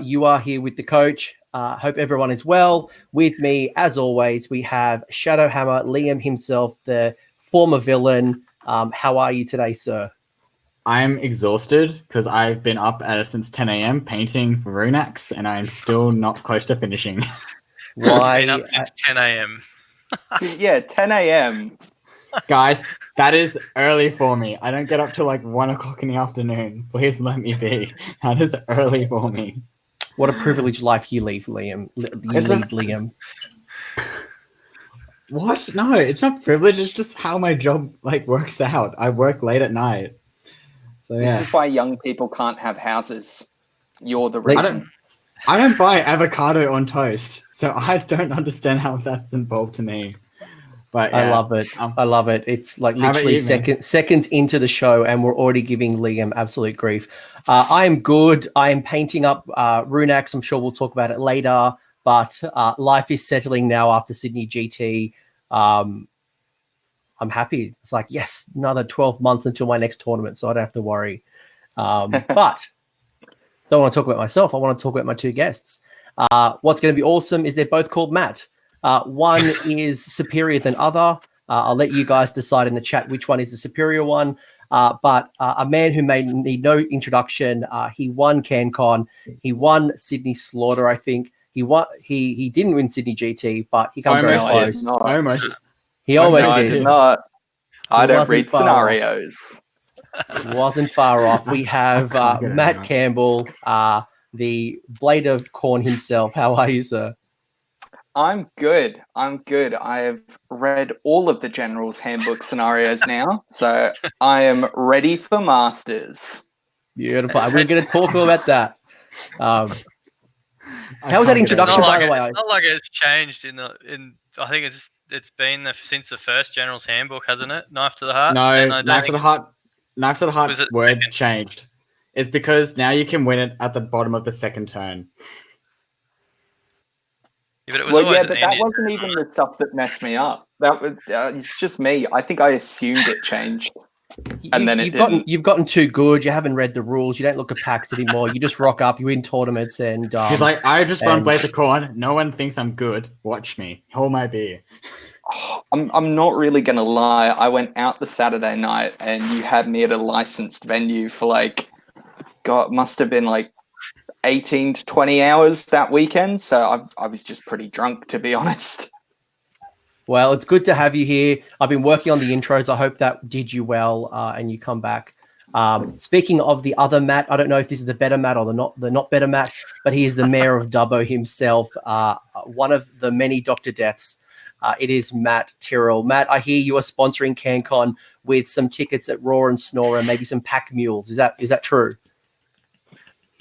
you are here with the coach. Hope everyone is well. With me, as always, we have Shadowhammer, Liam himself, the former villain. How are you today, sir? I'm exhausted because I've been up since 10 a.m. painting Runax, and I'm still not close to finishing. Why? Been up since 10 a.m. Yeah, 10 a.m. Guys, that is early for me. I don't get up till like 1 o'clock in the afternoon. Please let me be. That is early for me. What a privileged life you lead, Liam. Liam. What? No, it's not privilege. It's just how my job works out. I work late at night. So yeah. This is why young people can't have houses. You're the reason. I don't buy avocado on toast, so I don't understand how that's involved to me. But yeah, I love it. I love it. It's like literally seconds into the show, and we're already giving Liam absolute grief. I am good. I am painting up Runax. I'm sure we'll talk about it later. But life is settling now after Sydney GT. I'm happy. It's like, yes, another 12 months until my next tournament, so I don't have to worry. But don't want to talk about myself. I want to talk about my two guests. What's going to be awesome is they're both called Matt. One is superior than other. I'll let you guys decide in the chat which one is the superior one. But a man who may need no introduction. He won CanCon. He won Sydney Slaughter, I think. He didn't win Sydney GT, but he got very close. Almost. He almost did. Not. I don't read far scenarios. Wasn't far off. We have Matt Campbell, the blade of corn himself. How are you, sir? I'm good. I have read all of the General's Handbook scenarios now, so I am ready for Masters. Beautiful. We're going to talk all about that. How was that introduction, by the way? It's not like it's changed I think it's been since the first General's Handbook, hasn't it? Knife to the Heart? No, Knife to the Heart word changed. It's because now you can win it at the bottom of the second turn. Yeah, but that wasn't even the stuff that messed me up. That was it's just me. I think I assumed it changed, and then you've gotten too good. You haven't read the rules. You don't look at packs anymore. You just rock up. You win tournaments, and he's like, I just run Blaze of Corn. No one thinks I'm good. Watch me. Hold my beer. I'm not really gonna lie. I went out the Saturday night, and you had me at a licensed venue for must have been 18 to 20 hours that weekend. So I was just pretty drunk, to be honest. Well, it's good to have you here. I've been working on the intros. I hope that did you well, and you come back. Speaking of the other Matt, I don't know if this is the better Matt or the not better Matt, but he is the mayor of Dubbo himself, one of the many Dr. Deaths. It is Matt Tyrrell. Matt, I hear you are sponsoring CanCon with some tickets at Roar and Snore and maybe some pack mules. Is that true?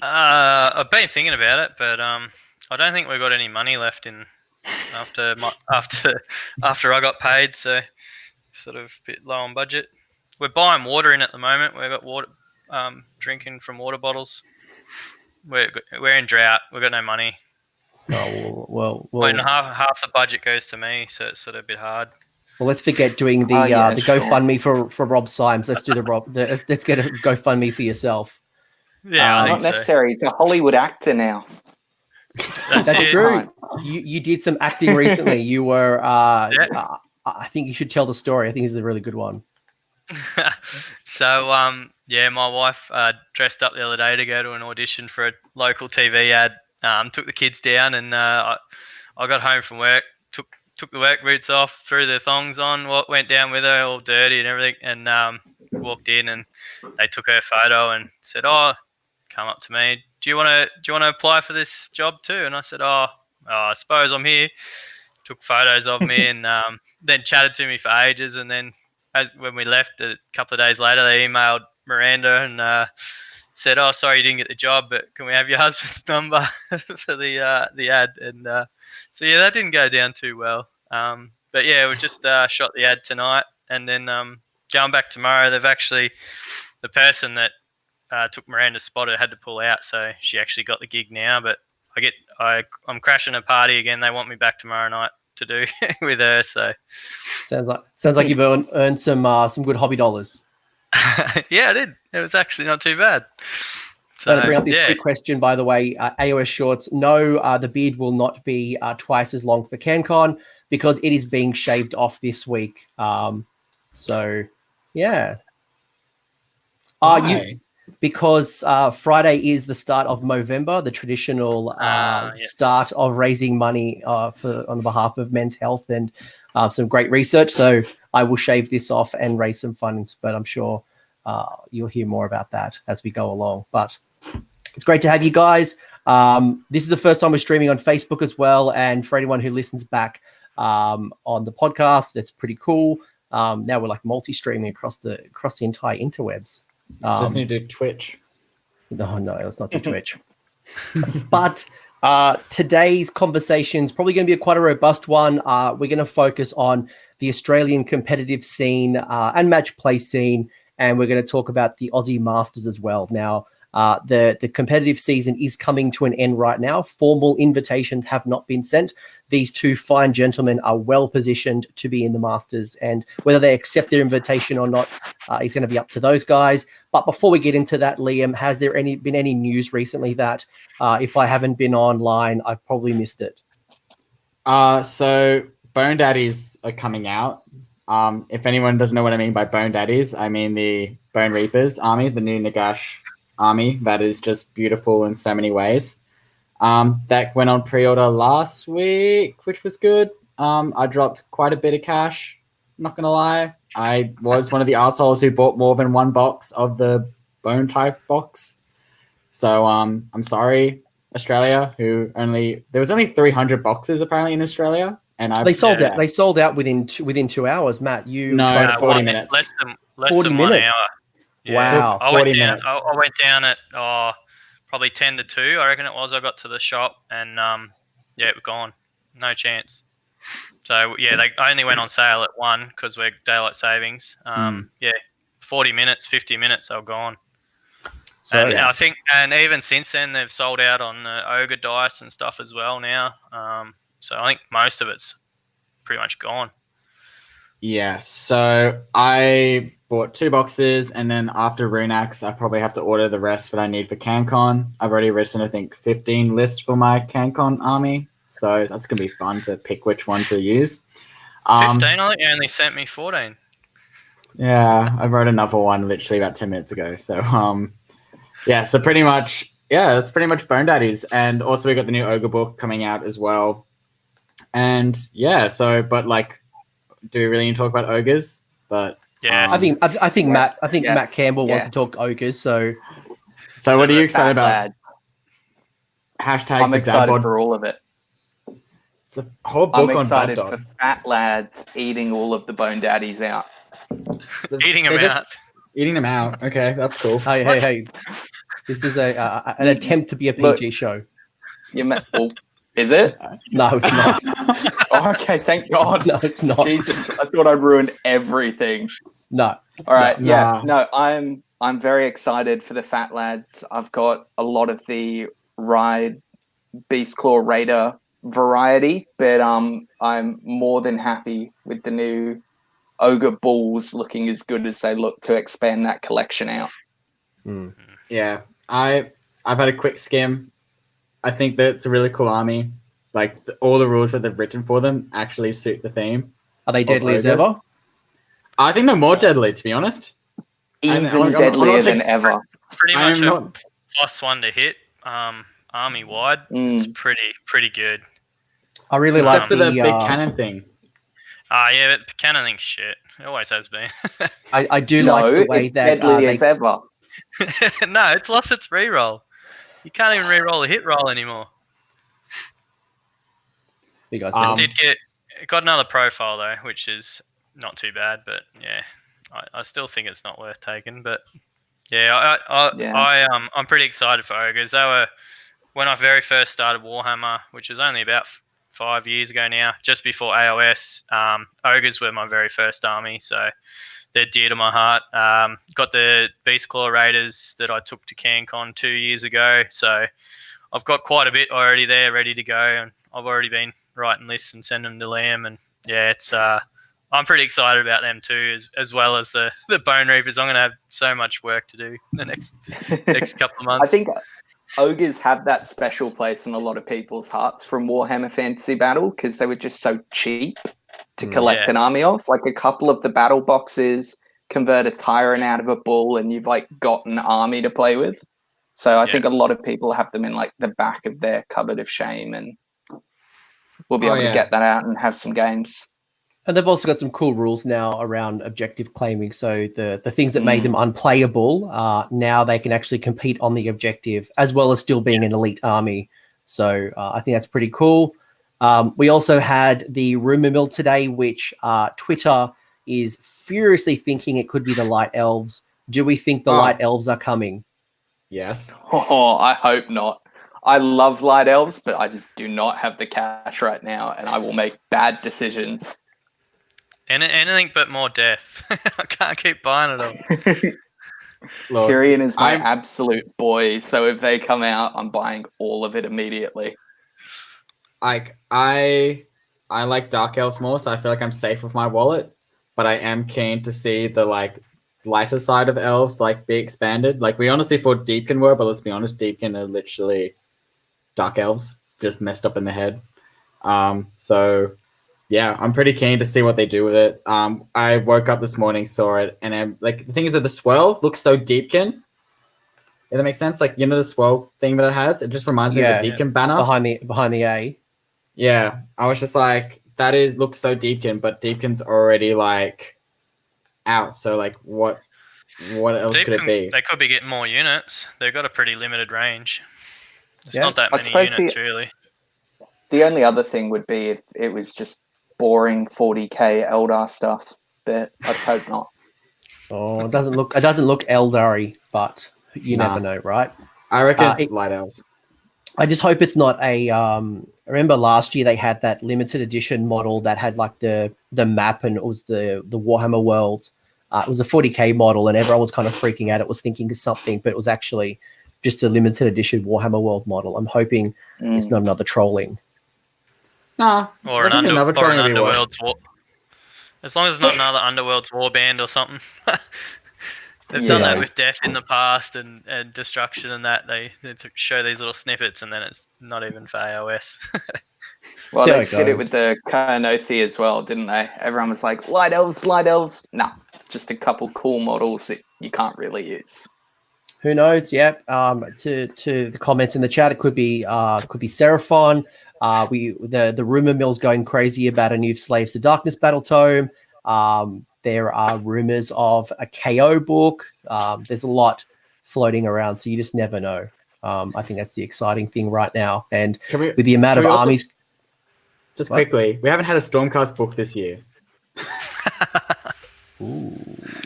I've been thinking about it, but I don't think we've got any money left in after I got paid, so sort of a bit low on budget. We're buying water in at the moment. We've got water, drinking from water bottles. We're in drought. We've got no money. Oh, well. And half the budget goes to me, so it's sort of a bit hard. Well, let's forget doing the GoFundMe for Rob Symes. Let's do let's get a GoFundMe for yourself. Yeah, not necessary. He's a Hollywood actor now. That's true. You did some acting recently. You were. I think you should tell the story. I think it's a really good one. So, my wife dressed up the other day to go to an audition for a local TV ad. Took the kids down, and I got home from work. Took the work boots off, threw the thongs on, went down with her, all dirty and everything, and walked in, and they took her photo and said, "Oh, come up to me. Do you want to apply for this job too?" And I said, "Oh, I suppose I'm here." Took photos of me and then chatted to me for ages. And then when we left, a couple of days later, they emailed Miranda and said, "Oh, sorry you didn't get the job, but can we have your husband's number for the ad?" And so yeah, that didn't go down too well. But yeah, we just shot the ad tonight, and then going back tomorrow. They've actually, the person that took Miranda's spot had to pull out, so she actually got the gig now. But I'm crashing a party again. They want me back tomorrow night to do with her. So sounds like you've earned some good hobby dollars. Yeah, I did. It was actually not too bad. So, I'm going to bring up this quick question, by the way. AOS Shorts, no, the beard will not be twice as long for CanCon because it is being shaved off this week. So, yeah. Why? Because Friday is the start of Movember, the traditional start of raising money on behalf of men's health and some great research. So I will shave this off and raise some funds, but I'm sure you'll hear more about that as we go along. But it's great to have you guys. This is the first time we're streaming on Facebook as well. And for anyone who listens back on the podcast, that's pretty cool. Now we're like multi-streaming across the entire interwebs. Just need to do Twitch. No, let's not do Twitch. But today's conversation is probably going to be quite a robust one. We're going to focus on the Australian competitive scene and match play scene, and we're going to talk about the Aussie Masters as well. Now, the competitive season is coming to an end right now. Formal invitations have not been sent. These two fine gentlemen are well positioned to be in the Masters, and whether they accept their invitation or not is going to be up to those guys. But before we get into that, Liam, has there been any news recently that if I haven't been online, I've probably missed it? So Bone Daddies are coming out. If anyone doesn't know what I mean by Bone Daddies, I mean the Bone Reapers army, the new Nagash army that is just beautiful in so many ways. That went on pre-order last week, which was good. I dropped quite a bit of cash, not gonna lie. I was one of the assholes who bought more than one box of the bone type box. So I'm sorry, Australia, there was only 300 boxes apparently in Australia, and they sold out. They sold out within 2 hours. Matt, 40 minutes. Less 40 than minutes. 1 hour. Yeah. Wow. I went down at probably 10 to 2, I reckon it was. I got to the shop and it was gone. No chance. So yeah, they only went on sale at 1 because we're daylight savings. 40 minutes, 50 minutes, they're gone. So I think, and even since then, they've sold out on the ogre dice and stuff as well now. So I think most of it's pretty much gone. Yeah, so I bought 2 boxes, and then after Runax, I probably have to order the rest that I need for CanCon. I've already written, I think, 15 lists for my CanCon army, so that's going to be fun to pick which one to use. 15? I think you only sent me 14. Yeah, I wrote another one literally about 10 minutes ago. So, so pretty much, that's pretty much Bone Daddies. And also we got the new Ogre book coming out as well. And but like, do we really need to talk about ogres? But yeah, I think Matt Campbell wants to talk ogres. So what are you excited about? Hashtag I'm excited for all of it. It's a whole book on I'm excited for fat lads eating all of the Bone Daddies out. Eating them out. Okay, that's cool. Hey. This is an attempt to be a PG show. Is it? No, it's not. Okay, thank God. No, it's not. Jesus, I thought I'd ruined everything. No. All right. I'm very excited for the fat lads. I've got a lot of the Ride Beast Claw Raider variety, but I'm more than happy with the new Ogre Bulls looking as good as they look to expand that collection out. Yeah, I've had a quick skim. I think that it's a really cool army. Like all the rules that they've written for them actually suit the theme. Are they deadly as ever? I think they're more deadly, to be honest. Even deadlier than ever. Pretty much a +1 to hit army wide. It's pretty good. I really like the big cannon thing. Yeah, but the cannon thing's shit. It always has been. I do like the way that deadly as ever. No, it's lost its reroll. You can't even reroll a hit roll anymore. You guys it got another profile though, which is not too bad, but yeah, I still think it's not worth taking. But yeah, I'm pretty excited for ogres. They were when I very first started Warhammer, which was only about 5 years ago now, just before AoS. Ogres were my very first army, so they're dear to my heart. Got the Beast Claw Raiders that I took to CanCon 2 years ago, so I've got quite a bit already there ready to go, and I've already been writing lists and sending them to Liam, and yeah, it's I'm I'm pretty excited about them too, as well as the Bone Reapers. I'm going to have so much work to do the next couple of months. I think ogres have that special place in a lot of people's hearts from Warhammer Fantasy Battle because they were just so cheap to collect an army of. Like a couple of the battle boxes convert a tyrant out of a bull, and you've like got an army to play with. So I think a lot of people have them in like the back of their cupboard of shame, and we'll be able to get that out and have some games. And they've also got some cool rules now around objective claiming. So the things that made them unplayable, now they can actually compete on the objective as well as still being an elite army. So I think that's pretty cool. We also had the rumor mill today, which Twitter is furiously thinking it could be the Light Elves. Do we think the Light Elves are coming? Yes. Oh, I hope not. I love Light Elves, but I just do not have the cash right now, and I will make bad decisions. Anything but more death. I can't keep buying it all. Look, Tyrion is my absolute boy, so if they come out, I'm buying all of it immediately. Like I like Dark Elves more, so I feel like I'm safe with my wallet. But I am keen to see the like lighter side of elves like be expanded. Like we honestly thought Deepkin were, but let's be honest, Deepkin are literally Dark Elves, just messed up in the head. So yeah, I'm pretty keen to see what they do with it. I woke up this morning, saw it, and I'm like, the thing is that the swirl looks so Deepkin. If that makes sense, like the swirl thing that it has, it just reminds me of the Deepkin banner behind the A. Yeah, I was just like, looks so Deepkin, but Deepkin's already like out. So like, what else could it be? They could be getting more units. They've got a pretty limited range. It's not that many units really. The only other thing would be if it was just boring 40k Eldar stuff, but let's hope not. Oh, it doesn't look Eldar-y, but you never know, right? I reckon it's Light Elves. I just hope it's not a. I remember last year they had that limited edition model that had like the map, and it was the Warhammer world. It was a 40k model, and everyone was kind of freaking out. It was thinking of something, but it was actually just a limited edition Warhammer world model. I'm hoping it's not another trolling. Nah, or an Underworld's war. As long as it's not another Underworld's warband or something. They've done that with Death in the past and Destruction and that. They show these little snippets and then it's not even for AoS. Well, they did it with the Carnothi as well, didn't they? Everyone was like, Light Elves. Nah, just a couple cool models that you can't really use. Who knows? Yeah. To the comments in the chat, it could be Seraphon. The rumor mill's going crazy about a new Slaves to Darkness battle tome. There are rumors of a KO book. There's a lot floating around, so you just never know. I think that's the exciting thing right now. And with the amount of armies... Just quickly, we haven't had a Stormcast book this year. Ooh.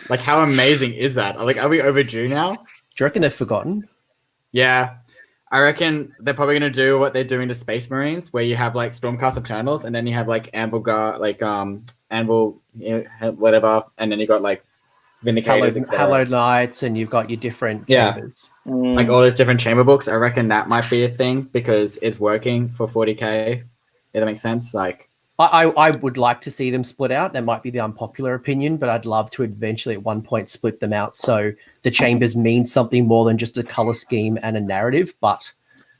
Like, how amazing is that? Like, are we overdue now? Do you reckon they've forgotten? Yeah. I reckon they're probably going to do what they're doing to Space Marines, where you have, like, Stormcast Eternals, and then you have, like, Anvil, whatever, and then you got, like, Vindicators, Hallowed Knights, and you've got your different chambers. Like, all those different chamber books. I reckon that might be a thing, because it's working for 40k. If that makes sense? Like, I would like to see them split out. That might be the unpopular opinion, but I'd love to eventually at one point split them out so the chambers mean something more than just a color scheme and a narrative. But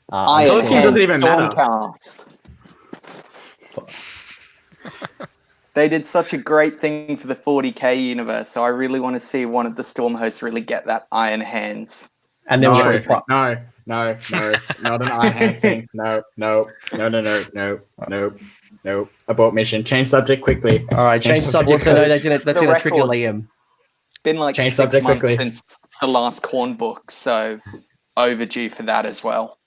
color scheme doesn't even matter. They did such a great thing for the 40k universe, so I really want to see one of the Storm hosts really get that Iron Hands. And then No, not an Iron Hand thing. No. Abort mission. Change subject quickly. All right, change subject. So that's gonna trigger Liam. Been like change 6 subject months quickly since the last Khorne book, so overdue for that as well.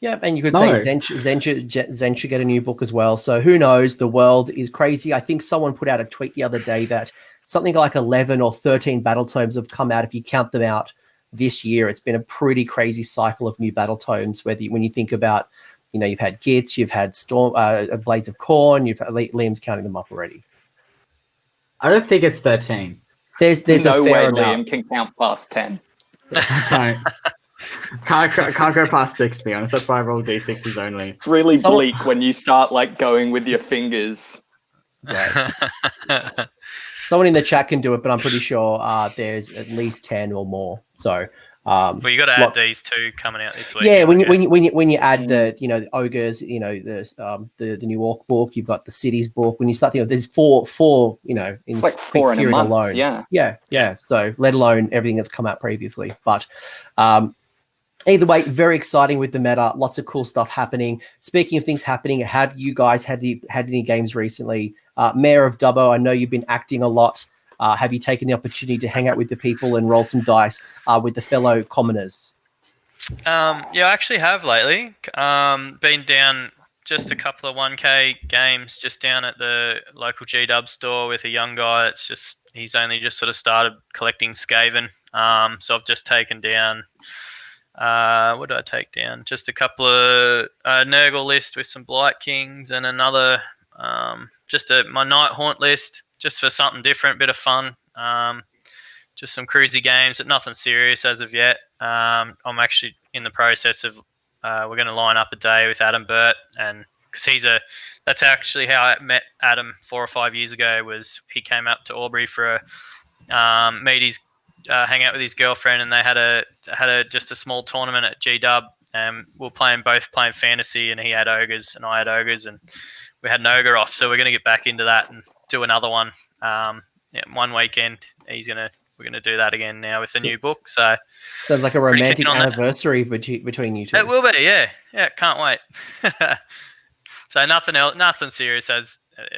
Yeah, and you could say Zen should get a new book as well. So who knows? The world is crazy. I think someone put out a tweet the other day that something like 11 or 13 battle tomes have come out if you count them out this year. It's been a pretty crazy cycle of new battle tomes. When you think about, you've had Gits, you've had Storm, Blades of Khorne, you've had Liam's counting them up already. I don't think it's 13. There's no a fair way Liam can count past 10. Don't. Can't go past 6, to be honest. That's why I roll D6s only. It's really bleak when you start like going with your fingers. So, someone in the chat can do it, but I'm pretty sure there's at least 10 or more. So, well, you got to add these two coming out this week. Yeah, when you add the ogres, the new orc book, you've got the cities book. When you start thinking, there's four in it's like 4 in a month alone. Yeah. So let alone everything that's come out previously, but. Either way, very exciting with the meta. Lots of cool stuff happening. Speaking of things happening, have you guys had any games recently? Mayor of Dubbo, I know you've been acting a lot. Have you taken the opportunity to hang out with the people and roll some dice with the fellow commoners? Yeah, I actually have lately. Been down just a couple of 1K games just down at the local G-Dub store with a young guy. He's only just sort of started collecting Skaven. So I've just taken down... what did I take down? Just a couple of Nurgle list with some Blight Kings and another, my Night Haunt list, just for something different, bit of fun. Just some cruisy games, but nothing serious as of yet. I'm actually in the process of, we're going to line up a day with Adam Burt, and because that's actually how I met Adam 4 or 5 years ago. Was he came up to Albury for hang out with his girlfriend, and they had just a small tournament at G-Dub. We were both playing fantasy, and he had ogres and I had ogres, and we had an ogre off. So we're going to get back into that and do another one. One weekend we're gonna do that again now with the new book. So sounds like a romantic anniversary between you two. It will be, yeah. Can't wait. So nothing serious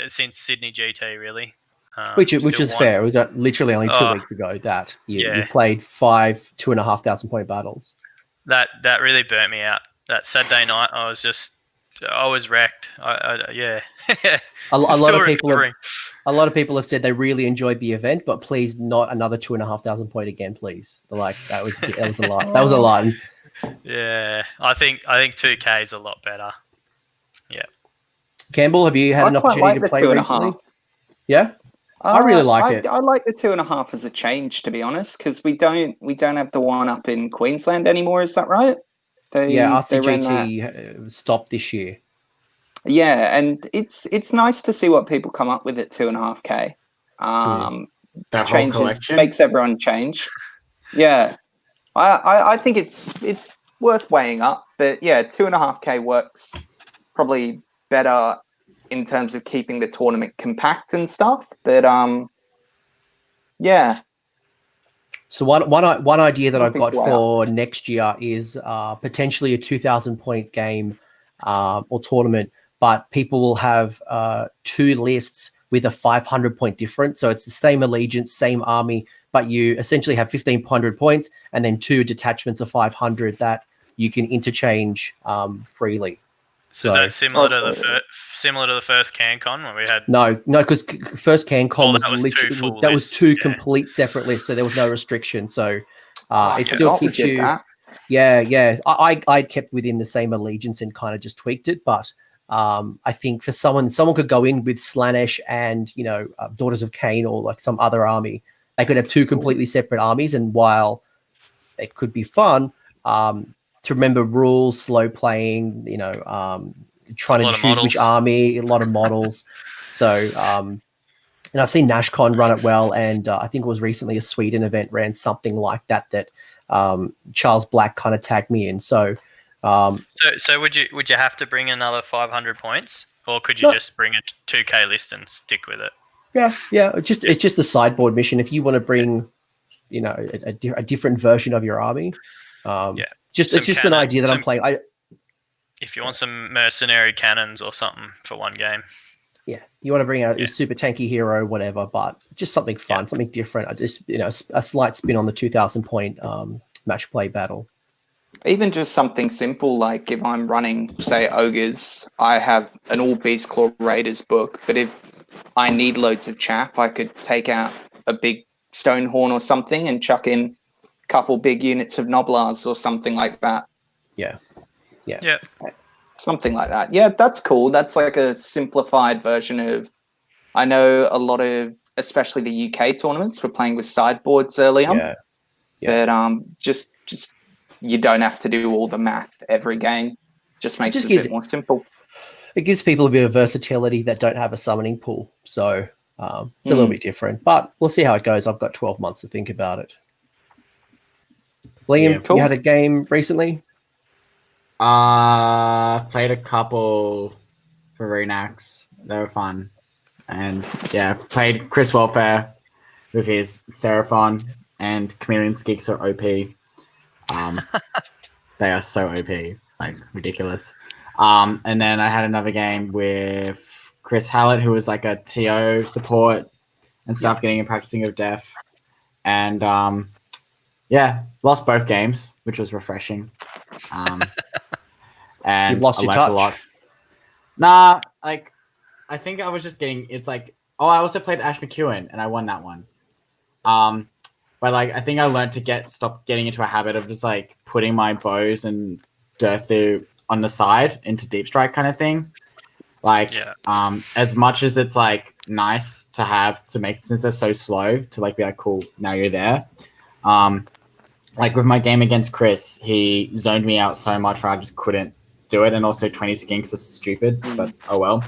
since Sydney GT really. Which is fair. It was literally only 2 weeks ago that you played 5 2,500 point battles. That really burnt me out. That Saturday night, I was wrecked. Yeah. A lot of people have said they really enjoyed the event, but please not another 2,500 point again, please. They're like that was a lot. That was a lot. Yeah, I think 2K is a lot better. Yeah. Campbell, have you had an opportunity to play recently? Yeah. I really like it. I like the 2.5 as a change, to be honest, because we don't have the one up in Queensland anymore. Is that right? RCGT stopped this year. Yeah, and it's nice to see what people come up with at 2.5K. That whole collection makes everyone change. Yeah, I think it's worth weighing up, but yeah, 2.5K works probably better in terms of keeping the tournament compact and stuff. But yeah. So one idea that I've got for next year is potentially a 2,000 point game or tournament, but people will have 2 lists with a 500 point difference. So it's the same allegiance, same army, but you essentially have 1,500 points and then 2 detachments of 500 that you can interchange freely. So is that similar to the first CanCon where we had? No, because first CanCon was two complete separate lists, so there was no restriction. So it still keeps you. That. Yeah. I kept within the same allegiance and kind of just tweaked it, but I think for someone could go in with Slanesh and Daughters of Cain or like some other army. They could have 2 completely separate armies, and while it could be fun. To remember rules, slow playing, trying to choose which army, a lot of models. So, and I've seen NashCon run it well, and I think it was recently a Sweden event ran something like that Charles Black kind of tagged me in. So, so would you have to bring another 500 points, or could you just bring a 2K list and stick with it? Yeah. It's just a sideboard mission. If you want to bring, a different version of your army, it's just an idea that I'm playing. If you want some mercenary cannons or something for one game. Yeah, you want to bring out a super tanky hero, whatever, but just something fun, something different. A slight spin on the 2,000 point match play battle. Even just something simple like if I'm running, say, ogres, I have an all Beast Claw Raiders book, but if I need loads of chaff, I could take out a big Stonehorn or something and chuck in couple big units of Noblars or something like that. Yeah. Something like that. Yeah, that's cool. That's like a simplified version of. I know a lot of, especially the UK tournaments, were playing with sideboards early on. Yeah. But just you don't have to do all the math every game. Just makes it a bit more simple. it gives people a bit of versatility that don't have a summoning pool. So it's a little bit different, but we'll see how it goes. I've got 12 months to think about it. Liam, cool. you had a game recently? Played a couple for Runax. They were fun. And yeah, played Chris Welfare with his Seraphon, and Chameleon's Geeks are OP. They are so OP, like ridiculous. And then I had another game with Chris Hallett, who was like a TO support and stuff, getting and practicing of Def. And yeah, lost both games, which was refreshing. And You've lost your touch. A lot. Nah, like I think I was just getting. It's like, I also played Ash McEwen and I won that one. But like I think I learned to stop getting into a habit of just like putting my bows and Durthu on the side into deep strike kind of thing. Like, as much as it's like nice to have to make, since they're so slow, to like be like, cool, now you're there. Like with my game against Chris, he zoned me out so much where I just couldn't do it, and also 20 skinks is stupid, but oh well.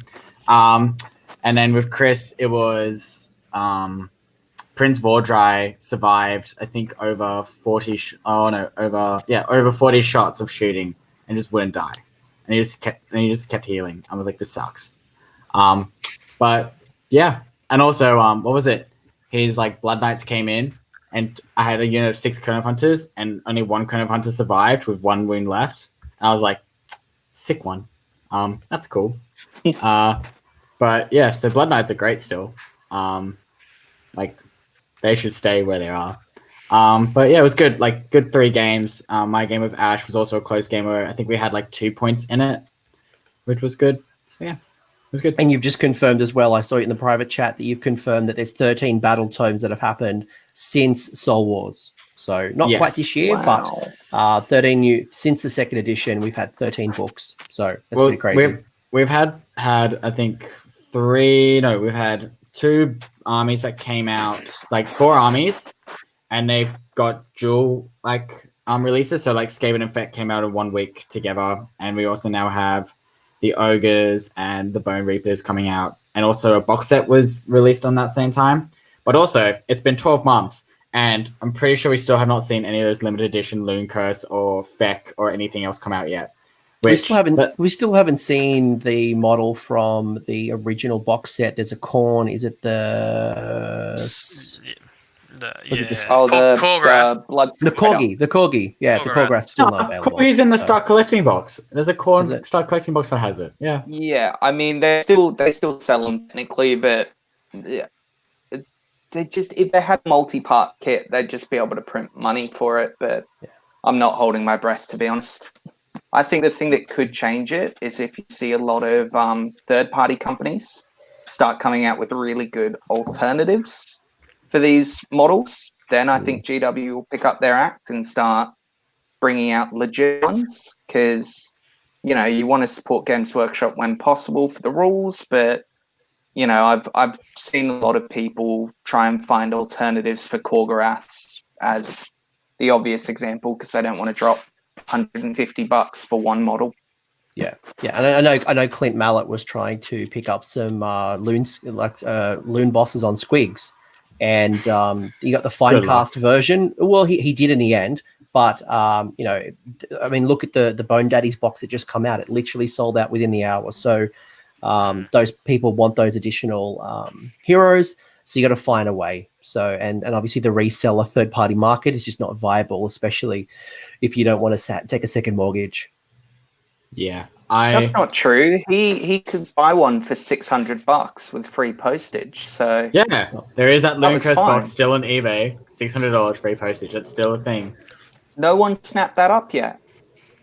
And then with Chris, it was Prince Vordry survived, I think, over 40 over 40 shots of shooting and just wouldn't die. And he just kept healing. I was like, this sucks. But yeah. And also, what was it? His like Blood Knights came in, and I had a unit of 6 Cone of Hunters, and only 1 Cone of Hunter survived with 1 wound left. And I was like, sick one. That's cool. But yeah, so Blood Knights are great still. Like they should stay where they are. But yeah, it was good. Like good 3 games. My game with Ash was also a close game where I think we had like 2 points in it, which was good. So yeah, it was good. And you've just confirmed as well, I saw it in the private chat, that you've confirmed that there's 13 battle tomes that have happened since Soul Wars. So not quite this year, but 13 new since the 2nd edition. We've had 13 books. So that's pretty crazy. We've had I think 3. No, we've had 2 armies that came out, like 4 armies, and they've got dual like releases. So like Skaven and Fett came out in 1 week together, and we also now have the Ogres and the Bone Reapers coming out, and also a box set was released on that same time. But also, it's been 12 months, and I'm pretty sure we still have not seen any of those limited edition Loon Curse or Feck or anything else come out yet. We still haven't seen the model from the original box set. There's a Corn. Is it the Corgi? The Corgi. Yeah, the Korgrath's still not available. Corgi's in the Start Collecting box. There's a Corn Start Collecting box that has it. Yeah. Yeah, I mean they still sell them technically, but yeah, they just, if they had multi-part kit, they'd just be able to print money for it. But I'm not holding my breath, to be honest. I think the thing that could change it is if you see a lot of third-party companies start coming out with really good alternatives for these models. Then I think GW will pick up their act and start bringing out legit ones, because you want to support Games Workshop when possible for the rules, but I've seen a lot of people try and find alternatives for Korgoraths as the obvious example, because they don't want to drop $150 for 1 model. Yeah. And I know Clint Mallet was trying to pick up some loon bosses on Squigs, and he got the Finecast version. Well, he did in the end, but I mean, look at the Bone Daddies box that just come out. It literally sold out within the hour. So those people want those additional heroes. So you got to find a way. So, and obviously the reseller third-party market is just not viable, especially if you don't want to take a second mortgage. Yeah, that's not true. He could buy one for $600 with free postage. So yeah, there is that Loon Curse box still on eBay, $600 free postage. That's still a thing. No one snapped that up yet.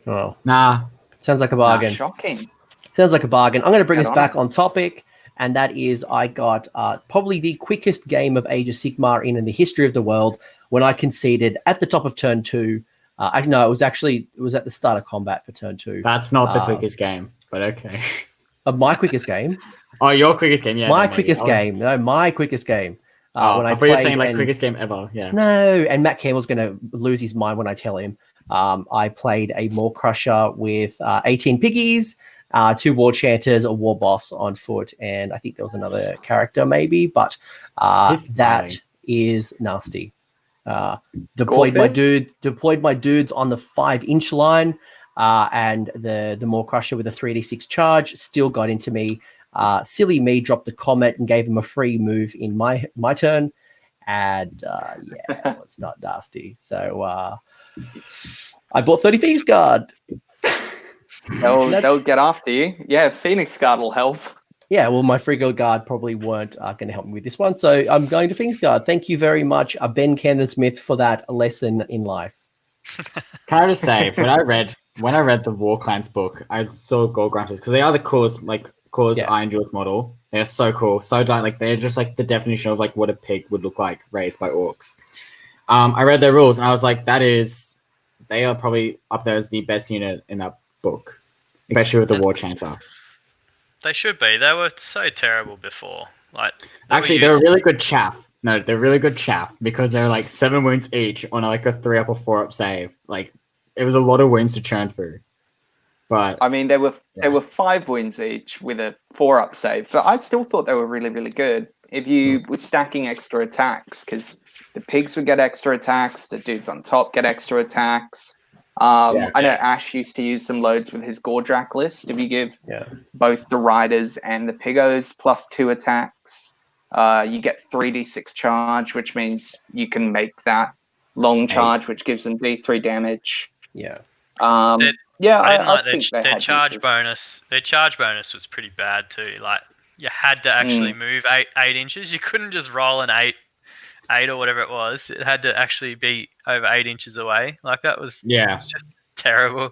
Oh, nah, sounds like a bargain. Shocking. Sounds like a bargain. I'm going to bring us back on topic. And that is, I got probably the quickest game of Age of Sigmar in the history of the world when I conceded at the top of turn 2. It was at the start of combat for turn 2. That's not the quickest game, but okay. My quickest game? Oh, your quickest game, yeah. My quickest game. No, my quickest game. When I thought you were saying like quickest game ever, yeah. No, and Matt Campbell's going to lose his mind when I tell him. I played a Maw Crusher with 18 piggies, 2 war chanters, a war boss on foot, and I think there was another character maybe, but that is nasty. Deployed my dudes on the 5-inch line, and the Maw Crusher with a 3d6 charge still got into me. Silly me dropped the comet and gave him a free move in my turn, and yeah, it's not nasty. So I bought 30 Phoenix Guard. They'll get after you. Yeah, Phoenix Guard will help. Yeah, well, my Frigo Guard probably weren't going to help me with this one, so I'm going to Phoenix Guard. Thank you very much, Ben Camden Smith, for that lesson in life. Can I just say, when I read the War Clans book, I saw Gore Grunters because they are the coolest Iron Jaws model. They're so cool, they're just like the definition of like what a pig would look like raised by orcs. I read their rules and I was like, they are probably up there as the best unit in that book, especially with the War Chanter. They should be. They were so terrible before. They're really good chaff. No, they're really good chaff because they're like 7 wounds each on like a 3-up or 4-up save. Like it was a lot of wounds to churn through. But I mean, they were 5 wounds each with a 4-up save, but I still thought they were really, really good. If you were stacking extra attacks, because the pigs would get extra attacks, the dudes on top get extra attacks. I know Ash used to use some loads with his Gordrak list. If you give both the riders and the pigos plus 2 attacks, you get 3d6 charge, which means you can make that long charge, which gives them d3 damage. I didn't like their charge bonus. Their charge bonus was pretty bad too. Like you had to actually move 8 inches. You couldn't just roll an 8 or whatever it was. It had to actually be over 8 inches away. Like that was it's just terrible.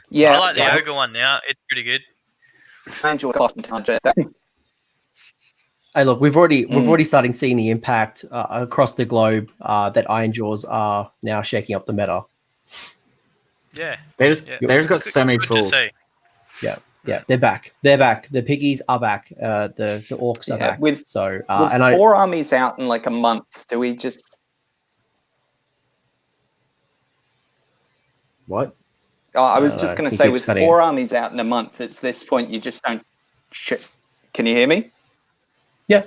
Yeah, I like the Ogre one now. It's pretty good. Hey, look, we've already starting seeing the impact across the globe that Iron Jaws are now shaking up the meta. Yeah, they just got so many tools. Yeah, they're back. The piggies are back. The orcs are back. With 4 armies out in like a month, do we just... What? I was just going to say, with 4 armies out in a month, it's this point you just don't... Can you hear me? Yeah.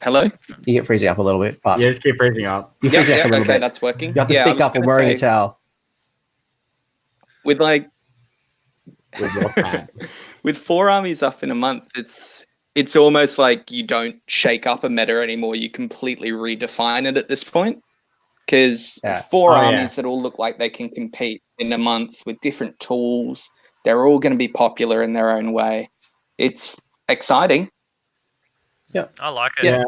Hello? You get freezing up a little bit. But just keep freezing up. You're freezing up a little bit. That's working. You have to speak up. I'm wearing a towel. With 4 armies up in a month, it's almost like you don't shake up a meta anymore. You completely redefine it at this point. Because 4 armies that all look like they can compete in a month with different tools, they're all going to be popular in their own way. It's exciting. Yeah, I like it. Yeah.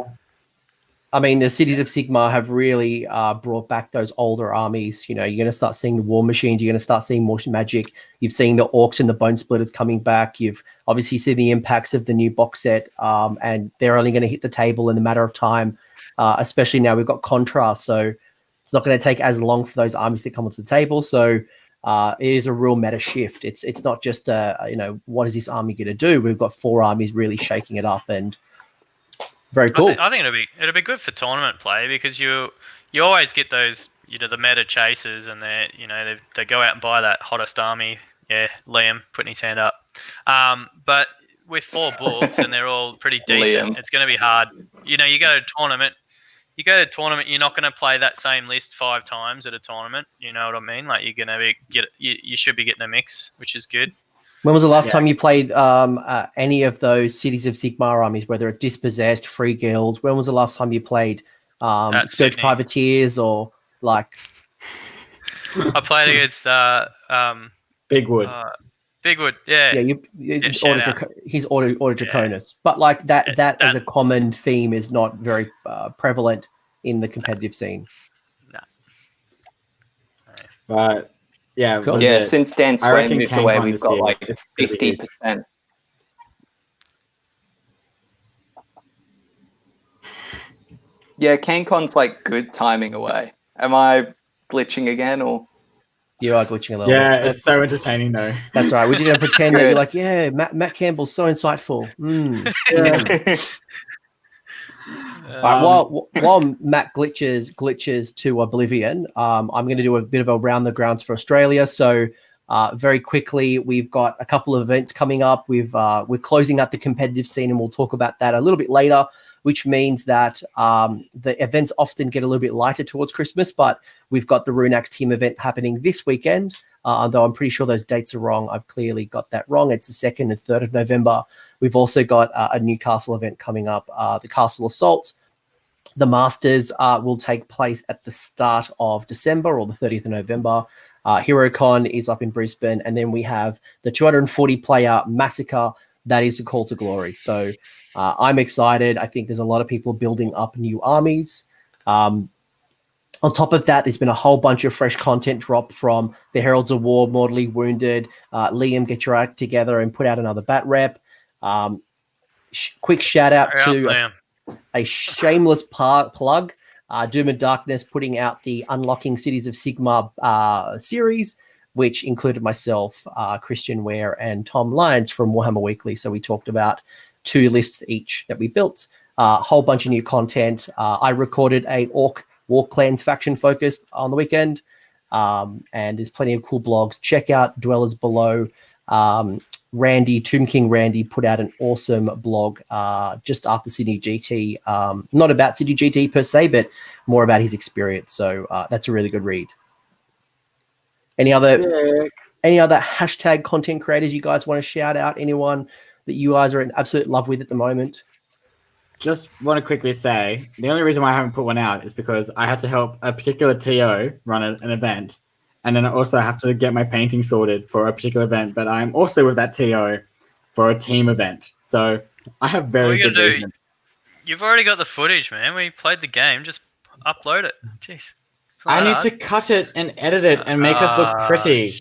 I mean, the cities of Sigmar have really brought back those older armies. You know, you're going to start seeing the war machines. You're going to start seeing more magic. You've seen the orcs and the bone splitters coming back. You've obviously seen the impacts of the new box set, and they're only going to hit the table in a matter of time. Especially now we've got contrast, so it's not going to take as long for those armies to come onto the table. So it is a real meta shift. It's not just what is this army going to do? We've got 4 armies really shaking it up and. Very cool. I think it'll be good for tournament play because you always get those the meta chasers and they go out and buy that hottest army. Yeah, Liam putting his hand up. But with 4 books and they're all pretty decent, it's going to be hard. You go to tournament. You're not going to play that same list 5 times at a tournament. You know what I mean? Like you're going to you should be getting a mix, which is good. When was the last time you played any of those Cities of Sigmar armies, whether it's Dispossessed, Free Guild? When was the last time you played Scourge Privateers or like... I played against Bigwood. Bigwood, yeah. He's ordered Draconis. But like that as a common theme is not very prevalent in the competitive scene. No. But... Yeah, cool. Since Dan Swain moved away, we've got like 50%. Yeah, CanCon's like good timing away. Am I glitching again or? You are glitching a little bit. Yeah, it's so entertaining though. That's right. We didn't pretend that you're like, Matt Campbell's so insightful. While Matt glitches to oblivion, I'm going to do a bit of a round the grounds for Australia. So Very quickly, we've got a couple of events coming up. We're closing out the competitive scene, and we'll talk about that a little bit later, which means that the events often get a little bit lighter towards Christmas, but we've got the Runax team event happening this weekend, although I'm pretty sure those dates are wrong. I've clearly got that wrong. It's the 2nd and 3rd of November. We've also got a Newcastle event coming up, the Castle Assault. The Masters will take place at the start of December or the 30th of November. HeroCon is up in Brisbane, and then we have the 240-player Massacre. That is a call to glory. So I'm excited. I think there's a lot of people building up new armies. On top of that, there's been a whole bunch of fresh content drop from the Heralds of War, Mortally Wounded. Liam, get your act together and put out another bat rep. Quick shout out to a shameless plug. Doom and Darkness putting out the Unlocking Cities of Sigmar series, which included myself, Christian Ware, and Tom Lyons from Warhammer Weekly. So we talked about 2 lists each that we built. A whole bunch of new content. I recorded a Orc War Clans faction focused on the weekend, and there's plenty of cool blogs. Check out Dwellers Below. Randy, Tomb King Randy, put out an awesome blog just after Sydney GT. Not about Sydney GT per se, but more about his experience. So that's a really good read. Any other hashtag content creators you guys want to shout out? Anyone that you guys are in absolute love with at the moment? Just want to quickly say, the only reason why I haven't put one out is because I had to help a particular TO run an event. And then I also have to get my painting sorted for a particular event. But I'm also with that TO for a team event. So I have very good reason. You've already got the footage, man. We played the game. Just upload it. Jeez. I need to cut it and edit it and make us look pretty.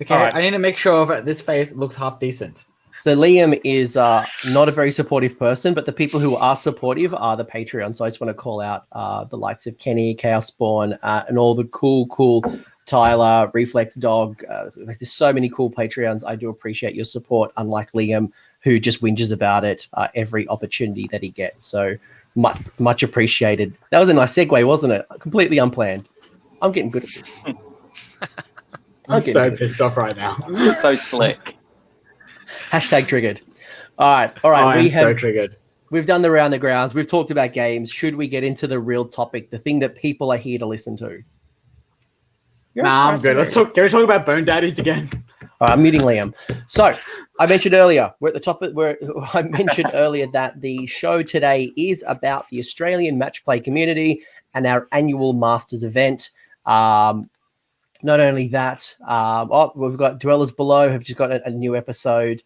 Okay, right. I need to make sure that this face looks half decent. So Liam is not a very supportive person, but the people who are supportive are the Patreon. So I just want to call out the likes of Kenny, Chaos Spawn, and all the cool Tyler, Reflex Dog. There's so many cool Patreons. I do appreciate your support, unlike Liam, who just whinges about it every opportunity that he gets. So much appreciated. That was a nice segue, wasn't it? Completely unplanned. I'm getting good at this. I'm so pissed off right now. So slick. Hashtag triggered. All right. So triggered. We've done the round the grounds. We've talked about games. Should we get into the real topic, the thing that people are here to listen to? Nah, I'm good. Can we talk about Bone Daddies again? All right, I'm muting Liam. So I mentioned earlier, we're at the top of where I mentioned earlier that the show today is about the Australian match play community and our annual Masters event. Not only that, we've got Dwellers Below have just got a new episode.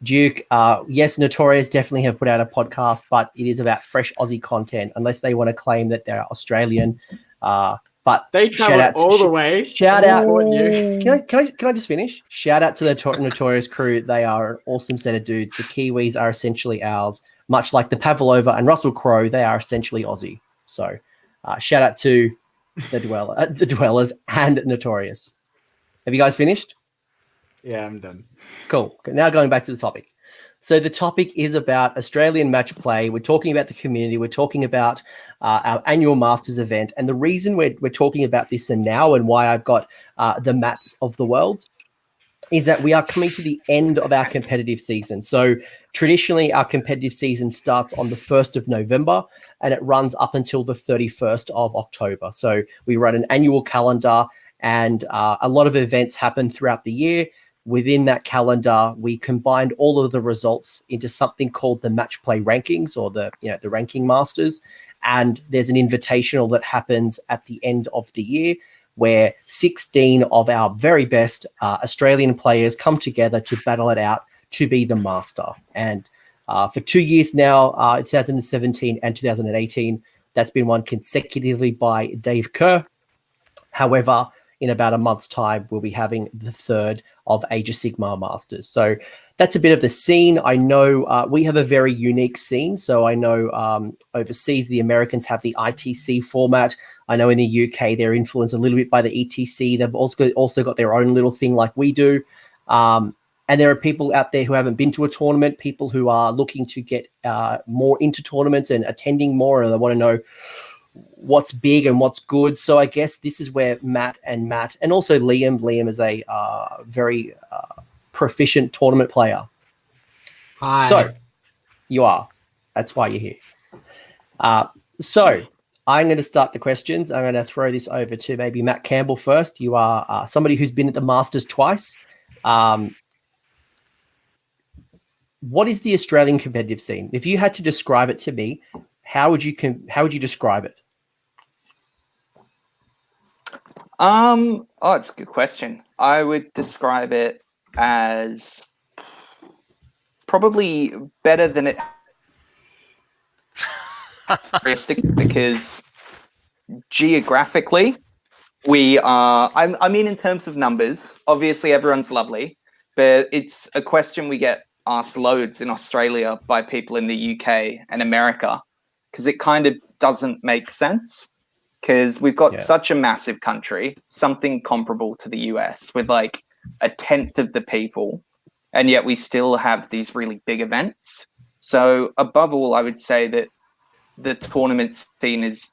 Duke, yes, Notorious definitely have put out a podcast, but it is about fresh Aussie content, unless they want to claim that they're Australian. But they traveled all the way. Shout out! Can I just finish? Shout out to the Notorious crew. They are an awesome set of dudes. The Kiwis are essentially ours, much like the Pavlova and Russell Crowe. They are essentially Aussie. So, shout out to the Dwellers and Notorious. Have you guys finished? Yeah, I'm done. Cool. Now going back to the topic. So the topic is about Australian match play. We're talking about the community. We're talking about our annual Masters event. And the reason we're talking about this and now and why I've got the mats of the world is that we are coming to the end of our competitive season. So traditionally, our competitive season starts on the 1st of November and it runs up until the 31st of October. So we run an annual calendar and a lot of events happen throughout the year. Within that calendar, we combined all of the results into something called the match play rankings, or the ranking masters. And there's an invitational that happens at the end of the year where 16 of our very best Australian players come together to battle it out to be the master. And for 2 years now, 2017 and 2018, that's been won consecutively by Dave Kerr. However, in about a month's time, we'll be having the third of Age of Sigmar Masters. So that's a bit of the scene. I know we have a very unique scene. So I know overseas, the Americans have the ITC format. I know in the UK, they're influenced a little bit by the ETC. They've also got their own little thing like we do. And there are people out there who haven't been to a tournament, people who are looking to get more into tournaments and attending more, and they want to know, what's big and what's good. So I guess this is where Matt and also Liam is a very proficient tournament player. Hi. So you are. That's why you're here. So I'm going to start the questions. I'm going to throw this over to maybe Matt Campbell first. You are somebody who's been at the Masters twice. What is the Australian competitive scene? If you had to describe it to me, how would you describe it? It's a good question. I would describe it as probably better than it because geographically we are, I mean, in terms of numbers, obviously everyone's lovely, but it's a question we get asked loads in Australia by people in the UK and America, because it kind of doesn't make sense, because we've got such a massive country, something comparable to the US with like 1/10 of the people, and yet we still have these really big events. So above all, I would say that the tournament scene is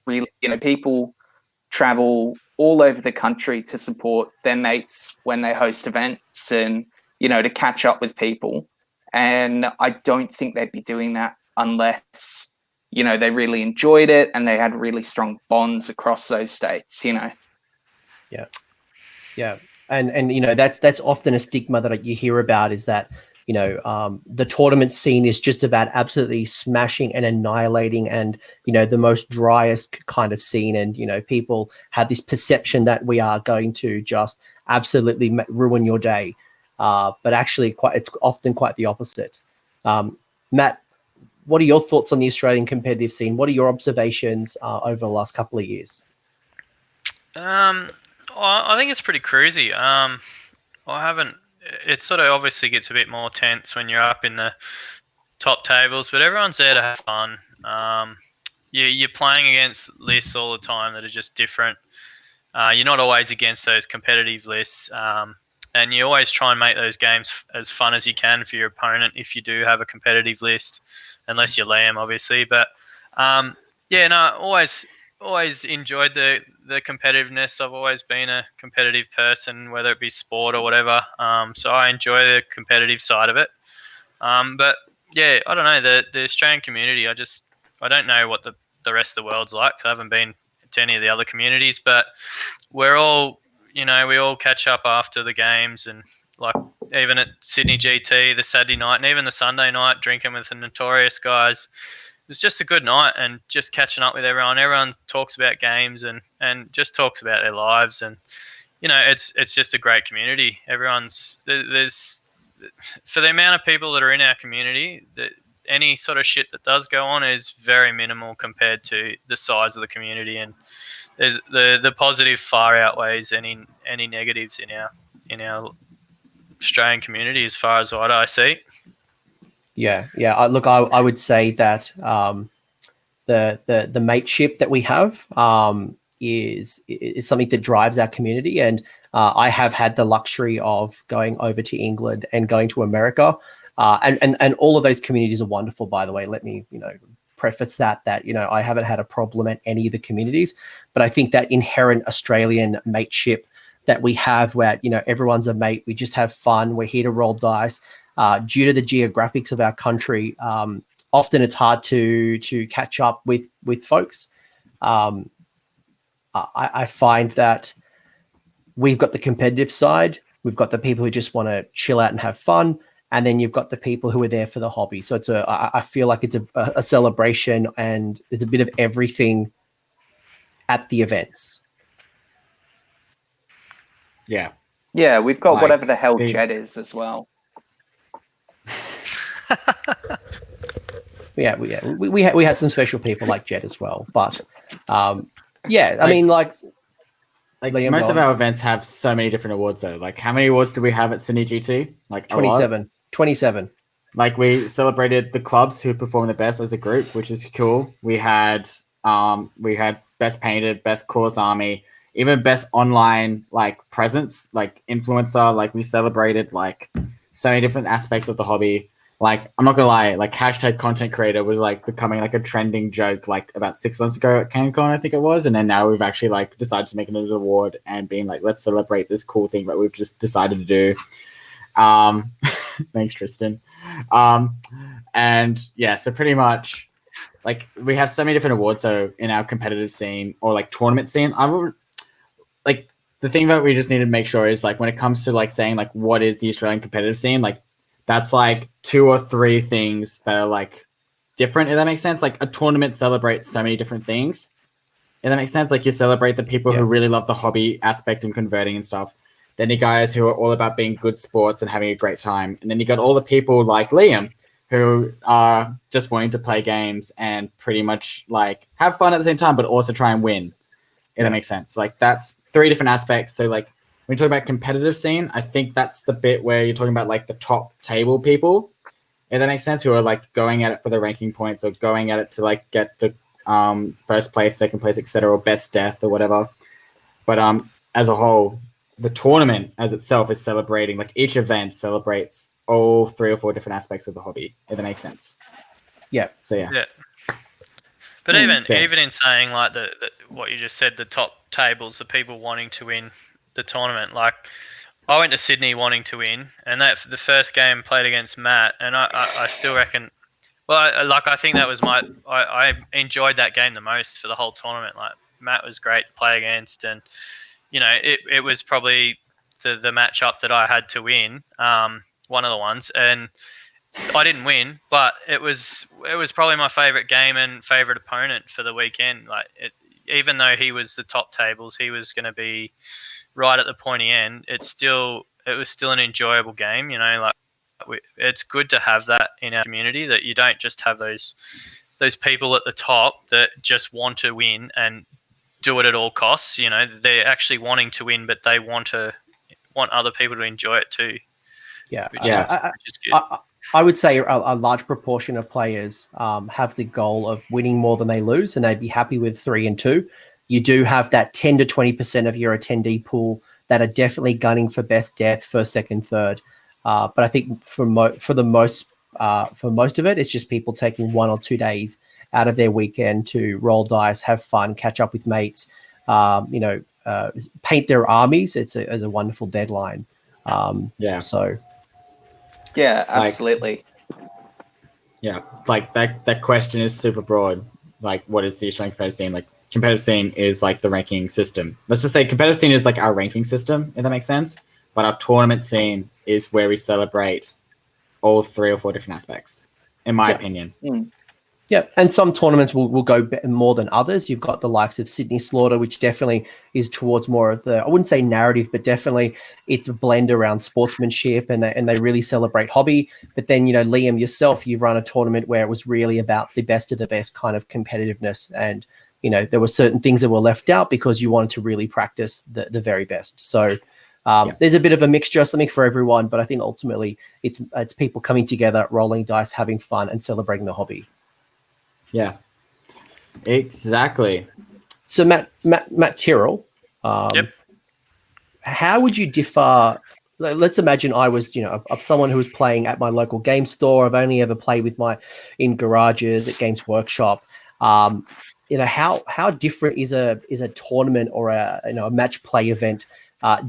really, people travel all over the country to support their mates when they host events and, to catch up with people. And I don't think they'd be doing that unless, they really enjoyed it and they had really strong bonds across those states, Yeah. And that's often a stigma that you hear about, is that the tournament scene is just about absolutely smashing and annihilating, and the most driest kind of scene, and people have this perception that we are going to just absolutely ruin your day, but actually it's often quite the opposite. Matt, what are your thoughts on the Australian competitive scene? What are your observations over the last couple of years? I think it's pretty cruisy. It sort of obviously gets a bit more tense when you're up in the top tables, but everyone's there to have fun. You're playing against lists all the time that are just different. You're not always against those competitive lists, and you always try and make those games as fun as you can for your opponent if you do have a competitive list, unless you're Liam, obviously. But always enjoyed the competitiveness. I've always been a competitive person, whether it be sport or whatever. So I enjoy the competitive side of it. But yeah, I don't know, the Australian community. I don't know what the rest of the world's like. So I haven't been to any of the other communities, but we're all, we all catch up after the games, and like even at Sydney GT, the Saturday night and even the Sunday night, drinking with the Notorious guys. It was just a good night and just catching up with everyone. Everyone talks about games and just talks about their lives, and it's just a great community. There's for the amount of people that are in our community, that any sort of shit that does go on is very minimal compared to the size of the community, and there's the positive far outweighs any negatives in our Australian community, as far as what I see. Yeah. I would say that the mateship that we have is something that drives our community, and I have had the luxury of going over to England and going to America, and all of those communities are wonderful. By the way, let me preface that I haven't had a problem at any of the communities, but I think that inherent Australian mateship that we have, where everyone's a mate, we just have fun, we're here to roll dice. Due to the geographics of our country, often it's hard to catch up with folks. I find that we've got the competitive side, we've got the people who just want to chill out and have fun, and then you've got the people who are there for the hobby. So I feel like it's a celebration, and there's a bit of everything at the events. Yeah. Yeah, we've got whatever the hell Jed is as well. we had some special people like Jed as well, but I mean, most Liam, of our events have so many different awards though. Like, how many awards do we have at Sydney GT? Like 27. Like, we celebrated the clubs who performed the best as a group, which is cool. We had best painted, best cause army, even best online presence, influencer. We celebrated so many different aspects of the hobby. like, I'm not gonna lie, like hashtag content creator was like becoming like a trending joke like about 6 months ago at CanCon, I think it was, and then now we've actually like decided to make it as an award and being like, let's celebrate this cool thing that we've just decided to do. Thanks, Tristan. And yeah, so pretty much like we have so many different awards. So in our competitive scene or like tournament scene, like the thing that we just need to make sure is like when it comes to like saying like what is the Australian competitive scene, like that's like 2 or 3 things that are like different, if that makes sense. Like a tournament celebrates so many different things. If that makes sense, like you celebrate the people who really love the hobby aspect and converting and stuff. Then you guys who are all about being good sports and having a great time. And then you got all the people like Liam who are just wanting to play games and pretty much like have fun at the same time, but also try and win. If that makes sense. Like that's 3 different aspects. So like when you talk about competitive scene, I think that's the bit where you're talking about like the top table people, if that makes sense, who are like going at it for the ranking points or going at it to like get the first place, second place, etc., or best death or whatever. But as a whole, the tournament as itself is celebrating, like each event celebrates all 3 or 4 different aspects of the hobby, if that makes sense. Yeah. So yeah. But even in saying like the what you just said, the top tables, the people wanting to win the tournament, like I went to Sydney wanting to win, and that the first game played against Matt, and I still reckon, well, I think that was I enjoyed that game the most for the whole tournament. Like Matt was great to play against, and you know it was probably the matchup that I had to win, one of the ones, and I didn't win, but it was probably my favorite game and favorite opponent for the weekend. Like even though he was the top tables, he was going to be right at the pointy end. It was still an enjoyable game. You know, like it's good to have that in our community, that you don't just have those people at the top that just want to win and do it at all costs. You know, they're actually wanting to win, but they want other people to enjoy it too. Yeah, which is good. I would say a large proportion of players have the goal of winning more than they lose, and they'd be happy with 3 and 2. You do have that 10 to 20% of your attendee pool that are definitely gunning for best death, first, second, third. But I think for most of it, it's just people taking 1 or 2 days out of their weekend to roll dice, have fun, catch up with mates, paint their armies. It's a wonderful deadline. So. Yeah, absolutely. Yeah, like that question is super broad. Like, what is the Australian competitive scene? Like, competitive scene is like the ranking system. Let's just say competitive scene is like our ranking system, if that makes sense. But our tournament scene is where we celebrate all 3 or 4 different aspects, in my opinion. Yeah, and some tournaments will go more than others. You've got the likes of Sydney Slaughter, which definitely is towards more of the, I wouldn't say narrative, but definitely it's a blend around sportsmanship, and they really celebrate hobby. But then, you know, Liam, yourself, you've run a tournament where it was really about the best of the best kind of competitiveness. And, you know, there were certain things that were left out because you wanted to really practice the very best. So there's a bit of a mixture, something for everyone. But I think ultimately it's people coming together, rolling dice, having fun, and celebrating the hobby. Yeah, exactly. So Matt Tyrrell, how would you differ? Let's imagine I was, someone who was playing at my local game store. I've only ever played in garages at Games Workshop. How different is a tournament or a match play event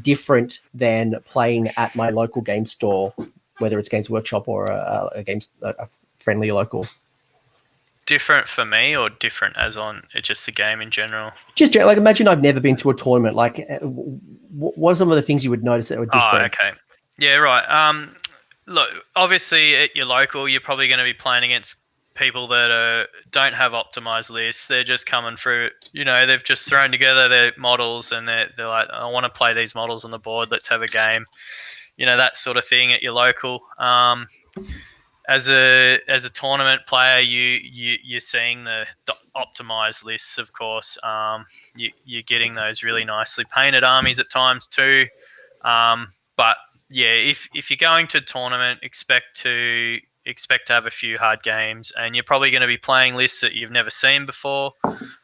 different than playing at my local game store, whether it's Games Workshop or a friendly local? Different for me, or different as on just the game in general? Just like, imagine I've never been to a tournament. Like, what are some of the things you would notice that were different? Oh, okay. Yeah, right. Look, obviously at your local, you're probably going to be playing against people that don't have optimized lists. They're just coming through, they've just thrown together their models, and they're like, I want to play these models on the board. Let's have a game. That sort of thing at your local. As a tournament player, you're seeing the optimized lists, of course. You're getting those really nicely painted armies at times too. But yeah, if you're going to a tournament, expect to have a few hard games, and you're probably going to be playing lists that you've never seen before.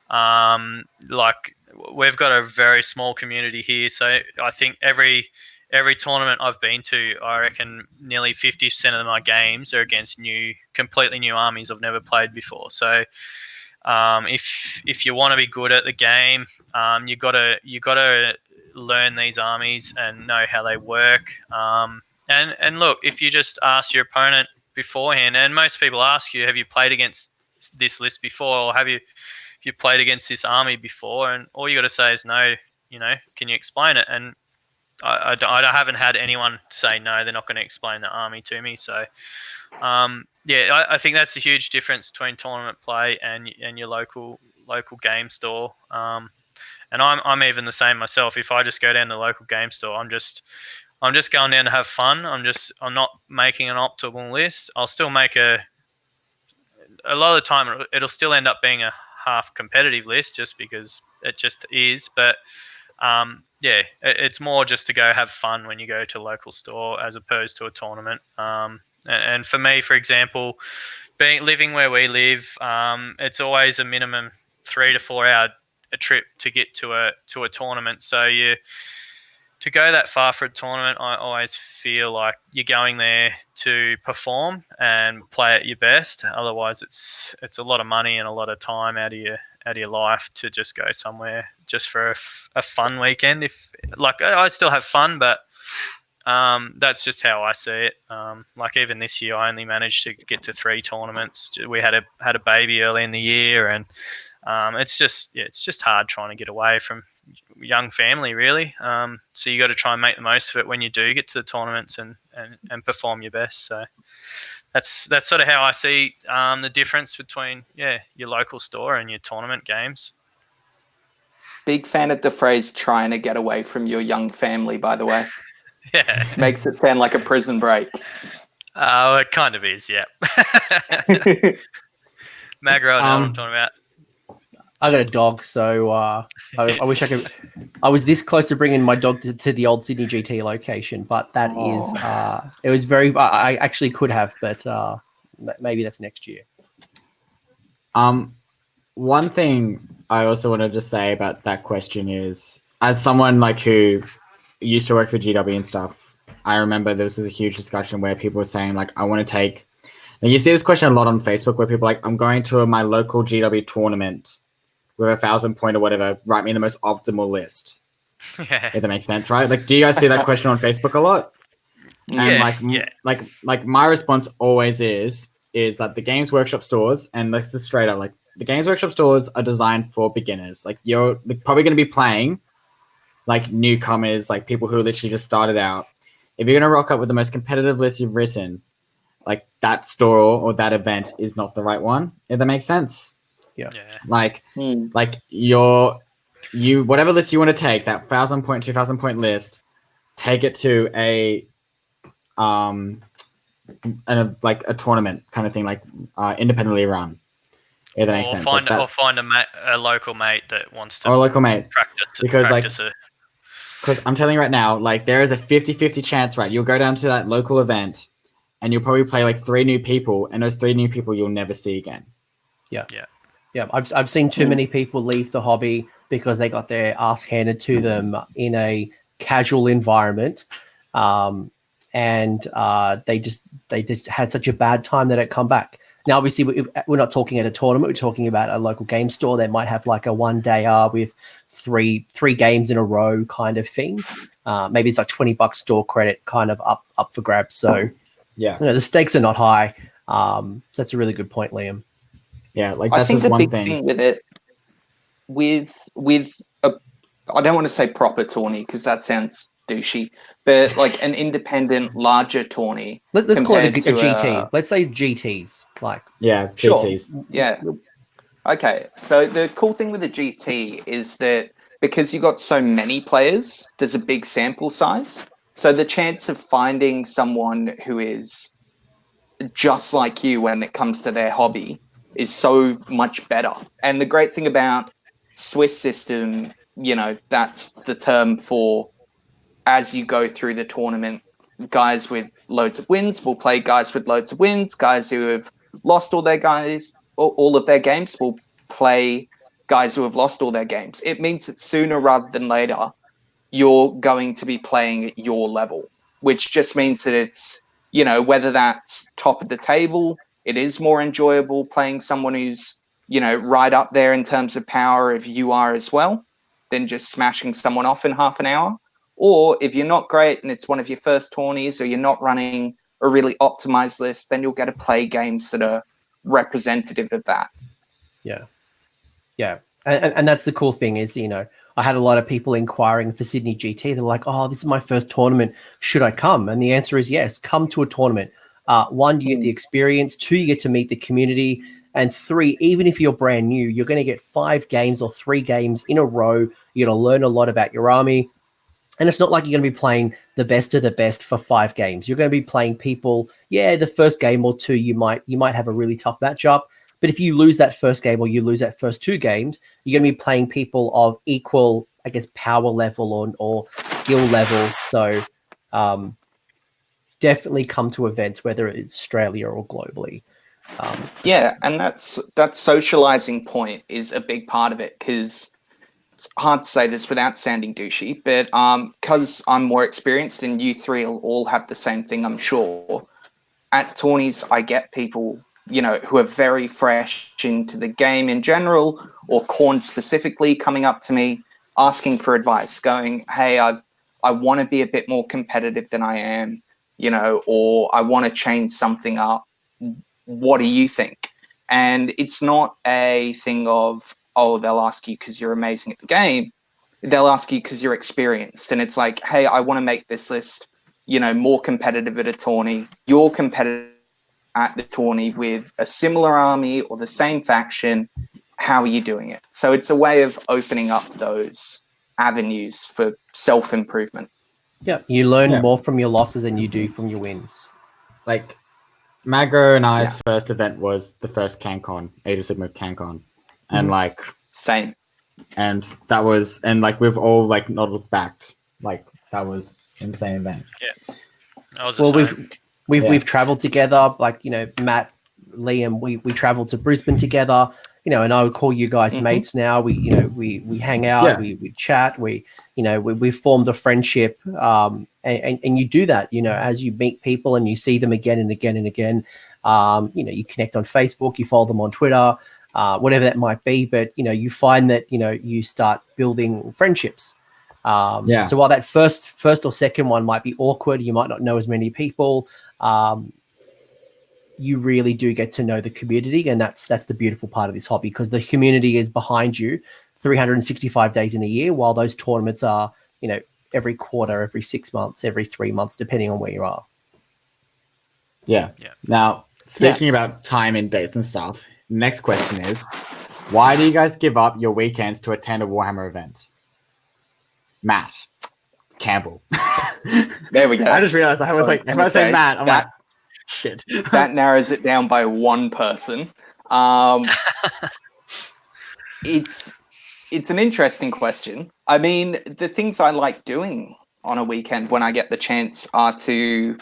Like, we've got a very small community here, so I think every every tournament I've been to, I reckon nearly 50% of my games are against completely new armies I've never played before. So if you want to be good at the game, you gotta learn these armies and know how they work. And look, if you just ask your opponent beforehand, and most people ask you, have you played against this list before, or have you played against this army before? And all you got to say is no. Can you explain it? And I haven't had anyone say no, they're not going to explain the army to me. So I think that's a huge difference between tournament play and your local game store. And I'm even the same myself. If I just go down to the local game store, I'm just going down to have fun. I'm not making an optimal list. I'll still make a lot of the time it'll still end up being a half competitive list just because it just is. But it's more just to go have fun when you go to a local store as opposed to a tournament. And for me, for example, living where we live, it's always a minimum 3 to 4 hour a trip to get to a tournament. So to go that far for a tournament, I always feel like you're going there to perform and play at your best. Otherwise, it's a lot of money and a lot of time out of your life to just go somewhere just for a fun weekend. I still have fun, but that's just how I see it. Like even this year, I only managed to get to 3 tournaments. We had a baby early in the year, and it's just hard trying to get away from young family, really. So you got to try and make the most of it when you do get to the tournaments and perform your best. So that's sort of how I see the difference between your local store and your tournament games. Big fan of the phrase "trying to get away from your young family." By the way, Yeah, makes it sound like a prison break. It kind of is, yeah. Magro, I know what I'm talking about. I got a dog, so I wish I could. I was this close to bringing my dog to the old Sydney GT location, but that is it was very. I actually could have, but maybe that's next year. One thing I also want to just say about that question is, as someone like who used to work for GW and stuff, I remember there was a huge discussion where people were saying like, I want to take. Now you see this question a lot on Facebook where people are like, I'm going to my local GW tournament with 1,000 point or whatever, write me the most optimal list. Yeah. If that makes sense, right? Like, do you guys see that question on Facebook a lot? And like my response always is that the Games Workshop stores, and let's just straight up, like the Games Workshop stores are designed for beginners. Like you're probably going to be playing like newcomers, like people who literally just started out. If you're going to rock up with the most competitive list you've written, like that store or that event is not the right one. If that makes sense. Yeah. Like you whatever list you want to take, that 1,000 point, 2,000 point list, take it to a tournament kind of thing, like independently run. If that makes sense. Or find a local mate that wants to. Or a local mate. Because I'm telling you right now, like there is a 50-50 chance, right? You'll go down to that local event and you'll probably play like 3 new people, and those 3 new people you'll never see again. Yeah, I've seen too many people leave the hobby because they got their ass handed to them in a casual environment, and they just had such a bad time they don't come back. Now, obviously, we're not talking at a tournament. We're talking about a local game store that might have like a one-dayer with three games in a row kind of thing. Maybe it's like $20 store credit kind of up for grabs. So yeah, the stakes are not high. So that's a really good point, Liam. Yeah, like that's I think just the one big thing. thing with it, with I don't want to say proper tourney because that sounds douchey, but like an independent, larger tourney. Let's call it a GT. Let's say GTs. GTs. Sure. Yeah. Okay. So the cool thing with the GT is that because you got so many players, there's a big sample size. So the chance of finding someone who is just like you when it comes to their hobby is so much better. And the great thing about Swiss system, that's the term for as you go through the tournament, guys with loads of wins will play guys with loads of wins. Guys who have lost all of their games will play guys who have lost all their games. It means that sooner rather than later, you're going to be playing at your level, which just means that it's, you know, whether that's top of the table, it is more enjoyable playing someone who's, you know, right up there in terms of power if you are as well, than just smashing someone off in half an hour. Or if you're not great and it's one of your first tourneys, or you're not running a really optimized list, then you'll get to play games that are representative of that. Yeah. Yeah. And that's the cool thing is, you know, I had a lot of people inquiring for Sydney GT. They're like, oh, this is my first tournament. Should I come? And the answer is yes, come to a tournament. One, you get the experience. Two, you get to meet the community. And three, even if you're brand new, you're going to get 5 games or 3 games in a row. You're going to learn a lot about your army. And it's not like you're going to be playing the best of the best for 5 games. You're going to be playing people. Yeah, the first game or two, you might have a really tough matchup. But if you lose that first game or you lose that first 2 games, you're going to be playing people of equal, I guess, power level or skill level. So definitely come to events, whether it's Australia or globally. Yeah, and that socializing point is a big part of it, because it's hard to say this without sounding douchey, but because I'm more experienced and you three will all have the same thing, I'm sure. At tourneys, I get people, you know, who are very fresh into the game in general, or Corn specifically, coming up to me, asking for advice, going, hey, I want to be a bit more competitive than I am, you know, or I want to change something up. What do you think? And it's not a thing of, oh, they'll ask you because you're amazing at the game. They'll ask you because you're experienced. And it's like, hey, I want to make this list, you know, more competitive at a tourney. You're competitive at the tourney with a similar army or the same faction. How are you doing it? So it's a way of opening up those avenues for self-improvement. Yeah, you learn more from your losses than you do from your wins. Like, Magro and I's first event was the first CanCon, Age of Sigmar CanCon. And like... Same. And that was... And like, we've all like not looked back. Like, that was an insane event. Yeah. That was the same. We've traveled together, like, you know, Matt, Liam, we traveled to Brisbane together, you know, and I would call you guys mates now. We, you know, we hang out, we chat, we formed a friendship, and you do that, you know, as you meet people and you see them again and again and again. You know, you connect on Facebook, you follow them on Twitter, whatever that might be, but, you know, you find that, you know, you start building friendships. So while that first or second one might be awkward, you might not know as many people, you really do get to know the community, and that's the beautiful part of this hobby, because the community is behind you 365 days in a year, while those tournaments are, you know, every quarter, every 6 months, every 3 months, depending on where you are. Yeah. Now, speaking about time and dates and stuff, next question is, why do you guys give up your weekends to attend a Warhammer event? Matt Campbell. There we go. I just realized I was like, if I say Matt, I'm like, shit. That narrows it down by one person. It's an interesting question. I mean, the things I like doing on a weekend when I get the chance are to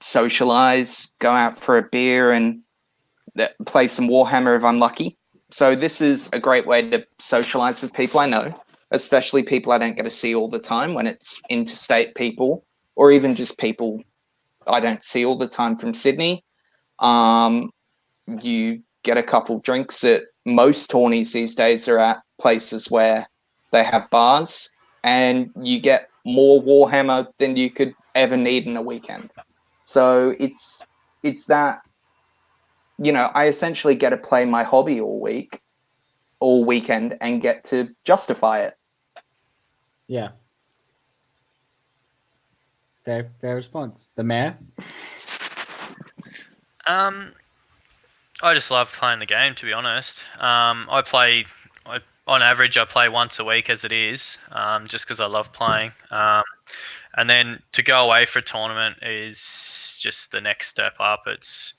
socialize, go out for a beer, and play some Warhammer if I'm lucky. So this is a great way to socialize with people I know, especially people I don't get to see all the time when it's interstate people, or even just people I don't see all the time from Sydney. You get a couple drinks at most tourneys these days are at places where they have bars, and you get more Warhammer than you could ever need in a weekend. So it's that, you know, I essentially get to play my hobby all weekend, and get to justify it. Yeah. Fair response. The mayor? I just love playing the game, to be honest. On average, I play once a week as it is, just because I love playing. And then to go away for a tournament is just the next step up. It's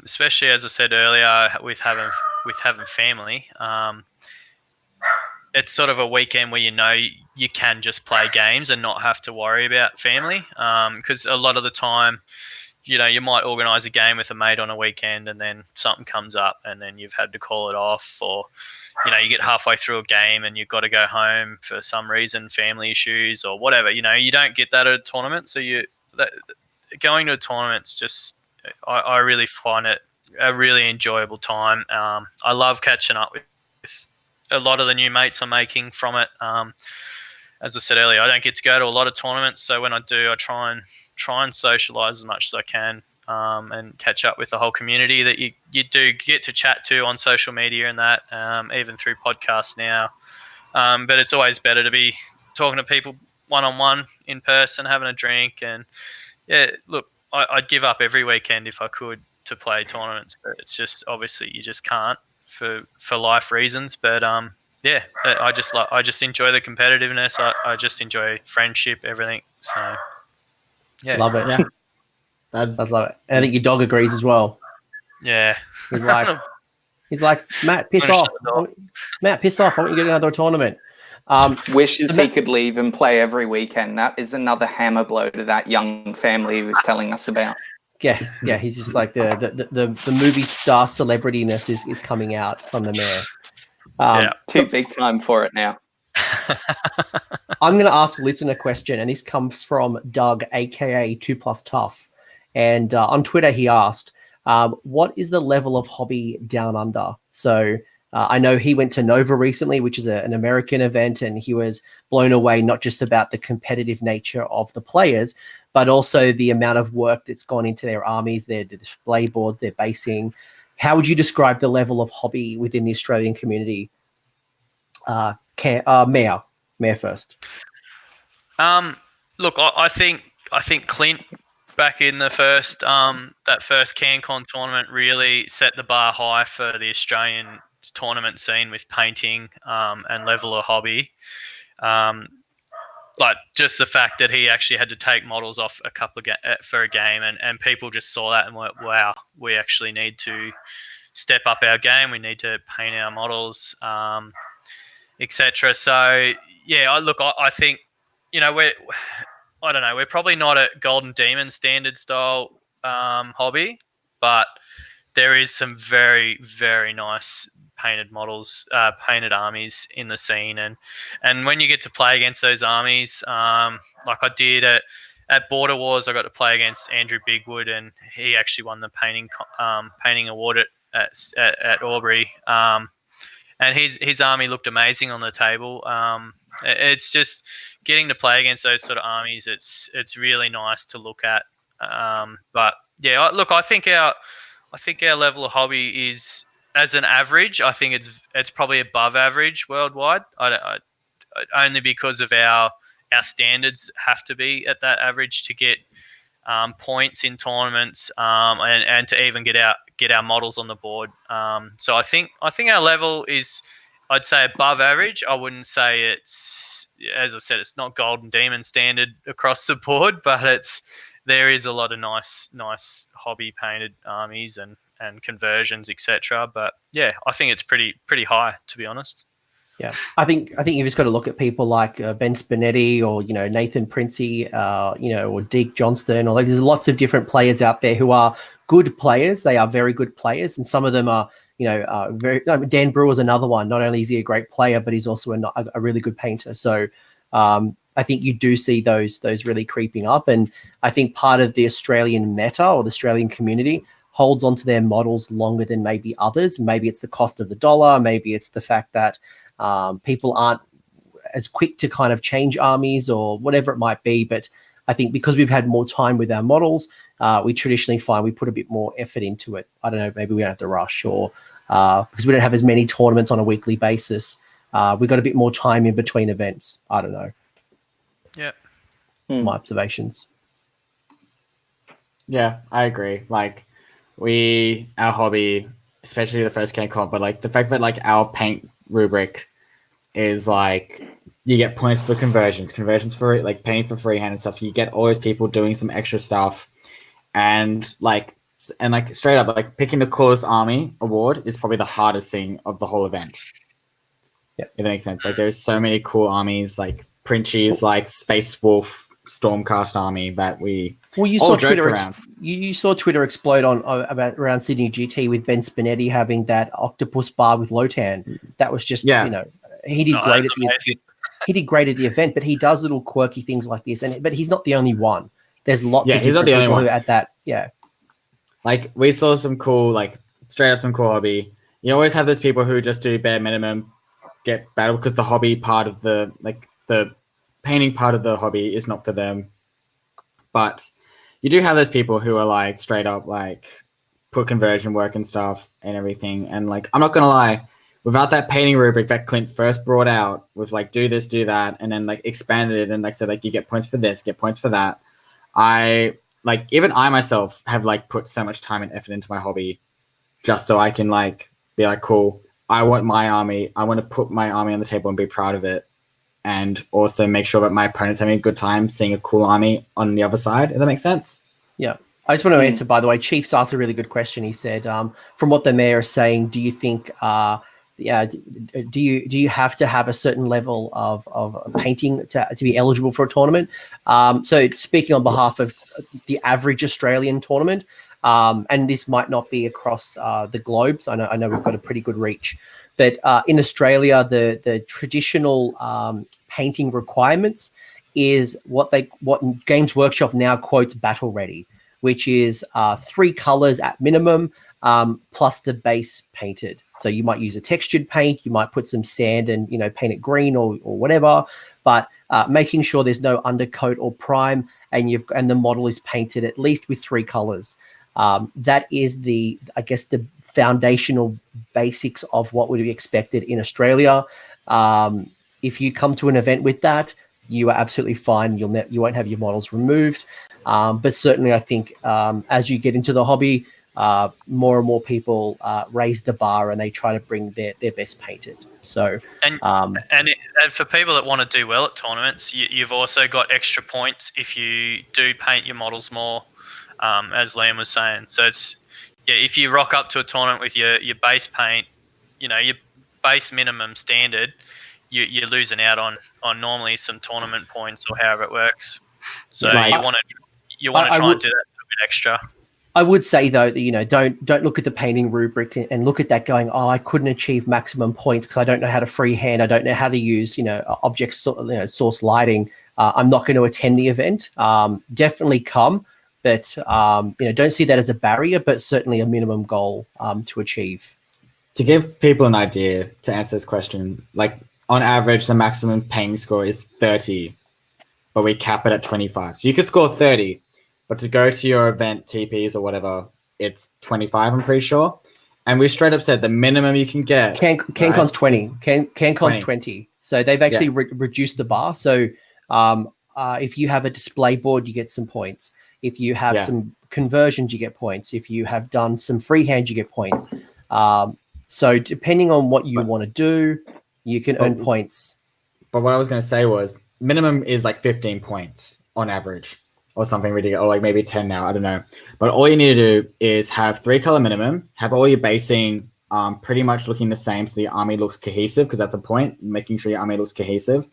especially, as I said earlier, with having family. It's sort of a weekend where you know you can just play games and not have to worry about family. Because a lot of the time, you might organise a game with a mate on a weekend, and then something comes up, and then you've had to call it off, or you get halfway through a game and you've got to go home for some reason, family issues or whatever. You don't get that at a tournament, so going to a tournament's just, I really find it a really enjoyable time. I love catching up with a lot of the new mates I'm making from it. As I said earlier, I don't get to go to a lot of tournaments, so when I do, I try and socialise as much as I can, and catch up with the whole community that you do get to chat to on social media and that, even through podcasts now. But it's always better to be talking to people one-on-one in person, having a drink. And yeah, look, I'd give up every weekend if I could to play tournaments, but it's just, obviously you just can't for life reasons. But yeah, I just enjoy the competitiveness. I just enjoy friendship, everything. So yeah, love it. Yeah, I love it. And I think your dog agrees as well. Yeah, He's like, Matt, piss off. Matt, piss off. I want you to get another tournament. Wishes he could leave and play every weekend. That is another hammer blow to that young family he was telling us about. Yeah. He's just like the movie star celebrityness is coming out from the mayor. Too big time for it now. I'm going to ask a listener question, and this comes from Doug, aka 2+ Tough. And on Twitter, he asked, what is the level of hobby down under? So I know he went to Nova recently, which is an American event, and he was blown away not just about the competitive nature of the players, but also the amount of work that's gone into their armies, their display boards, their basing. How would you describe the level of hobby within the Australian community? Mayor first. Look, I think Clint back in the first that first CanCon tournament really set the bar high for the Australian tournament scene with painting and level of hobby. Like just the fact that he actually had to take models off a couple for a game, and people just saw that and went, wow, we actually need to step up our game. We need to paint our models, etc. So yeah, I think we're probably not at Golden Demon standard style hobby, but there is some very, very nice painted models, painted armies in the scene, and when you get to play against those armies, like I did at Border Wars, I got to play against Andrew Bigwood, and he actually won the painting award at Albury, and his army looked amazing on the table. It's just getting to play against those sort of armies. It's really nice to look at. But yeah, look, I think our level of hobby is, as an average, I think it's probably above average worldwide. Only because of our standards have to be at that average to get points in tournaments, and to even get our models on the board. So I think our level is, I'd say, above average. I wouldn't say it's, as I said, it's not Golden Demon standard across the board, but there is a lot of nice hobby painted armies and conversions, etc. But yeah, I think it's pretty high, to be honest. Yeah, I think you've just got to look at people like Ben Spinetti or Nathan Princey, or Deke Johnston, or there's lots of different players out there who are good players. They are very good players, and some of them are very. Dan Brewer's another one. Not only is he a great player, but he's also a really good painter. So I think you do see those really creeping up, and I think part of the Australian meta or the Australian community holds onto their models longer than maybe others. Maybe it's the cost of the dollar. Maybe it's the fact that people aren't as quick to kind of change armies or whatever it might be. But I think because we've had more time with our models, we traditionally find we put a bit more effort into it. I don't know, maybe we don't have to rush, or because we don't have as many tournaments on a weekly basis. We've got a bit more time in between events. I don't know. Yeah. That's my observations. Yeah, I agree. Like our hobby, especially the first CanCon, but like the fact that like our paint rubric is like you get points for conversions for like painting for freehand and stuff. You get all those people doing some extra stuff, and straight up, like picking the coolest army award is probably the hardest thing of the whole event. Yeah, if that makes sense. Like there's so many cool armies, like Princhies, like Space Wolf, Stormcast army that we you all saw joked Twitter around. You saw Twitter explode on about around Sydney GT with Ben Spinetti having that octopus bar with Lotan. That was just he did great at he did great at the event, but he does little quirky things like this, but he's not the only one. There's lots of different people who at that. Yeah. Like we saw some cool, like straight up some cool hobby. You always have those people who just do bare minimum, get battle because the hobby part of the painting part of the hobby is not for them. But you do have those people who are like straight up like put conversion work and stuff and everything. And like I'm not gonna lie, without that painting rubric that Clint first brought out with like do this, do that, and then like expanded it and like said like you get points for this, get points for that. Even I myself have like put so much time and effort into my hobby just so I can like be like, cool, I want my army. I want to put my army on the table and be proud of it. And also make sure that my opponent's having a good time seeing a cool army on the other side. If that makes sense? Yeah. I just want to answer, by the way, Chief's asked a really good question. He said, from what the mayor is saying, do you think, do you have to have a certain level of painting to be eligible for a tournament? So speaking on behalf of the average Australian tournament, and this might not be across the globe, so I know we've got a pretty good reach, but in Australia, the traditional painting requirements is what Games Workshop now quotes battle ready, which is 3 colors at minimum, plus the base painted. So you might use a textured paint, you might put some sand and paint it green or whatever, but making sure there's no undercoat or prime, and the model is painted at least with 3 colors. That is the foundational basics of what would be expected in Australia. If you come to an event with that, you are absolutely fine. You won't have your models removed. But certainly, I think as you get into the hobby, more and more people raise the bar and they try to bring their best painted. So and for people that want to do well at tournaments, you've also got extra points if you do paint your models more, as Liam was saying. So it's if you rock up to a tournament with your base paint, your base minimum standard, you're losing out on normally some tournament points or however it works. So you want to try and do that a bit extra. I would say though that don't look at the painting rubric and look at that going, oh, I couldn't achieve maximum points because I don't know how to freehand, I don't know how to use object source lighting. I'm not going to attend the event. Definitely come, but don't see that as a barrier, but certainly a minimum goal to achieve. To give people an idea to answer this question, like on average, the maximum painting score is 30, but we cap it at 25. So you could score 30. But to go to your event, TPs or whatever, it's 25, I'm pretty sure. And we straight up said the minimum you can get. CanCon's 20. CanCon's 20. So they've actually reduced the bar. So if you have a display board, you get some points. If you have some conversions, you get points. If you have done some freehand, you get points. So depending on what you want to do, you can earn points. But what I was going to say was minimum is like 15 points on average. Or something ridiculous, or like maybe 10 now, I don't know. But all you need to do is have 3 color minimum, have all your basing pretty much looking the same so your army looks cohesive, because that's a point, making sure your army looks cohesive.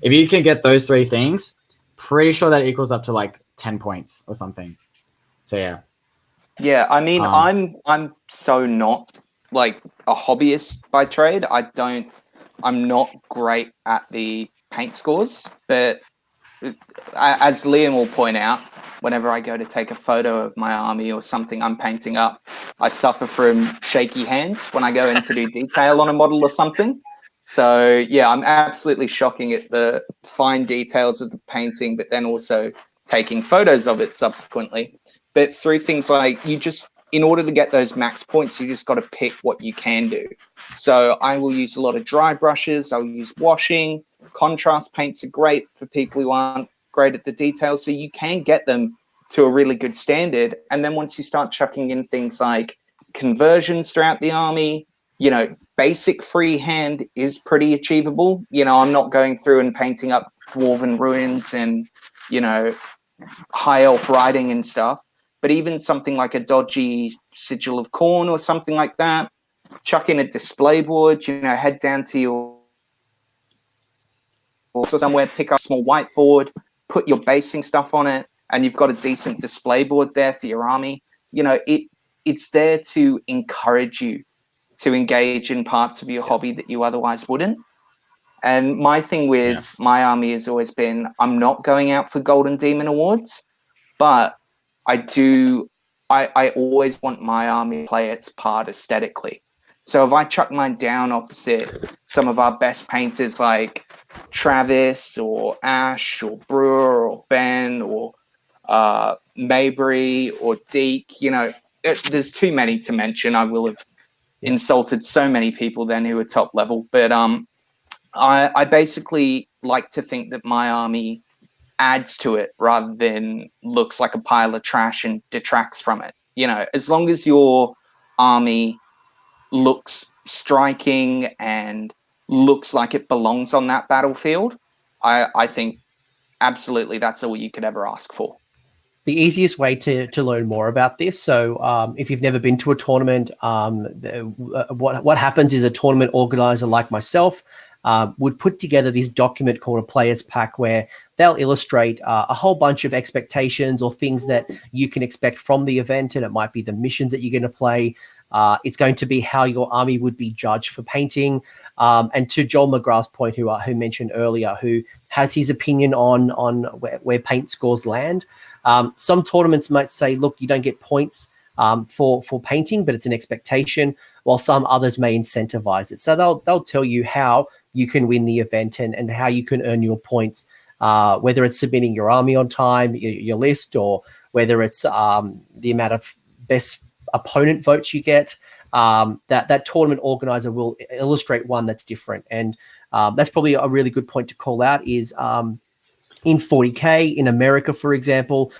If you can get those 3 things, pretty sure that equals up to like 10 points or something. So yeah. Yeah, I mean, I'm so not like a hobbyist by trade. I'm not great at the paint scores, but as Liam will point out, whenever I go to take a photo of my army or something I'm painting up, I suffer from shaky hands when I go in to do detail on a model or something. So yeah, I'm absolutely shocking at the fine details of the painting, but then also taking photos of it subsequently. But through things like in order to get those max points, you just got to pick what you can do. So I will use a lot of dry brushes. I'll use washing. Contrast paints are great for people who aren't great at the details. So you can get them to a really good standard. And then once you start chucking in things like conversions throughout the army, basic freehand is pretty achievable. I'm not going through and painting up dwarven ruins and, high elf riding and stuff. But even something like a dodgy sigil of corn or something like that, chuck in a display board, head down to your somewhere, pick up a small whiteboard, put your basing stuff on it, and you've got a decent display board there for your army, you know, it's there to encourage you to engage in parts of your hobby that you otherwise wouldn't. And my thing with my army has always been, I'm not going out for Golden Demon Awards, but I always want my army to play its part aesthetically. So if I chuck mine down opposite some of our best painters like Travis or Ash or Brewer or Ben or Mabry or Deke, you know, there's too many to mention. I will have insulted so many people then who are top level. But I basically like to think that my army adds to it rather than looks like a pile of trash and detracts from it. You know, as long as your army looks striking and looks like it belongs on that battlefield, I think absolutely that's all you could ever ask for. The easiest way to learn more about this, so if you've never been to a tournament, what happens is a tournament organizer like myself would put together this document called a player's pack, where they'll illustrate a whole bunch of expectations or things that you can expect from the event, and it might be the missions that you're going to play. It's going to be how your army would be judged for painting. And to Joel McGrath's point, who mentioned earlier, who has his opinion on where paint scores land. Some tournaments might say, look, you don't get points for painting, but it's an expectation, while some others may incentivize it. So they'll tell you how you can win the event and how you can earn your points, whether it's submitting your army on time, your list, or whether it's the amount of best opponent votes you get. That tournament organizer will illustrate one that's different. And that's probably a really good point to call out is in 40K in America, for example,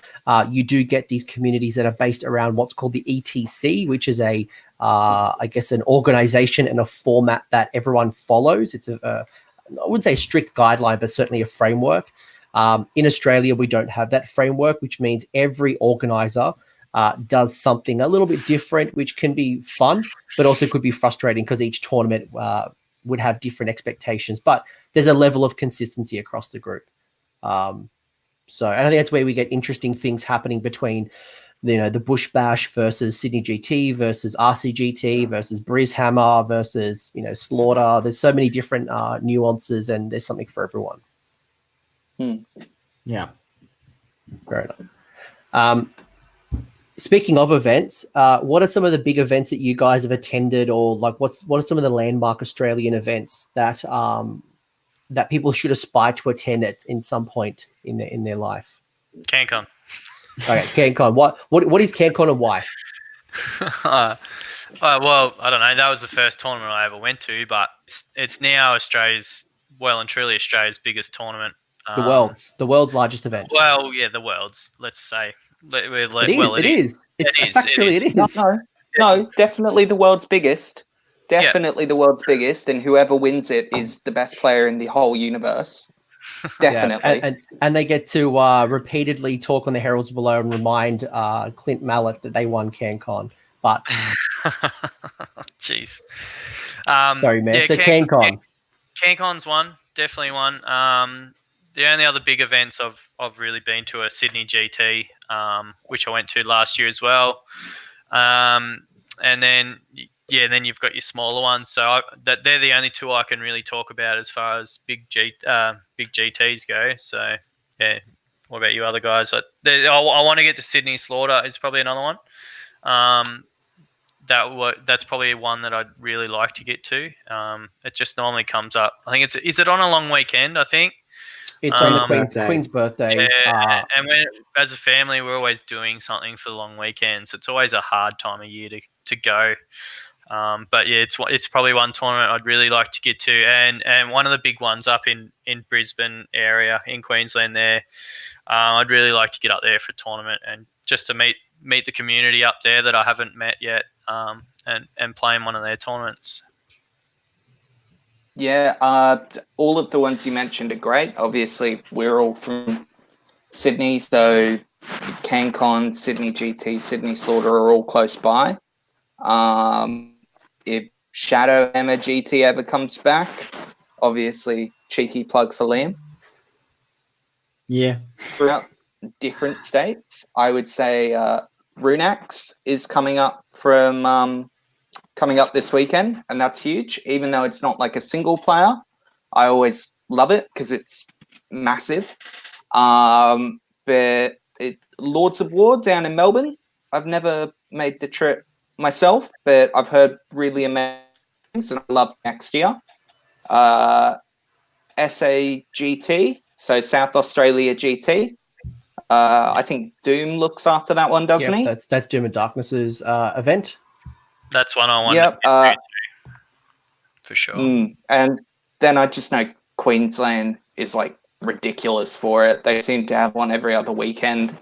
you do get these communities that are based around what's called the ETC, which is I guess an organization and a format that everyone follows. It's I wouldn't say a strict guideline, but certainly a framework. In Australia, we don't have that framework, which means every organizer does something a little bit different, which can be fun, but also could be frustrating because each tournament would have different expectations. But there's a level of consistency across the group. So I think that's where we get interesting things happening between, you know, the Bush Bash versus Sydney GT versus RCGT versus Brishammer versus, you know, Slaughter. There's so many different nuances, and there's something for everyone. Yeah. Fair enough. Speaking of events, what are some of the big events that you guys have attended, or like what are some of the landmark Australian events that that people should aspire to attend at in some point in their life? CanCon. Okay, CanCon. What is CanCon and why? Well, I don't know. That was the first tournament I ever went to, but it's now Australia's biggest tournament. The world's largest event. Well, yeah, the world's. Let's say. It is. No, definitely the world's biggest. Definitely the world's biggest, and whoever wins it is the best player in the whole universe. Definitely. Yeah, and they get to repeatedly talk on the Heralds Below and remind Clint Mallet that they won CanCon. But jeez. Sorry, man. Yeah, so CanCon. CanCon's one, definitely one. The only other big events I've really been to are Sydney GT, which I went to last year as well. And then you've got your smaller ones. So they're the only two I can really talk about as far as big GTs go. So yeah, what about you other guys? I want to get to Sydney Slaughter is probably another one. That's probably one that I'd really like to get to. It just normally comes up. I think is it on a long weekend? I think it's on the Queen's birthday. Yeah, and as a family, we're always doing something for the long weekends. It's always a hard time of year to go. But yeah, it's probably one tournament I'd really like to get to, and one of the big ones up in Brisbane area in Queensland there. I'd really like to get up there for a tournament and just to meet the community up there that I haven't met yet, and play in one of their tournaments. Yeah, all of the ones you mentioned are great. Obviously, we're all from Sydney, so CanCon, Sydney GT, Sydney Slaughter are all close by. If Shadowhammer GT ever comes back, obviously cheeky plug for Liam. Yeah. throughout different states. I would say Runax is coming up this weekend, and that's huge. Even though it's not like a single player, I always love it because it's massive. But Lords of War down in Melbourne, I've never made the trip myself, but I've heard really amazing things, and I love next year. SAGT, so South Australia GT. I think Doom looks after that one, doesn't he? That's Doom and Darkness's event. That's one I want. Yep. For sure. And then I just know Queensland is like ridiculous for it. They seem to have one every other weekend.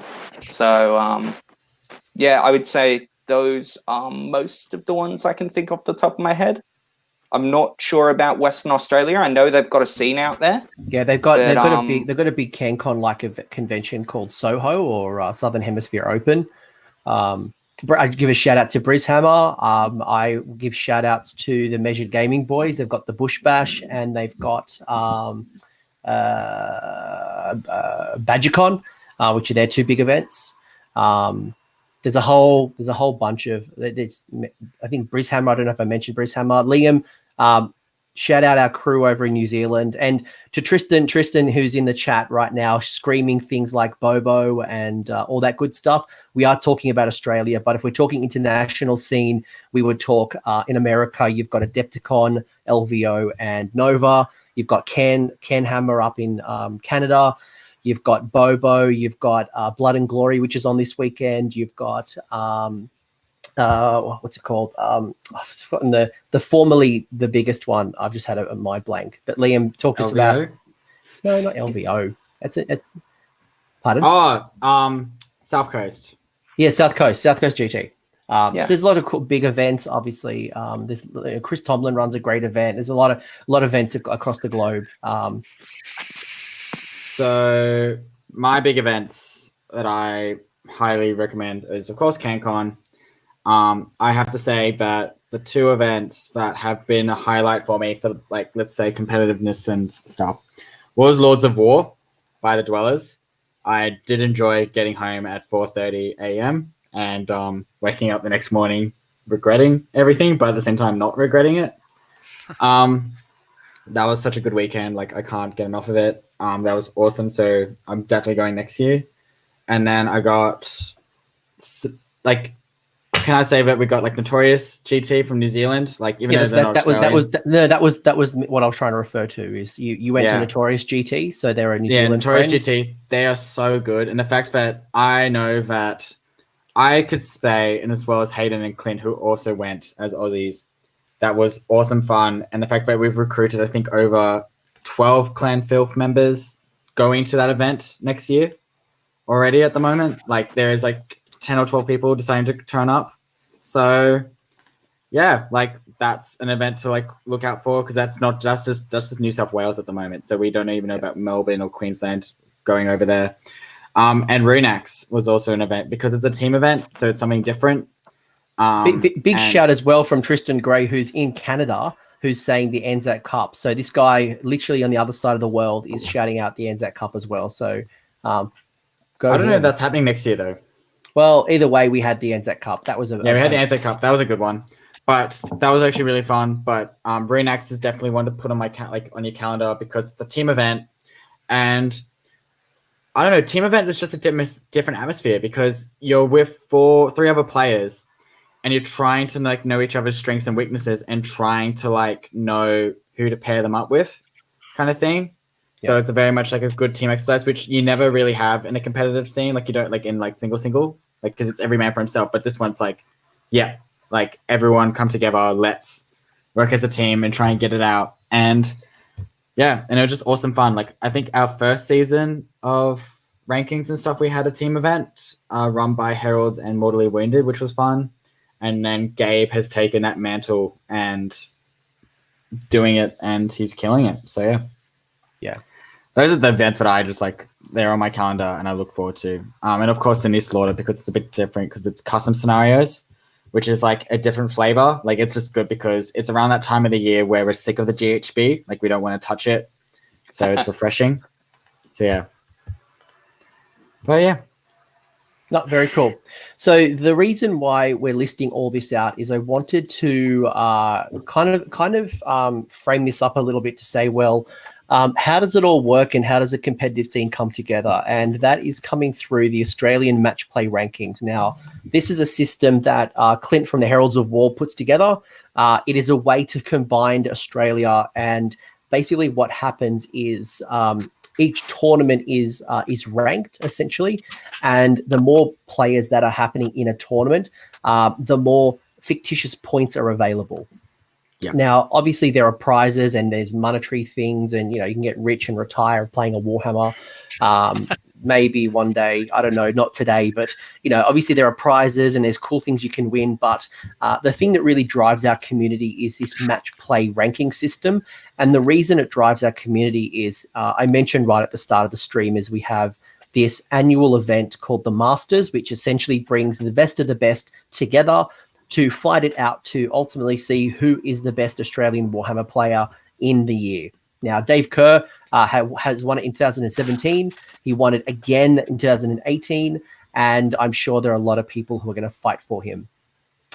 So I would say those are most of the ones I can think off the top of my head. I'm not sure about Western Australia. I know they've got a scene out there. Yeah, they've got a big CanCon like a convention called Soho or Southern Hemisphere Open. I give a shout out to Brishammer. I give shout outs to the Measured Gaming Boys. They've got the Bush Bash and they've got BadgerCon, which are their two big events. There's a whole bunch of. I think Brishammer. I don't know if I mentioned Brishammer. Liam. Shout out our crew over in New Zealand, and to Tristan, who's in the chat right now, screaming things like Bobo and all that good stuff. We are talking about Australia, but if we're talking international scene, we would talk in America. You've got Adepticon, LVO, and Nova. You've got Ken Hammer up in Canada. You've got Bobo. You've got Blood and Glory, which is on this weekend. You've got what's it called? I've forgotten the formerly the biggest one. I've just had a mind blank. But Liam, talk us about. No, not LVO. That's it. Pardon? Oh, South Coast. Yeah, South Coast GT. So there's a lot of cool, big events. Obviously, there's Chris Tomlin runs a great event. There's a lot of events across the globe. So my big events that I highly recommend is, of course, CanCon. I have to say that the two events that have been a highlight for me for, like, let's say competitiveness and stuff was Lords of War by the Dwellers. I did enjoy getting home at 4:30 a.m. and waking up the next morning regretting everything, but at the same time not regretting it. That was such a good weekend. Like, I can't get enough of it. That was awesome. So I'm definitely going next year. And then I got can I say that we got like Notorious GT from New Zealand? Like, even though that was what I was trying to refer to. Is you went to Notorious GT, so they're a New Zealand Notorious friend. GT. They are so good, and the fact that I know that I could stay, and as well as Hayden and Clint, who also went as Aussies, that was awesome fun. And the fact that we've recruited, I think, over 12 Clan Filth members going to that event next year already. At the moment, like, there is like 10 or 12 people deciding to turn up. So yeah, like, that's an event to like look out for, because that's just New South Wales at the moment. So we don't even know about Melbourne or Queensland going over there. And Runax was also an event because it's a team event, so it's something different. Big shout as well from Tristan Gray, who's in Canada, who's saying the Anzac Cup. So this guy literally on the other side of the world is shouting out the Anzac Cup as well. So I don't know if that's happening next year though. Well, either way, we had the Anzac Cup. That was we had the Anzac Cup. That was a good one, but that was actually really fun. But Runax is definitely one to put on on your calendar because it's a team event, and I don't know, team event is just a different atmosphere because you're with three other players, and you're trying to like know each other's strengths and weaknesses, and trying to like know who to pair them up with, kind of thing. So it's a very much like a good team exercise, which you never really have in a competitive scene. Like, you don't like in like single, like, because it's every man for himself. But this one's like, like everyone come together, let's work as a team and try and get it out. And and it was just awesome fun. Like, I think our first season of rankings and stuff, we had a team event run by Heralds and Mortally Wounded, which was fun. And then Gabe has taken that mantle and doing it, and he's killing it. So yeah. Those are the events that I just like, they're on my calendar and I look forward to. And of course the New Slaughter, because it's a bit different because it's custom scenarios, which is like a different flavor. Like, it's just good because it's around that time of the year where we're sick of the GHB. Like, we don't want to touch it. So it's refreshing. So yeah. But yeah. Not very cool. So the reason why we're listing all this out is I wanted to kind of frame this up a little bit to say, well, how does it all work and how does a competitive scene come together? And that is coming through the Australian match play rankings. Now, this is a system that Clint from the Heralds of War puts together. It is a way to combine Australia, and basically what happens is each tournament is ranked essentially, and the more players that are happening in a tournament, the more fictitious points are available. Yeah. Now, obviously, there are prizes and there's monetary things, and you can get rich and retire playing a Warhammer. Maybe one day, I don't know, not today, but obviously there are prizes and there's cool things you can win. But the thing that really drives our community is this match play ranking system. And the reason it drives our community is, I mentioned right at the start of the stream, is we have this annual event called the Masters, which essentially brings the best of the best together to fight it out to ultimately see who is the best Australian Warhammer player in the year. Now, Dave Kerr has won it in 2017. He won it again in 2018. And I'm sure there are a lot of people who are going to fight for him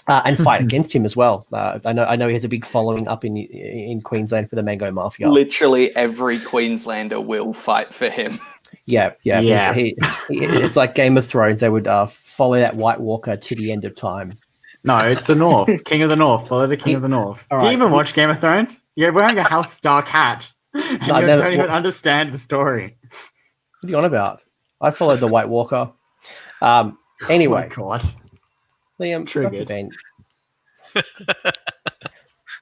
and fight against him as well. I know he has a big following up in Queensland for the Mango Mafia. Literally every Queenslander will fight for him. Yeah. It's like Game of Thrones. They would follow that White Walker to the end of time. No, it's the North. King of the North. Follow the King of the North. Do you even watch Game of Thrones? You're wearing a House Stark hat. And you don't even understand the story. What are you on about? I followed the White Walker. Anyway. Oh my God. Liam, triggered.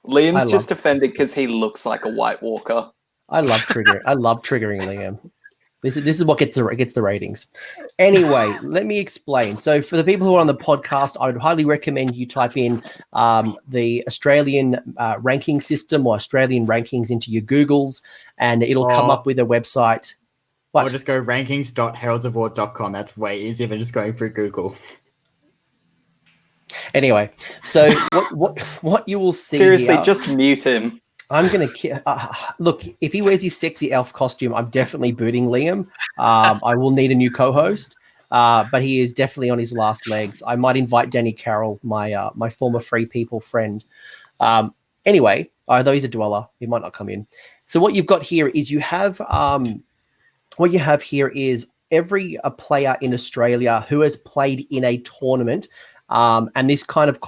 Liam's just offended because he looks like a White Walker. I love triggering Liam. This is what gets the ratings. Anyway, let me explain. So for the people who are on the podcast, I would highly recommend you type in the Australian ranking system or Australian rankings into your Googles, and it'll come up with a website. What? Or just go rankings.heraldsofwar.com. That's way easier than just going through Google. Anyway, so what you will see seriously, here, just mute him. I'm going to look, if he wears his sexy elf costume, I'm definitely booting Liam. I will need a new co-host, but he is definitely on his last legs. I might invite Danny Carroll, my former Free People friend. Anyway, though he's a dweller, he might not come in. So what you've got here is every player in Australia who has played in a tournament. And this kind of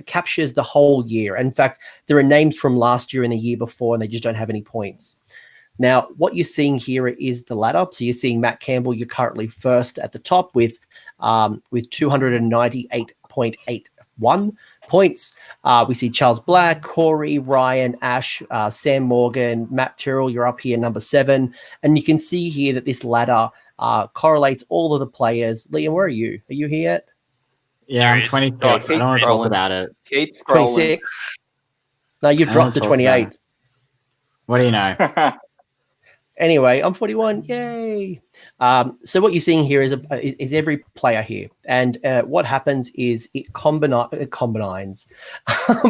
captures the whole year. In fact, there are names from last year and the year before, and they just don't have any points. Now, what you're seeing here is the ladder. So you're seeing Matt Campbell. You're currently first at the top with 298.81 points. We see Charles Black, Corey, Ryan, Ash, Sam Morgan, Matt Tyrrell. You're up here, number 7. And you can see here that this ladder correlates all of the players. Liam, where are you? Are you here yet? Yeah, I'm 26. I don't want to talk about it. Keep scrolling. 26? No, you've dropped to 28. What do you know? Anyway, I'm 41. Yay. So what you're seeing here is every player here. And what happens is it combines the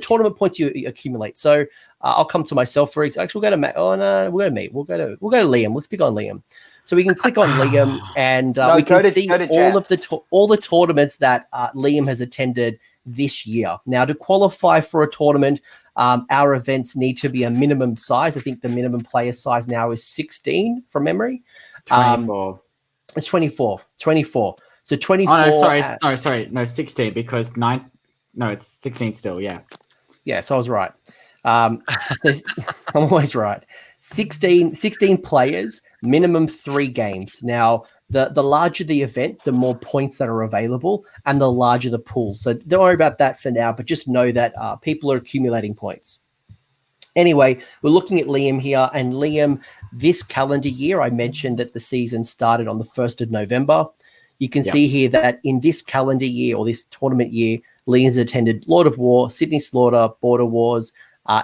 tournament points you accumulate. So I'll come to myself for example. Actually, we'll go to Matt. Oh no, we'll go to me. We'll go to Liam. Let's pick on Liam. So we can click on Liam, and we can see all the tournaments that Liam has attended this year. Now, to qualify for a tournament, our events need to be a minimum size. I think the minimum player size now is 16 from memory. 24. It's 24. So 24. Oh, no, sorry. No, 16 because 9. No, it's 16 still. Yeah. Yeah. So I was right. So I'm always right. 16 players, minimum 3 games. Now, the larger the event, the more points that are available, and the larger the pool. So don't worry about that for now, but just know that people are accumulating points. Anyway, we're looking at Liam here, and Liam, this calendar year, I mentioned that the season started on the 1st of November. You can see here that in this calendar year, or this tournament year, Liam's attended Lord of War, Sydney Slaughter, Border Wars,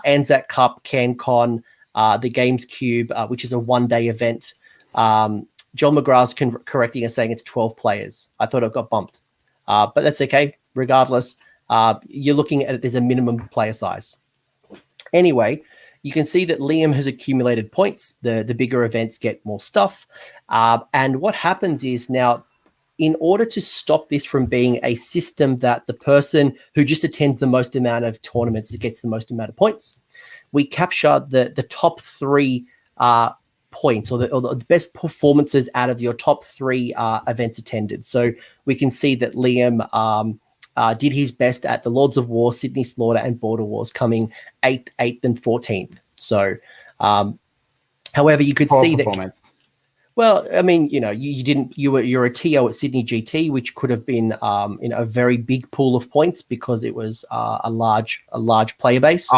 Anzac Cup, CanCon, the Games Cube, which is a one-day event. John McGrath's correcting and saying it's 12 players. I thought it got bumped, but that's okay. Regardless, you're looking at it, there's a minimum player size. Anyway, you can see that Liam has accumulated points. The bigger events get more stuff. And what happens is now, in order to stop this from being a system that the person who just attends the most amount of tournaments gets the most amount of points, we capture the top 3 points or the best performances out of your top 3 events attended. So we can see that Liam did his best at the Lords of War, Sydney Slaughter, and Border Wars, coming 8th, and 14th. So, however, you could see that. Well, I mean, you didn't. You're a TO at Sydney GT, which could have been a very big pool of points because it was a large player base.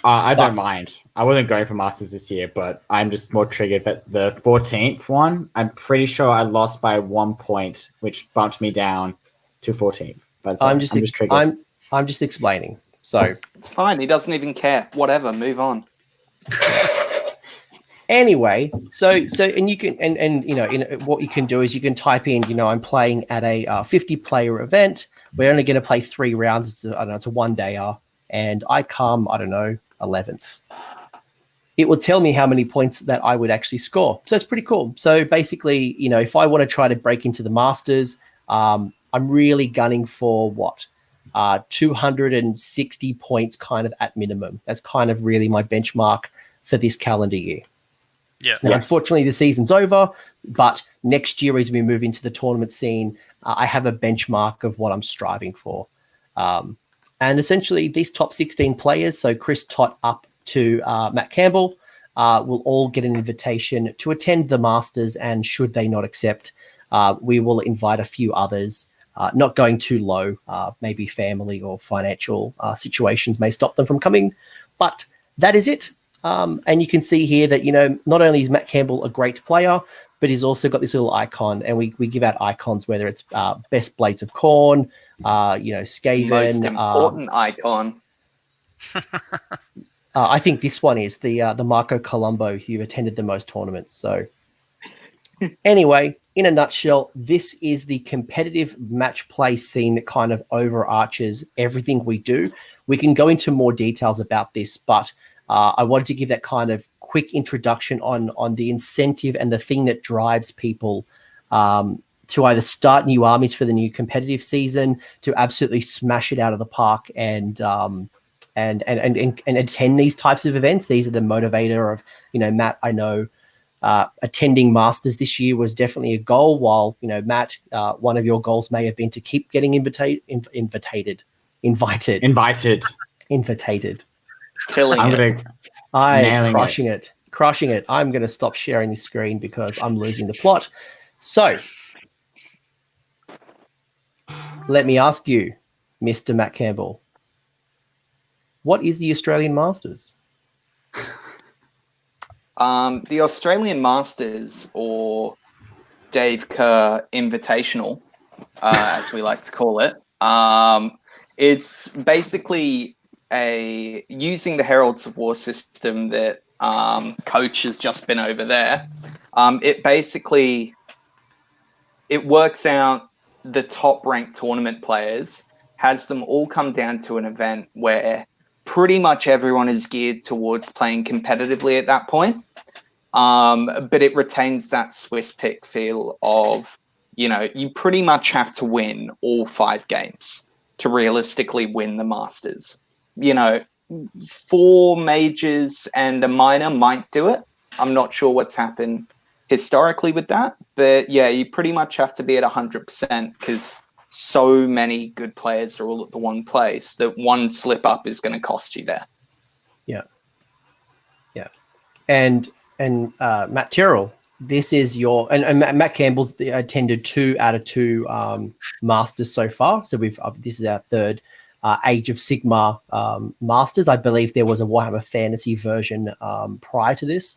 I don't mind. I wasn't going for Masters this year, but I'm just more triggered that the 14th one, I'm pretty sure I lost by 1 point, which bumped me down to 14th. But I'm just triggered. I'm just explaining. So it's fine. He doesn't even care. Whatever. Move on. Anyway, so and you can what you can do is you can type in, I'm playing at a 50-player event. We're only going to play 3 rounds. It's a 1-dayer, and I come 11th. It will tell me how many points that I would actually score. So it's pretty cool. So basically, if I want to try to break into the Masters, I'm really gunning for 260 points kind of at minimum. That's kind of really my benchmark for this calendar year. Yeah. Now, unfortunately, the season's over, but next year as we move into the tournament scene, I have a benchmark of what I'm striving for. And essentially, these top 16 players, so Chris Tott up to Matt Campbell, will all get an invitation to attend the Masters, and should they not accept, we will invite a few others, not going too low, maybe family or financial situations may stop them from coming, but that is it. And you can see here that, not only is Matt Campbell a great player, but he's also got this little icon, and we give out icons, whether it's best blades of corn, Skaven. Most important icon. I think this one is the Marco Colombo, who attended the most tournaments. So anyway, in a nutshell, this is the competitive match play scene that kind of overarches everything we do. We can go into more details about this, but I wanted to give that kind of quick introduction on the incentive and the thing that drives people to either start new armies for the new competitive season, to absolutely smash it out of the park and attend these types of events. These are the motivator of, Matt, I know attending Masters this year was definitely a goal, while, Matt, one of your goals may have been to keep getting invited. Killing it. I'm crushing it. I'm going to stop sharing this screen because I'm losing the plot. So let me ask you, Mr. Matt Campbell, what is the Australian Masters? The Australian Masters, or Dave Kerr Invitational, as we like to call it, it's basically using the Heralds of War system that Coach has just been over there. It works out the top ranked tournament players, has them all come down to an event where pretty much everyone is geared towards playing competitively at that point. But it retains that Swiss pick feel of, you pretty much have to win all 5 games to realistically win the Masters. 4 majors and a minor might do it. I'm not sure what's happened historically with that, but yeah, you pretty much have to be at 100% because so many good players are all at the one place that one slip up is going to cost you there. Yeah. And Matt Tyrrell, this is your and Matt Campbell's attended 2 out of 2 Masters so far. So this is our 3rd Age of Sigmar Masters. I believe there was a Warhammer Fantasy version prior to this.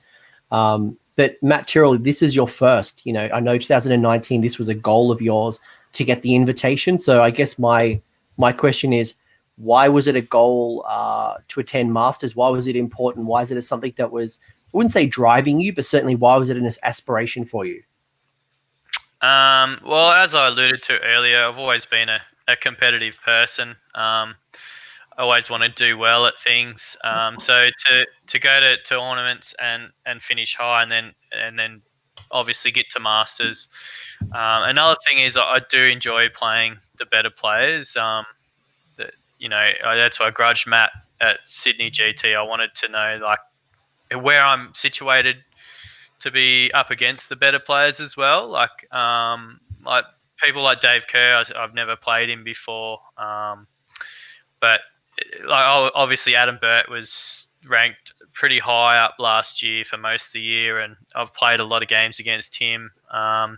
But Matt Tyrrell, this is your first. I know 2019, this was a goal of yours to get the invitation. So I guess my question is, why was it a goal to attend Masters? Why was it important? Why is it something that was, I wouldn't say driving you, but certainly why was it an aspiration for you? Well, as I alluded to earlier, I've always been a competitive person. always want to do well at things. So to go to tournaments and finish high, and then obviously get to Masters. Another thing is I do enjoy playing the better players. That's why I grudged Matt at Sydney GT. I wanted to know like where I'm situated to be up against the better players as well. Like people like Dave Kerr, I've never played him before. But like obviously Adam Burt was ranked pretty high up last year for most of the year, and I've played a lot of games against him. And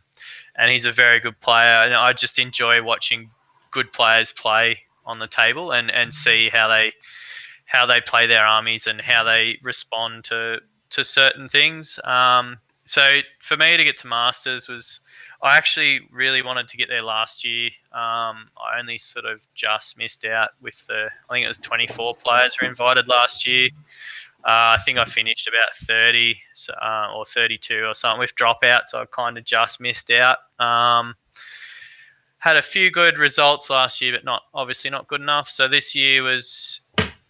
he's a very good player. And I just enjoy watching good players play on the table and see how they play their armies and how they respond to certain things. So for me to get to Masters I actually really wanted to get there last year. I only sort of just missed out with I think it was 24 players were invited last year. I think I finished about 30 or 32 or something with dropouts. So I kind of just missed out. Had a few good results last year, but obviously not good enough. So this year was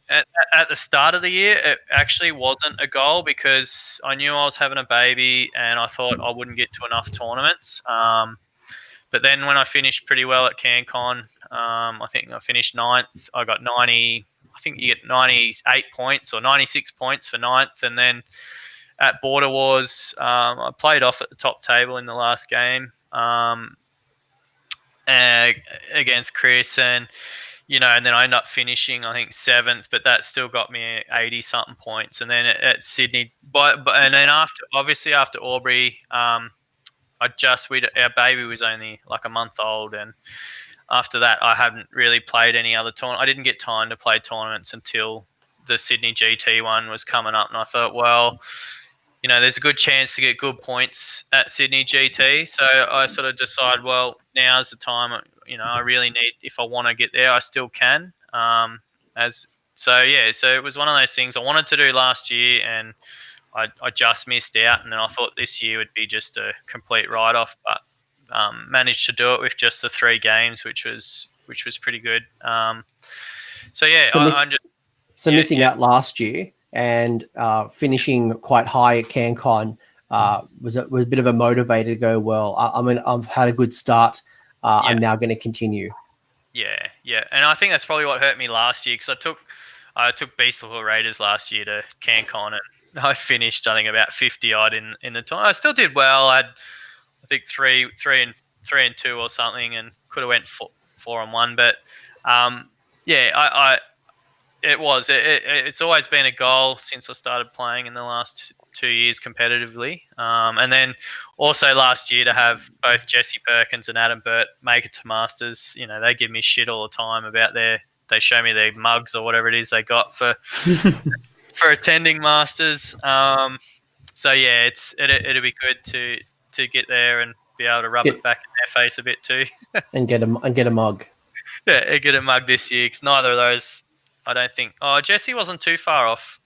at the start of the year, it actually wasn't a goal because I knew I was having a baby and I thought I wouldn't get to enough tournaments. But then when I finished pretty well at CanCon, I think I finished 9th. I got 90. I think you get 98 points or 96 points for 9th. And then at Border Wars, I played off at the top table in the last game against Chris, and and then I ended up finishing, I think 7th, but that still got me 80 something points. And then at Sydney, and then after Aubrey, our baby was only like a month old, and after that, I haven't really played any other tournament. I didn't get time to play tournaments until the Sydney GT one was coming up, and I thought, well, there's a good chance to get good points at Sydney GT. So I sort of decided, well, now's the time. I really need, if I want to get there, I still can. So it was one of those things I wanted to do last year, and I just missed out. And then I thought this year would be just a complete write-off, but managed to do it with just the 3 games, which was pretty good. Missing out last year and finishing quite high at CanCon was a bit of a motivator to go, well, I've had a good start. I'm now going to continue. Yeah. And I think that's probably what hurt me last year, because I took Beast Level Raiders last year to CanCon, and I finished, I think, about 50 odd in the tournament. I still did well. I think 3 and 2 or something, and could have went 4 and 1. But it's always been a goal since I started playing in the last 2 years competitively. And then also last year to have both Jesse Perkins and Adam Burt make it to Masters. They give me shit all the time about they show me their mugs or whatever it is they got for attending Masters. So yeah, it'll be good to get there and be able to rub it back in their face a bit too. and get a mug. Yeah, get a mug this year, because neither of those, I don't think. Oh, Jesse wasn't too far off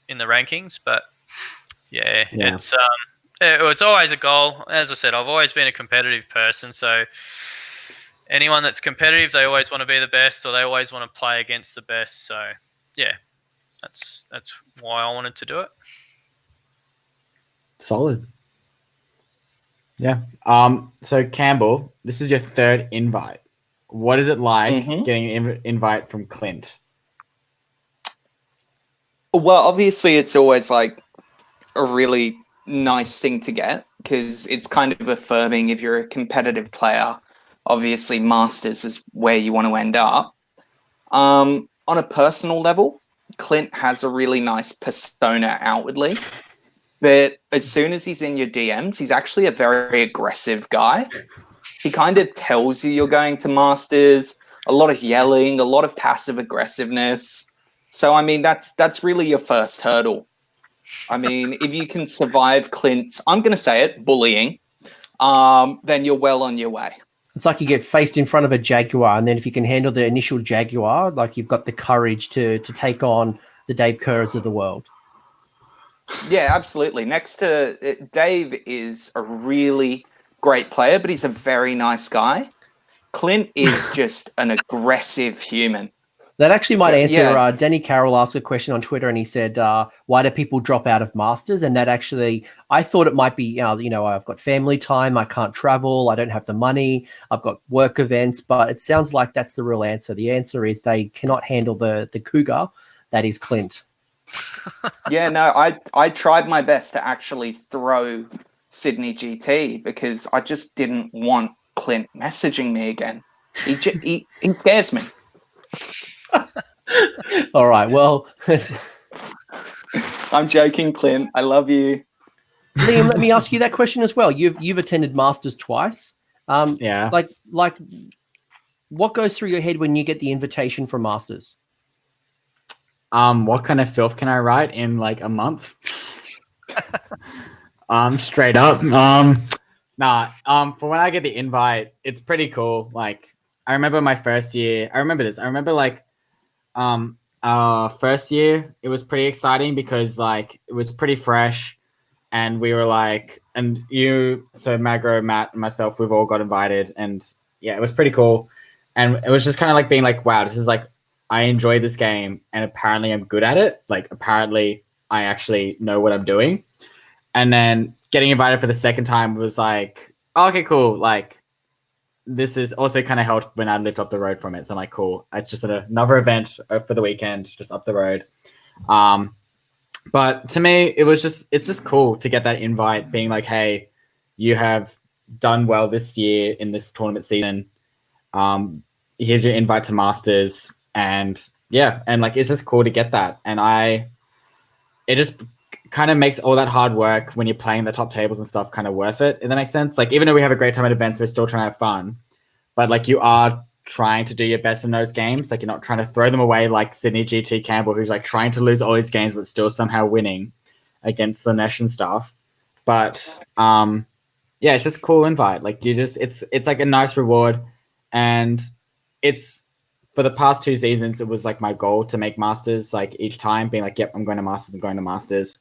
in the rankings, but it's always a goal. As I said, I've always been a competitive person, so anyone that's competitive, they always want to be the best, or they always want to play against the best. So yeah, that's why I wanted to do it. Solid. Yeah. So Campbell, this is your 3rd invite. What is it like getting an invite from Clint? Well, obviously, it's always like a really nice thing to get, because it's kind of affirming if you're a competitive player. Obviously, Masters is where you want to end up. On a personal level, Clint has a really nice persona outwardly, but as soon as he's in your DMs, he's actually a very aggressive guy. He kind of tells you you're going to Masters, a lot of yelling, a lot of passive aggressiveness. So, I mean, that's really your first hurdle. I mean, if you can survive Clint's, I'm going to say it, bullying, then you're well on your way. It's like you get faced in front of a Jaguar, and then if you can handle the initial Jaguar, like you've got the courage to take on the Dave Kerrs of the world. Yeah, absolutely. Next to Dave is a really great player, but he's a very nice guy. Clint is just an aggressive human. That actually might answer. Yeah. Danny Carroll asked a question on Twitter, and he said, "Why do people drop out of Masters?" And that actually, I thought it might be, I've got family time, I can't travel, I don't have the money, I've got work events, but it sounds like that's the real answer. The answer is they cannot handle the cougar that is Clint. Yeah, no, I tried my best to actually throw Sydney GT because I just didn't want Clint messaging me again. He scares me. All right, well, I'm joking, Clint. I love you. Liam, let me ask you that question as well. You've attended Masters twice. Yeah. Like, what goes through your head when you get the invitation from Masters? What kind of filth can I write in like a month? Straight up. For when I get the invite, it's pretty cool. Like, I remember my first year. I remember this. I remember like, first year, it was pretty exciting because like it was pretty fresh, and we were like, and so Magro, Matt, and myself, we've all got invited, and yeah, it was pretty cool, and it was just kind of like being like, wow, this is like, I enjoy this game, and apparently I'm good at it. Like, apparently I actually know what I'm doing, and then getting invited for the second time was like, oh, okay, cool, like. This is also kind of helped when I lived up the road from it. So I'm like, cool. It's just another event for the weekend, just up the road. But to me, it's just cool to get that invite being like, hey, you have done well this year in this tournament season. Here's your invite to Masters. And yeah, and like, it's just cool to get that. And it just kind of makes all that hard work when you're playing the top tables and stuff kind of worth it. If that makes sense. Like, even though we have a great time at events, we're still trying to have fun, but like, you are trying to do your best in those games. Like, you're not trying to throw them away like Sydney GT Campbell, who's like trying to lose all his games but still somehow winning against Slanesh and stuff. But yeah, it's just a cool invite. Like, it's like a nice reward, and it's, for the past 2 seasons, it was like my goal to make Masters, like each time being like, yep, I'm going to Masters.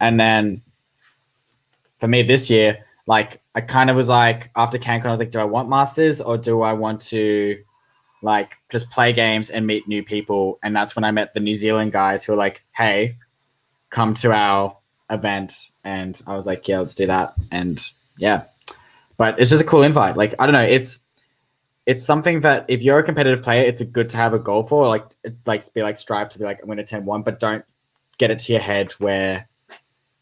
And then for me this year, like, I kind of was like, after CanCon, I was like, do I want Masters or do I want to like just play games and meet new people? And that's when I met the New Zealand guys who were like, hey, come to our event. And I was like, yeah, let's do that. And yeah, but it's just a cool invite. Like, I don't know. It's something that if you're a competitive player, it's good to have a goal for, like be like, strive to be like, I'm going to attend one, but don't get it to your head where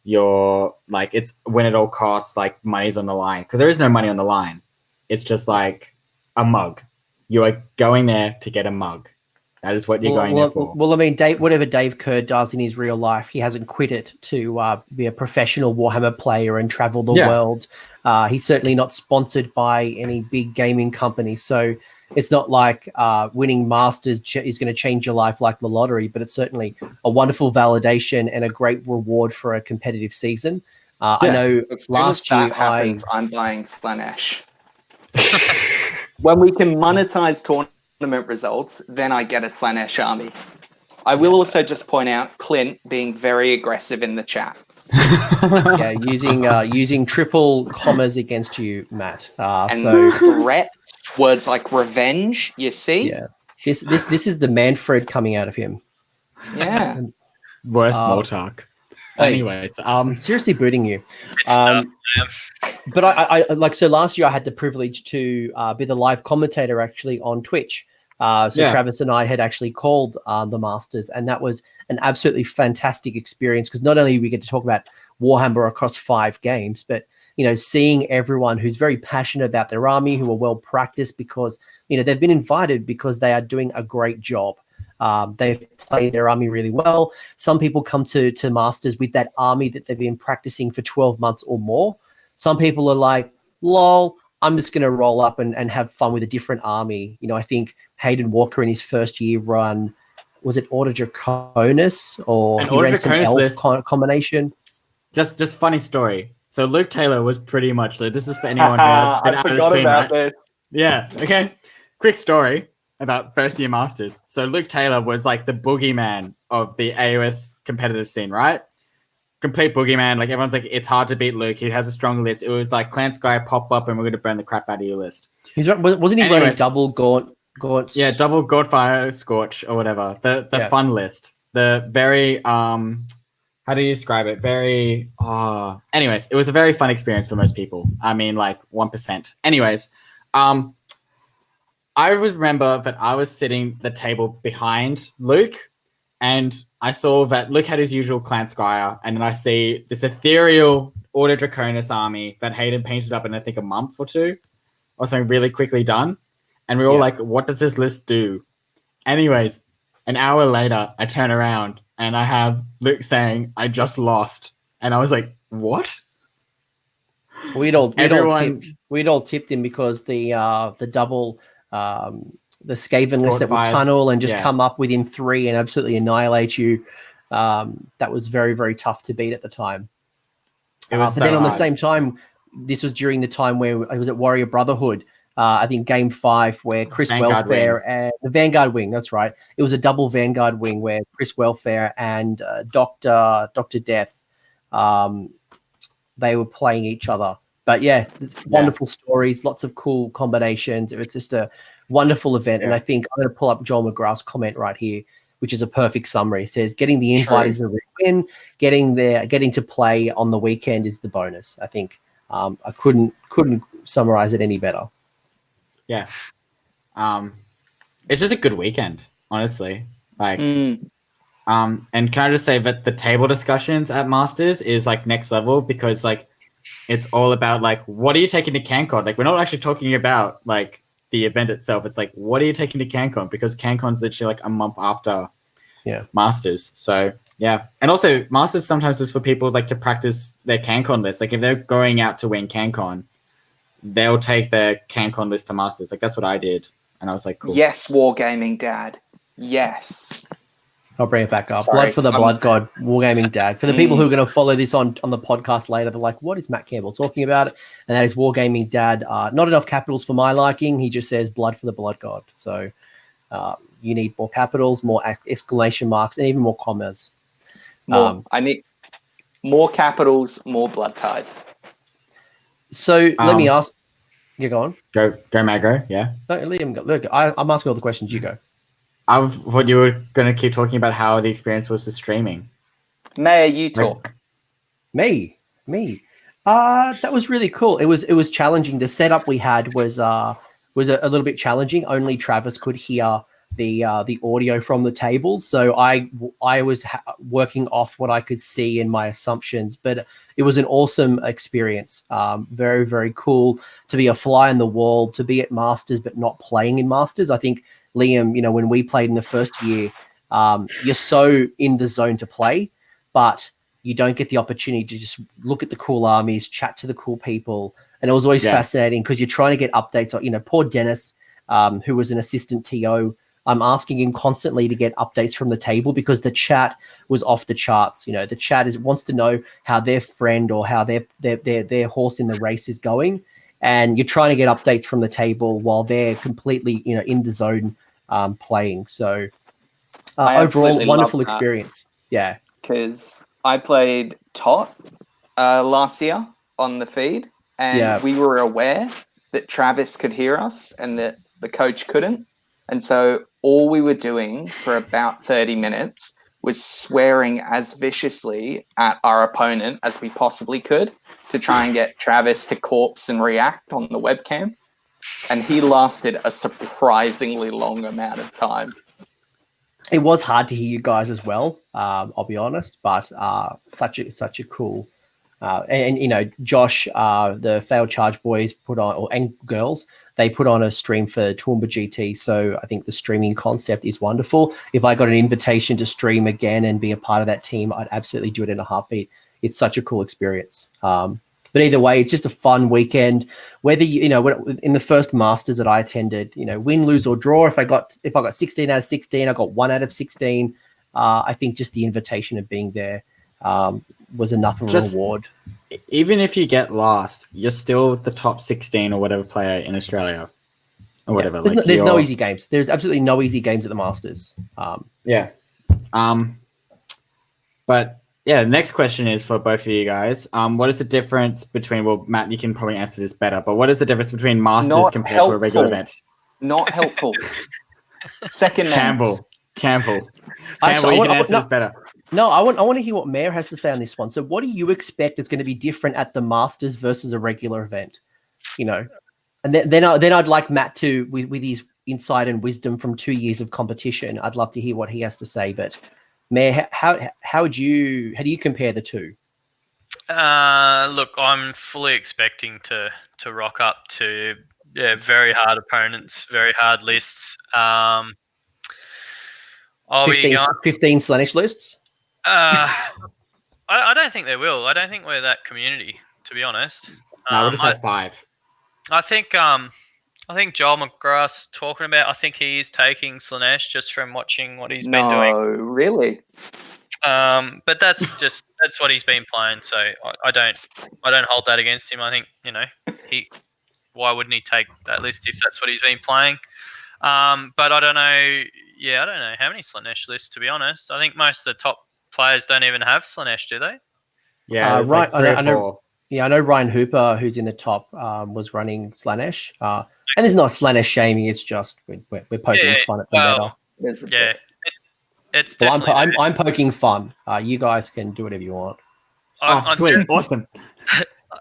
you're like, it's win at all costs, like money's on the line, because there is no money on the line. It's just like a mug. You are going there to get a mug. That is what you're going there for. Well, I mean, whatever Dave Kerr does in his real life, he hasn't quit it to be a professional Warhammer player and travel the world. He's certainly not sponsored by any big gaming company. So it's not like winning Masters is going to change your life like the lottery, but it's certainly a wonderful validation and a great reward for a competitive season. I know last year I'm buying Slanesh. When we can monetize tournament results, then I get a Slanesh army. I will also just point out Clint being very aggressive in the chat. Yeah, using triple commas against you, Matt. And threats, words like revenge. You see? Yeah, this is the Manfred coming out of him. Yeah. Worst Mortark. Anyways, I'm seriously booting you. But I like, so last year I had the privilege to be the live commentator actually on Twitch. Travis and I had actually called the Masters, and that was an absolutely fantastic experience, because not only we get to talk about Warhammer across 5 games, but seeing everyone who's very passionate about their army, who are well practiced, because they've been invited because they are doing a great job. They've played their army really well. Some people come to Masters with that army that they've been practicing for 12 months or more. Some people are like, lol, I'm just going to roll up and have fun with a different army. I think Hayden Walker in his first year run, was it Order Draconis, or he ran some elf combination? Just funny story. So Luke Taylor was pretty much, this is for anyone who has been out of the scene, right? This. Yeah, okay. Quick story about first year Masters. So Luke Taylor was like the boogeyman of the AoS competitive scene, right? Complete boogeyman. Like, everyone's like, it's hard to beat Luke. He has a strong list. It was like, Clan Sky, pop up, and we're going to burn the crap out of your list. Wasn't he running double gaunt Gaunt's. Yeah, double Godfire Scorch or whatever. The fun list. The very how do you describe it? Very anyways, it was a very fun experience for most people. I mean, like 1%. Anyways, I remember that I was sitting the table behind Luke, and I saw that Luke had his usual clan Skyer, and then I see this ethereal Order Draconis army that Hayden painted up in I think a month or two, or something really quickly done. And we were all like, what does this list do? Anyways, an hour later, I turn around and I have Luke saying, I just lost. And I was like, what? We'd all tipped him because the double the Skaven list that would tunnel and just come up within 3 and absolutely annihilate you. That was very, very tough to beat at the time. But then on the same time, this was during the time where I was at Warrior Brotherhood. I think Game 5 where Chris Vanguard Welfare wing. and the Vanguard wing. That's right. It was a double Vanguard wing where Chris Welfare and Dr. Death, they were playing each other. But yeah, wonderful stories, lots of cool combinations. It's just a wonderful event. And I think I'm going to pull up Joel McGrath's comment right here, which is a perfect summary. It says, getting the invite is the real win. Getting to play on the weekend is the bonus. I think I couldn't summarize it any better. Yeah. It's just a good weekend, honestly. Like, and can I just say that the table discussions at Masters is like next level because like it's all about like what are you taking to CanCon? Like we're not actually talking about like the event itself. It's like what are you taking to CanCon? Because CanCon's literally like a month after Masters. So yeah, and also Masters sometimes is for people like to practice their CanCon list. Like if they're going out to win CanCon, they'll take their CanCon list to Masters. Like that's what I did, and I was like, cool. Yes, Wargaming Dad. Yes. I'll bring it back up. Sorry, Blood for the Blood God, Wargaming Dad. For the people who are going to follow this on the podcast later, they're like, what is Matt Campbell talking about? And that is Wargaming Dad. Not enough capitals for my liking. He just says Blood for the Blood God. So you need more capitals, more exclamation marks, and even more commas. I need more capitals, more blood tithe. So let me ask. You go on. Go, Magro. Yeah. No, let him go. Look, I'm asking all the questions. You go. I thought you were going to keep talking about how the experience was with streaming. May you talk? Me. That was really cool. It was challenging. The setup we had was a little bit challenging. Only Travis could hear the audio from the table, so I was working off what I could see in my assumptions. But it was an awesome experience. Very, very cool to be a fly on the wall, to be at Masters but not playing in Masters. I think Liam, when we played in the first year, you're so in the zone to play, but you don't get the opportunity to just look at the cool armies, chat to the cool people. And it was always fascinating because you're trying to get updates. Poor Dennis, who was an assistant TO, I'm asking him constantly to get updates from the table because the chat was off the charts. The chat wants to know how their friend or how their horse in the race is going. And you're trying to get updates from the table while they're completely, in the zone playing. So overall, wonderful experience. Yeah. Because I played Tot last year on the feed, and we were aware that Travis could hear us and that the coach couldn't. And so all we were doing for about 30 minutes was swearing as viciously at our opponent as we possibly could to try and get Travis to corpse and react on the webcam. And he lasted a surprisingly long amount of time. It was hard to hear you guys as well, I'll be honest, but such a cool and Josh, the Failed Charge boys and girls, they put on a stream for Toowoomba GT. So I think the streaming concept is wonderful. If I got an invitation to stream again and be a part of that team, I'd absolutely do it in a heartbeat. It's such a cool experience. But either way, it's just a fun weekend. Whether in the first Masters that I attended, win, lose or draw. If I got 16 out of 16, I got 1 out of 16. I think just the invitation of being there was enough of a reward. Even if you get last, you're still the top 16 or whatever player in Australia or whatever. There's no easy games. There's absolutely no easy games at the Masters. But yeah, the next question is for both of you guys. What is the difference between, well, Matt, you can probably answer this better, but what is the difference between Masters compared to a regular event? Not helpful. Second names. Campbell, Actually, you can answer this better. No, I want to hear what Mayor has to say on this one. So, what do you expect is going to be different at the Masters versus a regular event? You know, and then I'd like Matt to with his insight and wisdom from 2 years of competition. I'd love to hear what he has to say. But Mayor, how do you compare the two? Look, I'm fully expecting to rock up to very hard opponents, very hard lists. 15 Slaanesh lists? I don't think they will. I don't think we're that community, to be honest. No, we'll just have 5. I think Joel McGrath's talking about. I think he is taking Slaanesh just from watching what he's been doing. No, really. But that's what he's been playing. So I don't hold that against him. I think why wouldn't he take that list if that's what he's been playing? But I don't know. Yeah, I don't know how many Slaanesh lists, to be honest. I think most of the top players don't even have Slaanesh, do they? Yeah, right. Like 3 or 4. I know Ryan Hooper, who's in the top, was running Slaanesh. And there's not Slaanesh shaming. It's just we're poking fun at the meta. Yeah, it's definitely. I'm poking fun. You guys can do whatever you want. Sweet, awesome.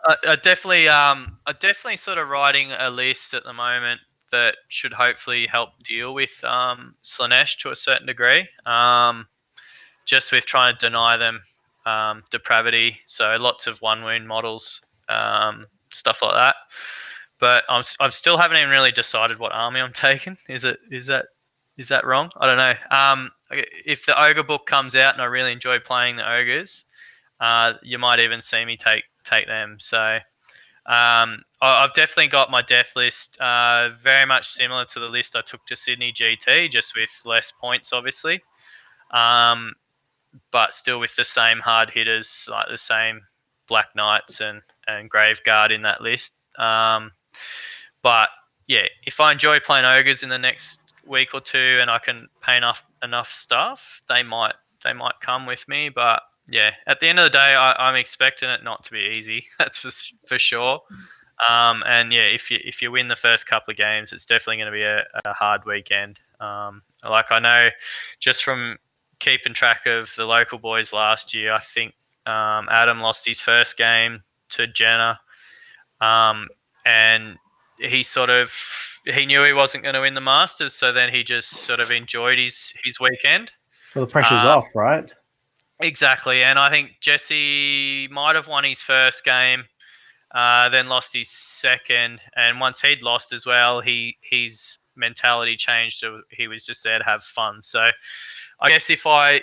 I definitely sort of writing a list at the moment that should hopefully help deal with Slaanesh to a certain degree. Just with trying to deny them depravity, so lots of 1 wound models, stuff like that. But I still haven't even really decided what army I'm taking. Is that wrong? I don't know. If the ogre book comes out and I really enjoy playing the ogres, you might even see me take them. So I've definitely got my death list very much similar to the list I took to Sydney GT, just with less points, obviously. But still with the same hard hitters, like the same Black Knights and Graveguard in that list. But yeah, if I enjoy playing ogres in the next week or two and I can pay enough stuff, they might come with me. But yeah, at the end of the day, I'm expecting it not to be easy. That's for sure. And yeah, if you win the first couple of games, it's definitely going to be a hard weekend. Like I know, just from keeping track of the local boys last year, I think Adam lost his first game to Jenna, and he knew he wasn't going to win the Masters, so then he just sort of enjoyed his weekend. Well, the pressure's off, right? Exactly, and I think Jesse might have won his first game, then lost his second, and once he'd lost as well, his mentality changed. So he was just there to have fun. So I guess if I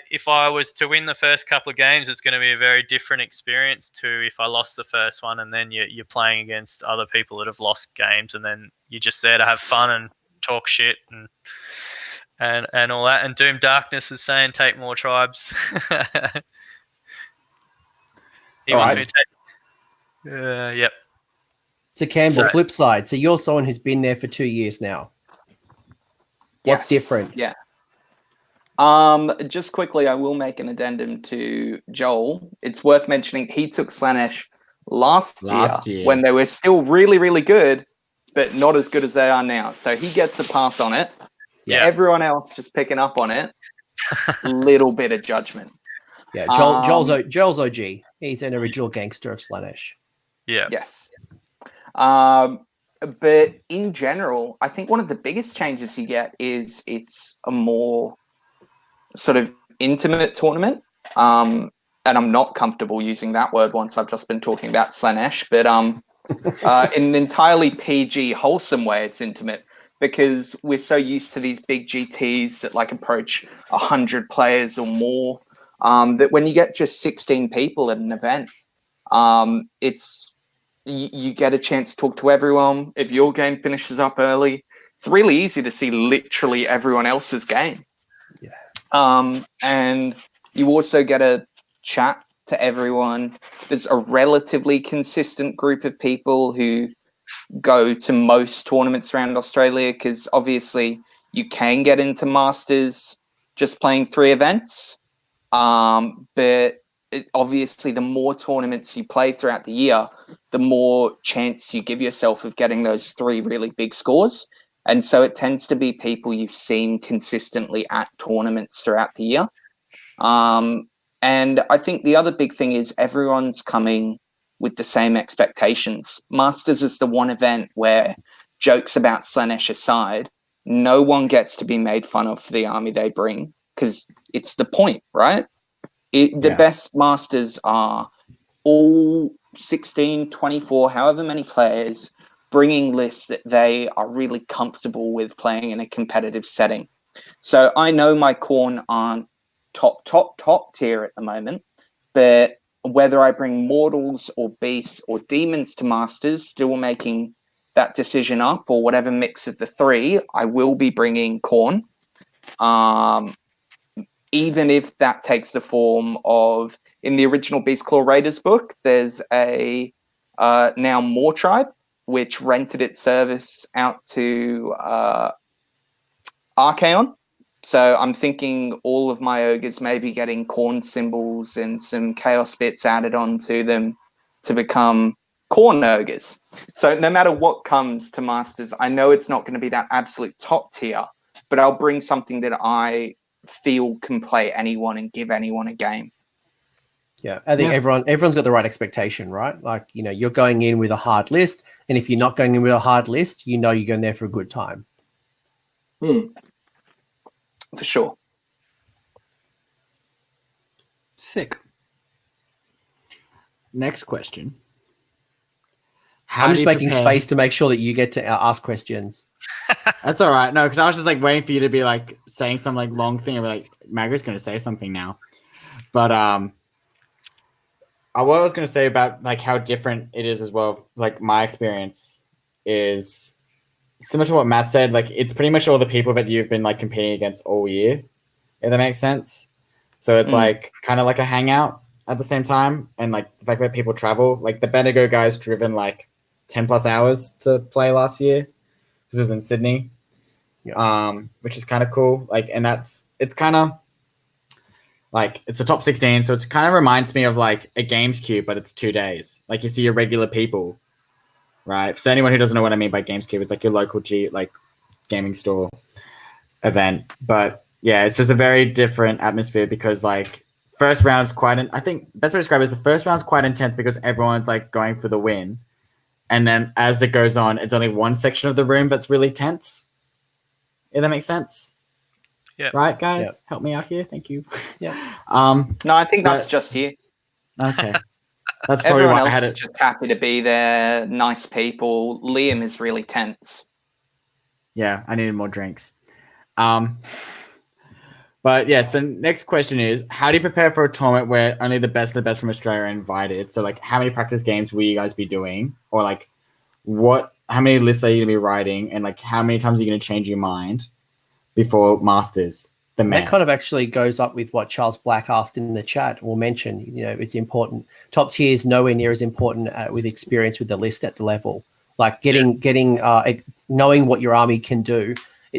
was to win the first couple of games, it's going to be a very different experience to if I lost the first one and then you're playing against other people that have lost games and then you're just there to have fun and talk shit and all that. And Doom Darkness is saying take more tribes. He wants me to take. Yep. So Campbell, flip side. So you're someone who's been there for 2 years now. What's different? Yeah. Just quickly, I will make an addendum to Joel. It's worth mentioning he took Slaanesh last year when they were still really, really good, but not as good as they are now. So he gets a pass on it. Yeah. Everyone else just picking up on it. Little bit of judgment. Yeah, Joel's OG. He's an original gangster of Slaanesh. Yeah. Yes. But in general, I think one of the biggest changes you get is it's a more sort of intimate tournament. And I'm not comfortable using that word once I've just been talking about Slaanesh, but in an entirely PG, wholesome way, it's intimate because we're so used to these big GTs that like approach 100 players or more, that when you get just 16 people at an event, you get a chance to talk to everyone. If your game finishes up early, it's really easy to see literally everyone else's game. Yeah. And you also get a chat to everyone. There's a relatively consistent group of people who go to most tournaments around Australia because obviously you can get into Masters just playing 3 events. But obviously the more tournaments you play throughout the year, the more chance you give yourself of getting those 3 really big scores. And so it tends to be people you've seen consistently at tournaments throughout the year. And I think the other big thing is everyone's coming with the same expectations. Masters is the one event where, jokes about Slanesh aside, no one gets to be made fun of for the army they bring, because it's the point, right? The best Masters are all 16, 24, however many players bringing lists that they are really comfortable with playing in a competitive setting. So I know my Khorne aren't top tier at the moment, but whether I bring mortals or beasts or demons to Masters, still making that decision up, or whatever mix of the three, I will be bringing Khorne. Even if that takes the form of, in the original Beastclaw Raiders book, there's a now Moor tribe, which rented its service out to Archaon. So I'm thinking all of my ogres may be getting Khorne symbols and some chaos bits added onto them to become Khorne ogres. So no matter what comes to Masters, I know it's not going to be that absolute top tier, but I'll bring something that I feel can play anyone and give anyone a game. Yeah, I think everyone's got the right expectation, right? Like, you're going in with a hard list, and if you're not going in with a hard list, you're going there for a good time. For sure. Sick. Next question. I'm just making space to make sure that you get to ask questions. That's all right. No, because I was just like waiting for you to be like saying some like long thing, and we're like, Margaret's going to say something now. But what I was going to say about like how different it is as well, like my experience is similar to what Matt said. Like, it's pretty much all the people that you've been like competing against all year, if that makes sense. So it's like kind of like a hangout at the same time. And like the fact that people travel, like the Bendigo guys driven like 10 plus hours to play last year because it was in Sydney, which is kind of cool. Like, and it's kind of like, it's the top 16. So it kind of reminds me of like a Games Cube, but it's 2 days. Like, you see your regular people, right? So anyone who doesn't know what I mean by Games Cube, it's like your local gaming store event. But yeah, it's just a very different atmosphere because like first round's I think best way to describe it is the first round's quite intense because everyone's like going for the win. And then as it goes on, it's only one section of the room that's really tense. If that makes sense. Yeah. Right, guys? Help me out here. Thank you. Yeah. No, I think that's just here. Okay. That's probably Everyone why else I had is just happy to be there. Nice people. Liam is really tense. Yeah, I needed more drinks. But yeah, so next question is, how do you prepare for a tournament where only the best of the best from Australia are invited? So like, how many practice games will you guys be doing? Or like, how many lists are you going to be writing? And like, how many times are you going to change your mind before Masters? That kind of actually goes up with what Charles Black asked in the chat or mentioned. It's important. Top tier is nowhere near as important with experience with the list at the level. Like knowing what your army can do.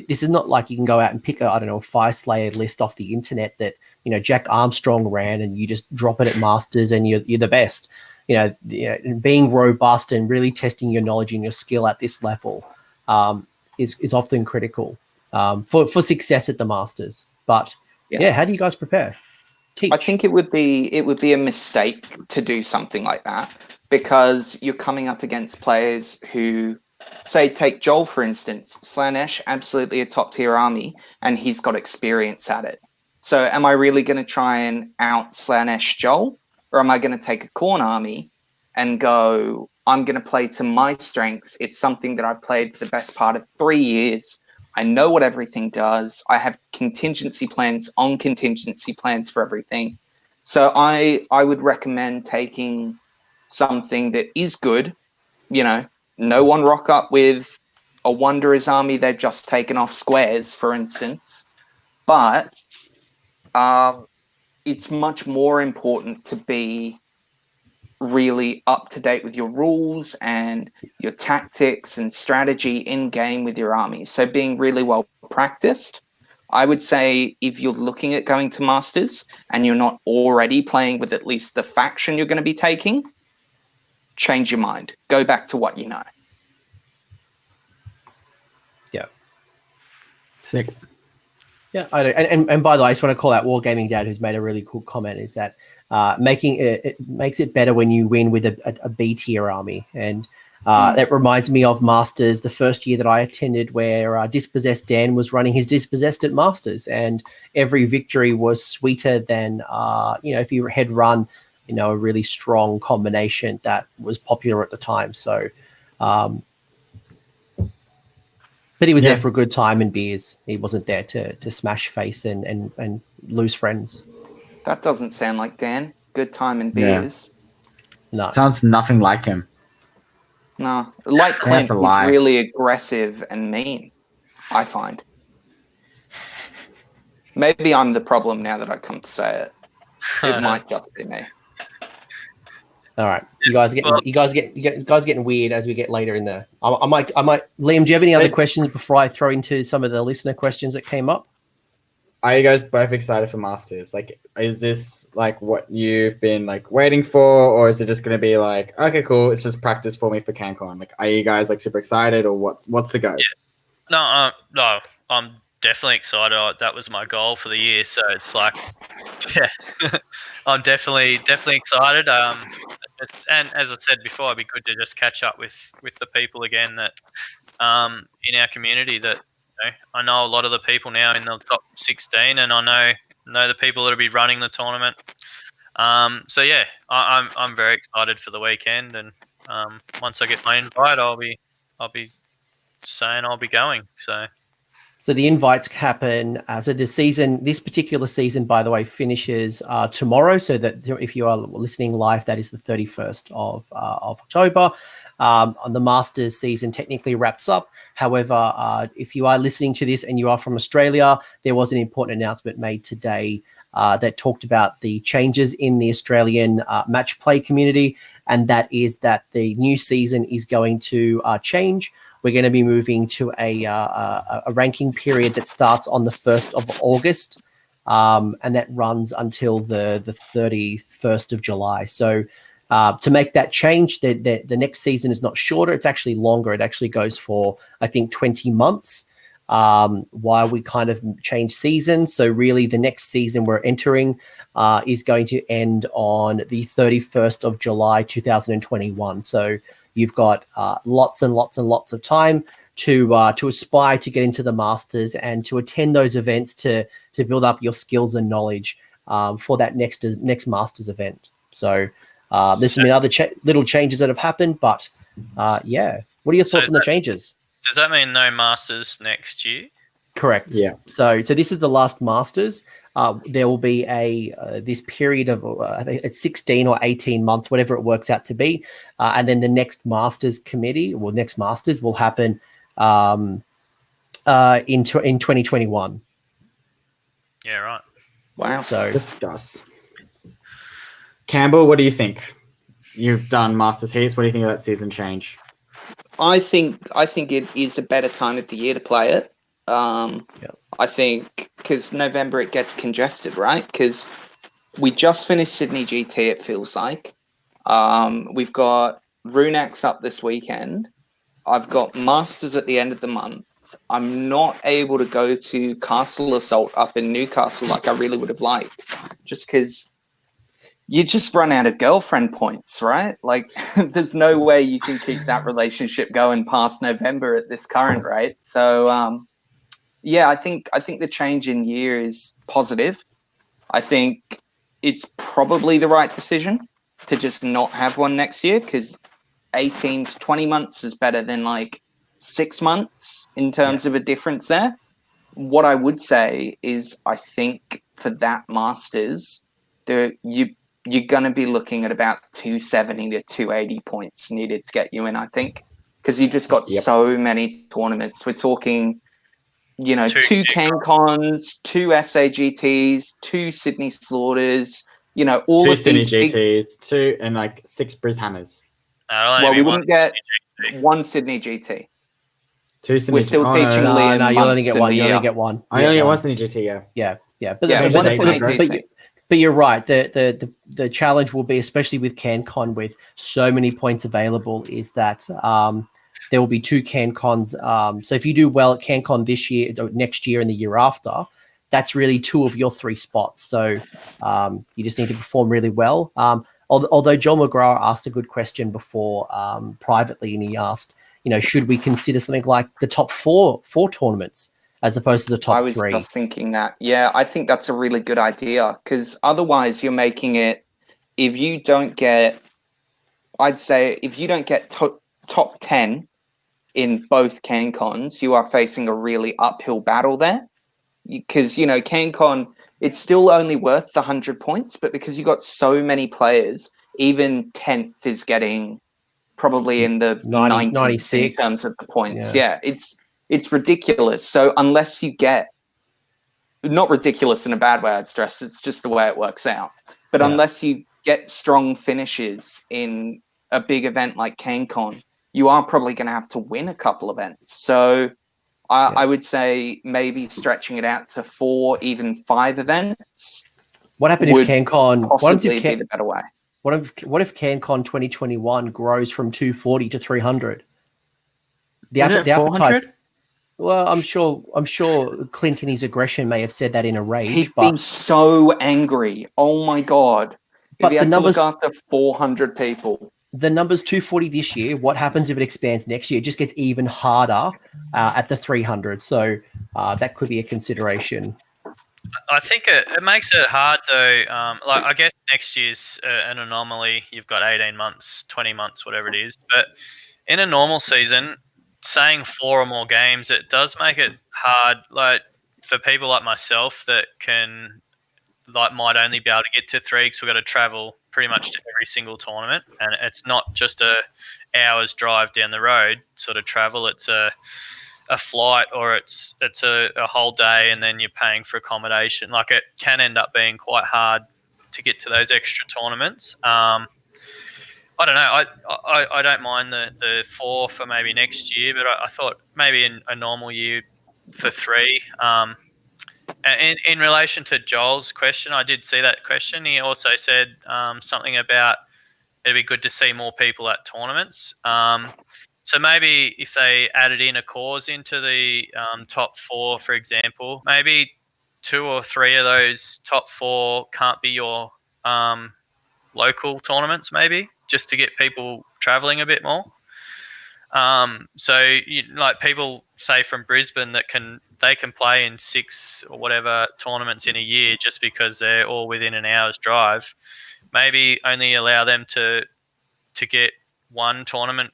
This is not like you can go out and pick a Fire Slayer list off the internet that Jack Armstrong ran and you just drop it at Masters and you're the best. Being robust and really testing your knowledge and your skill at this level is often critical for success at the Masters. But how do you guys prepare? Teach. I think it would be a mistake to do something like that because you're coming up against players who, say, take Joel for instance. Slanesh, absolutely a top tier army, and he's got experience at it. So am I really going to try and out Slanesh Joel, or am I going to take a Khorne army and go, I'm going to play to my strengths? It's something that I've played for the best part of 3 years. I know what everything does. I have contingency plans on contingency plans for everything. So I would recommend taking something that is good. No one rock up with a Wanderer's army they've just taken off squares, for instance. But it's much more important to be really up to date with your rules and your tactics and strategy in game with your army. So being really well practiced. I would say if you're looking at going to Masters and you're not already playing with at least the faction you're going to be taking, change your mind. Go back to what you know. Yeah. Sick. Yeah, I do. And by the way, I just want to call out Wargaming Dad, who's made a really cool comment. Is that it makes it better when you win with a B tier army, and that reminds me of Masters, the first year that I attended, where Dispossessed Dan was running his Dispossessed at Masters, and every victory was sweeter than if you had run a really strong combination that was popular at the time. So. But he was there for a good time and beers. He wasn't there to smash face and lose friends. That doesn't sound like Dan. Good time and beers. No. Sounds nothing like him. No. Like Clint, he's really aggressive and mean, I find. Maybe I'm the problem now that I come to say it. It might just be me. All right, you guys getting weird as we get later in the. I might. Liam, do you have any other questions before I throw into some of the listener questions that came up? Are you guys both excited for Masters? Like, is this like what you've been like waiting for, or is it just going to be like, okay, cool, it's just practice for me for CanCon? Like, are you guys like super excited, or what's the go? Yeah. No, I'm definitely excited. That was my goal for the year, so it's like, yeah, I'm definitely excited. And as I said before, it'd be good to just catch up with the people again that in our community that I know a lot of the people now in the top 16, and I know the people that'll be running the tournament. So yeah, I'm very excited for the weekend, and once I get my invite, I'll be saying I'll be going. So the invites happen. So this particular season, by the way, finishes tomorrow. So that if you are listening live, that is the 31st of October. On the Masters season technically wraps up. However, if you are listening to this and you are from Australia, there was an important announcement made today that talked about the changes in the Australian match play community, and that is that the new season is going to change. We're going to be moving to a ranking period that starts on the 1st of August, and that runs until the 31st of July. So to make that change, the next season is not shorter. It's actually longer. It actually goes for, I think, 20 months while we kind of change seasons. So really the next season we're entering is going to end on the 31st of July, 2021. So you've got lots and lots and lots of time to aspire to get into the Masters and to attend those events to build up your skills and knowledge for that next Masters event. So there's some other little changes that have happened, but yeah. What are your thoughts on the changes? Does that mean no Masters next year? Correct. Yeah. So this is the last Masters. There will be this period of I think it's 16 or 18 months, whatever it works out to be, and then the next Masters next Masters will happen in 2021. Yeah. Right. Wow. So Discuss. Campbell, what do you think? You've done Masters heats. What do you think of that season change? I think it is a better time of the year to play it. I think because November it gets congested, right? Because we just finished Sydney GT, it feels like. We've got Runax up this weekend. I've got Masters at the end of the month. I'm not able to go to Castle Assault up in Newcastle like I really would have liked, just because you just run out of girlfriend points, right? Like, there's no way you can keep that relationship going past November at this current rate. So, yeah, I think the change in year is positive. I think it's probably the right decision to just not have one next year, because 18 to 20 months is better than like 6 months in terms of a difference there. What I would say is I think for that Masters, you're going to be looking at about 270 to 280 points needed to get you in, I think, because you've just got so many tournaments. We're talking, two CanCons, 2 SAGTs, 2 Sydney Slaughters, all 2 of Sydney these GTs, 2 and like 6 Briz Hammers. Well, we wouldn't get one Sydney GT. 2 Sydney We're still teaching Liam. No, you only get one. You only get one. I only get 1 Sydney GT, yeah. But you're right. The challenge will be, especially with CanCon, with so many points available, is that there will be 2 CanCons. So if you do well at CanCon this year, next year, and the year after, that's really 2 of your 3 spots. So you just need to perform really well. Although Joel McGrath asked a good question before privately, and he asked, should we consider something like the top four tournaments as opposed to the top 3? I was just thinking that. Yeah, I think that's a really good idea, because otherwise you're making it, if you don't get, I'd say if you don't get top 10 in both CanCons, you are facing a really uphill battle there. Because, CanCon, it's still only worth the 100 points, but because you got so many players, even 10th is getting probably in the 96 in terms of the points. Yeah, it's ridiculous. So unless you get, not ridiculous in a bad way, I'd stress, it's just the way it works out. But unless you get strong finishes in a big event like CanCon, you are probably going to have to win a couple events. So I would say maybe stretching it out to 4, even 5 events. What happened if CanCon possibly be the better way? What if CanCon 2021 grows from 240 to 300? Is it 400? Well, I'm sure Clint in his aggression may have said that in a rage. He'd be so angry. Oh my God! But if he had to look after 400 people. The number's 240 this year. What happens if it expands next year? It just gets even harder at the 300. So that could be a consideration. I think it makes it hard though. I guess next year's an anomaly. You've got 18 months, 20 months, whatever it is. But in a normal season, saying 4 or more games, it does make it hard. Like for people like myself that might only be able to get to 3 because we've got to travel pretty much to every single tournament, and it's not just a hour's drive down the road sort of travel. It's a flight, or it's a whole day, and then you're paying for accommodation. Like it can end up being quite hard to get to those extra tournaments. I don't know. I don't mind the 4 for maybe next year, but I thought maybe in a normal year for 3. In relation to Joel's question, I did see that question. He also said something about it'd be good to see more people at tournaments. So maybe if they added in a cause into the top 4, for example, maybe 2 or 3 of those top 4 can't be your local tournaments, maybe, just to get people traveling a bit more. So like people say from Brisbane that they can play in 6 or whatever tournaments in a year just because they're all within an hour's drive. Maybe only allow them to get 1 tournament,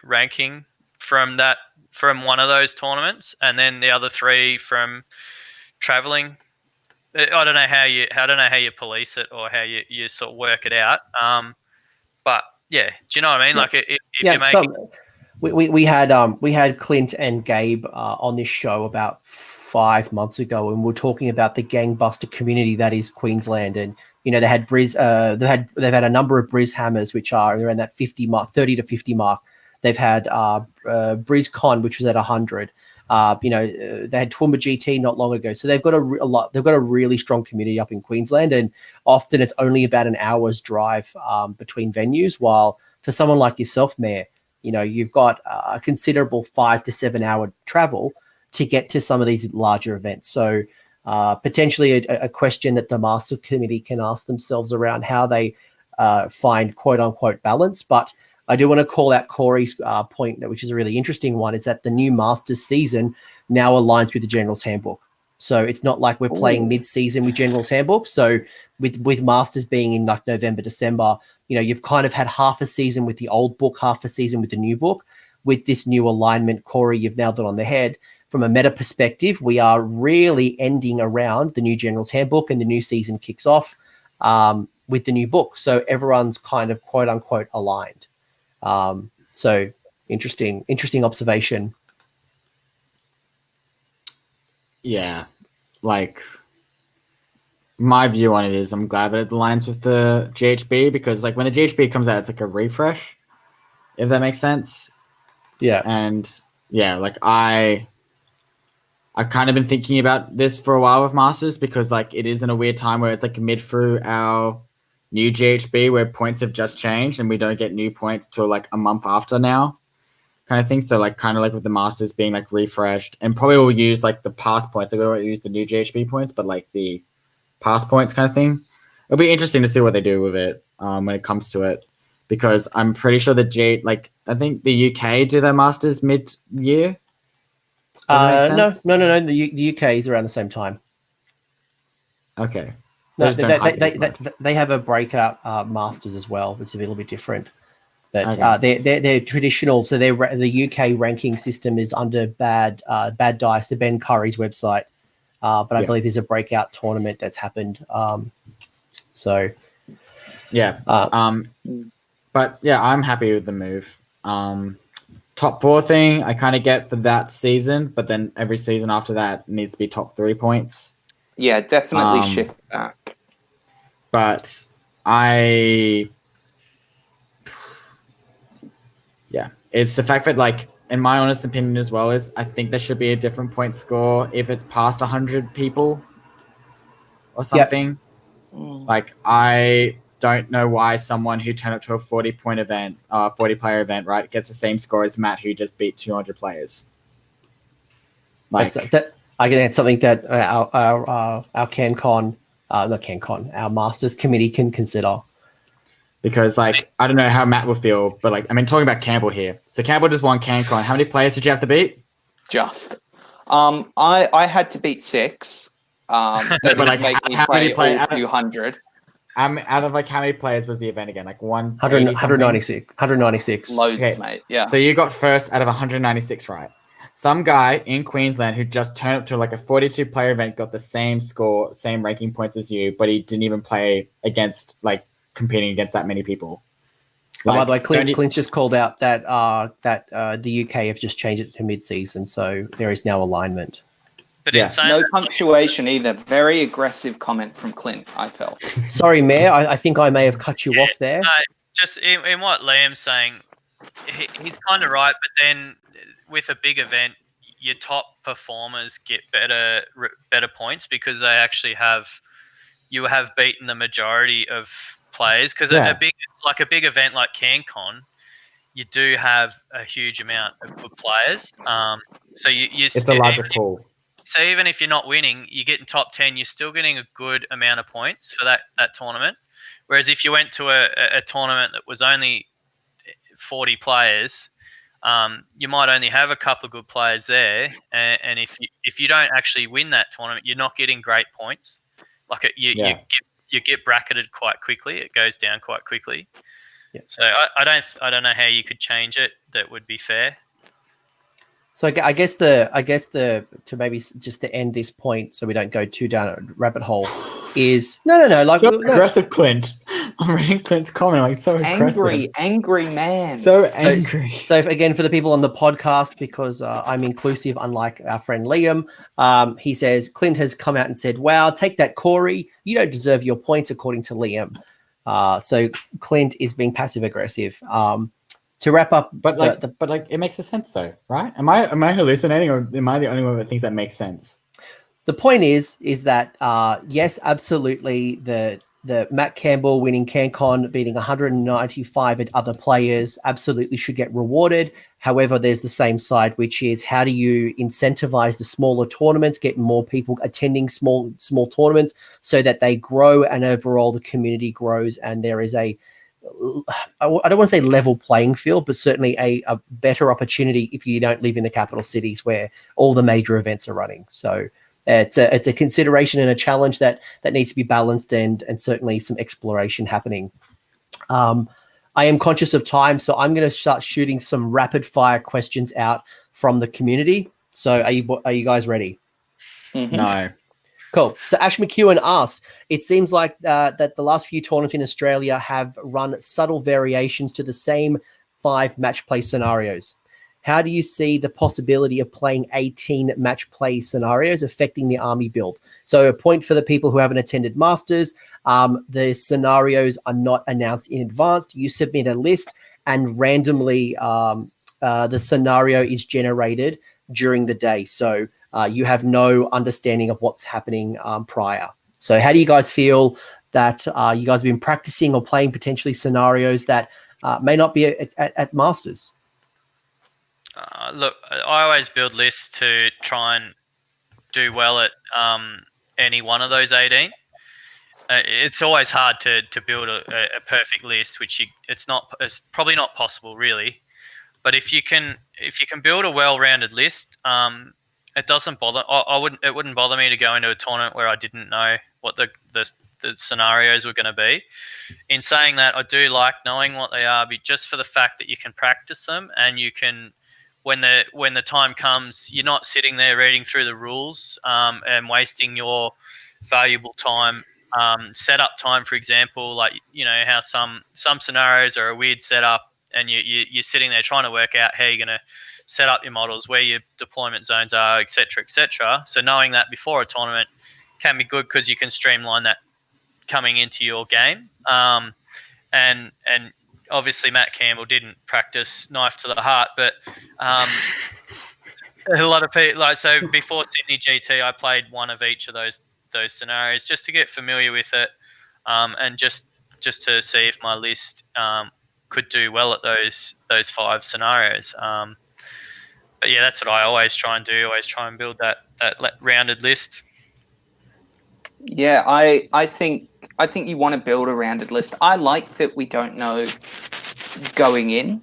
ranking from one of those tournaments, and then the other 3 from traveling. I don't know how you police it or how you sort of work it out. But yeah, do you know what I mean? Like if you're making. We had Clint and Gabe on this show about 5 months ago, and we're talking about the gangbuster community that is Queensland, and they had they've had a number of Hammers, which are around that 50 mark, 30 to 50 mark. They've had BrizCon, which was at 100. They had Toowoomba GT not long ago, so they've got a lot. They've got a really strong community up in Queensland, and often it's only about an hour's drive between venues. While for someone like yourself, Mayor, you've got a considerable 5 to 7 hour travel to get to some of these larger events. So potentially a question that the Masters Committee can ask themselves around how they find quote unquote balance. But I do want to call out Corey's point, which is a really interesting one, is that the new Masters season now aligns with the General's Handbook. So it's not like we're playing mid-season with General's Handbook. So with Masters being in like November, December, you've kind of had half a season with the old book, half a season with the new book. With this new alignment, Corey, you've nailed it on the head. From a meta perspective, we are really ending around the new General's Handbook, and the new season kicks off with the new book. So everyone's kind of quote unquote aligned. So interesting observation. Yeah, like my view on it is I'm glad that it aligns with the GHB, because like when the GHB comes out, it's like a refresh, if that makes sense. Yeah. And yeah, like I've kind of been thinking about this for a while with Masters, because like it is in a weird time where it's like mid through our new GHB where points have just changed and we don't get new points till like a month after now. kind of thing. So like kind of like with the Masters being like refreshed, and probably will use like the pass points. Like we won't use the new GHB points, but like the pass points kind of thing. It'll be interesting to see what they do with it when it comes to it, because I'm pretty sure I think the UK do their Masters mid-year. No. The UK is around the same time. Okay. No, they have a breakout Masters as well, which is a little bit different. But okay. They're traditional. So the UK ranking system is under Bad Dice, the Ben Curry's website. But I believe there's a breakout tournament that's happened. But yeah, I'm happy with the move. Top 4 thing I kind of get for that season, but then every season after that needs to be top 3 points. Yeah, definitely shift back. But it's the fact that, like, in my honest opinion as well, is I think there should be a different point score if it's past 100 people or something. Like, I don't know why someone who turned up to a 40-point event, 40-player event, right, gets the same score as Matt, who just beat 200 players. Like, I think that's something that our our Masters committee can consider. Because, like, I don't know how Matt will feel, but, like, I mean, talking about Campbell here. So Campbell just won CanCon. How many players did you have to beat? Just. I had to beat 6. That but, like, make me play all 200. Out of, like, how many players was the event again? Like, 196. 196. Loads, okay. Mate. Yeah. So you got first out of 196, right? Some guy in Queensland who just turned up to, like, a 42-player event got the same score, same ranking points as you, but he didn't even play against, like, competing against that many people. Like, by the way, Clint's just called out that the UK have just changed it to mid-season, so there is now alignment. But no punctuation either. Very aggressive comment from Clint, I felt. Sorry, Mayor. I think I may have cut you off there. No, just in what Liam's saying, he's kind of right, but then with a big event, your top performers get better points because they actually have beaten the majority of players, because a big event like CanCon, you do have a huge amount of good players. So it's a larger pool. So even if you're not winning, you get in top 10, you're still getting a good amount of points for that tournament. Whereas if you went to a tournament that was only 40 players, you might only have a couple of good players there, and if you don't actually win that tournament, you're not getting great points. Like you get bracketed quite quickly. It goes down quite quickly. Yeah. So I don't know how you could change it that would be fair. So I guess to maybe just to end this point, so we don't go too down a rabbit hole, is no. Like so aggressive, Clint. I'm reading Clint's comment. Like so aggressive. Angry man. So angry. So again, for the people on the podcast, because I'm inclusive, unlike our friend Liam, he says Clint has come out and said, "Wow, take that, Corey. You don't deserve your points," according to Liam. So Clint is being passive aggressive. To wrap up, but it makes a sense though, right? Am I hallucinating, or am I the only one that thinks that makes sense? The point is that yes, absolutely, the Matt Campbell winning CanCon, beating 195 at other players, absolutely should get rewarded. However, there's the same side, which is how do you incentivize the smaller tournaments, get more people attending small tournaments, so that they grow and overall the community grows, and there is I don't want to say level playing field, but certainly a better opportunity if you don't live in the capital cities where all the major events are running. So it's a consideration and a challenge that needs to be balanced, and certainly some exploration happening. I am conscious of time, so I'm going to start shooting some rapid fire questions out from the community. So are you guys ready? Mm-hmm. No. Cool. So Ash McEwen asks, it seems like that the last few tournaments in Australia have run subtle variations to the same 5 match play scenarios. How do you see the possibility of playing 18 match play scenarios affecting the army build? So a point for the people who haven't attended Masters, the scenarios are not announced in advance. You submit a list and randomly the scenario is generated during the day. So you have no understanding of what's happening prior. So how do you guys feel that you guys have been practicing or playing potentially scenarios that may not be at Masters? Look, I always build lists to try and do well at any one of those 18. It's always hard to build a perfect list, which it's probably not possible really. But if you can build a well-rounded list, it doesn't bother. It wouldn't bother me to go into a tournament where I didn't know what the scenarios were going to be. In saying that, I do like knowing what they are, just for the fact that you can practice them, and you can, when the time comes, you're not sitting there reading through the rules and wasting your valuable time. Setup time, for example, like how some scenarios are a weird setup, and you're sitting there trying to work out how you're going to set up your models, where your deployment zones are, etc., etc. So knowing that before a tournament can be good, because you can streamline that coming into your game. And obviously Matt Campbell didn't practice knife to the heart, but a lot of people, so before Sydney GT, I played one of each of those scenarios just to get familiar with it, and just to see if my list could do well at those 5 scenarios. But yeah, that's what I always try and do. Always try and build that rounded list. Yeah, I think you want to build a rounded list. I like that we don't know going in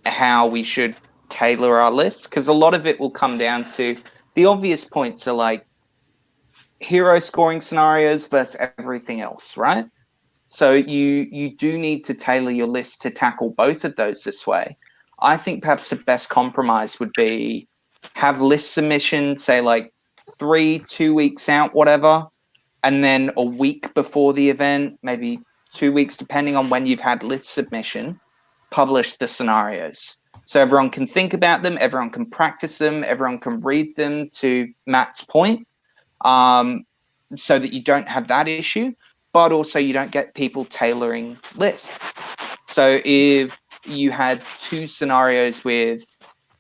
how we should tailor our lists, because a lot of it will come down to the obvious points are like hero scoring scenarios versus everything else, right? So you do need to tailor your list to tackle both of those this way. I think perhaps the best compromise would be have list submission, say like 2 weeks out, whatever, and then a week before the event, maybe 2 weeks, depending on when you've had list submission, publish the scenarios. So everyone can think about them, everyone can practice them, everyone can read them, to Matt's point, so that you don't have that issue, but also you don't get people tailoring lists. So if you had 2 scenarios with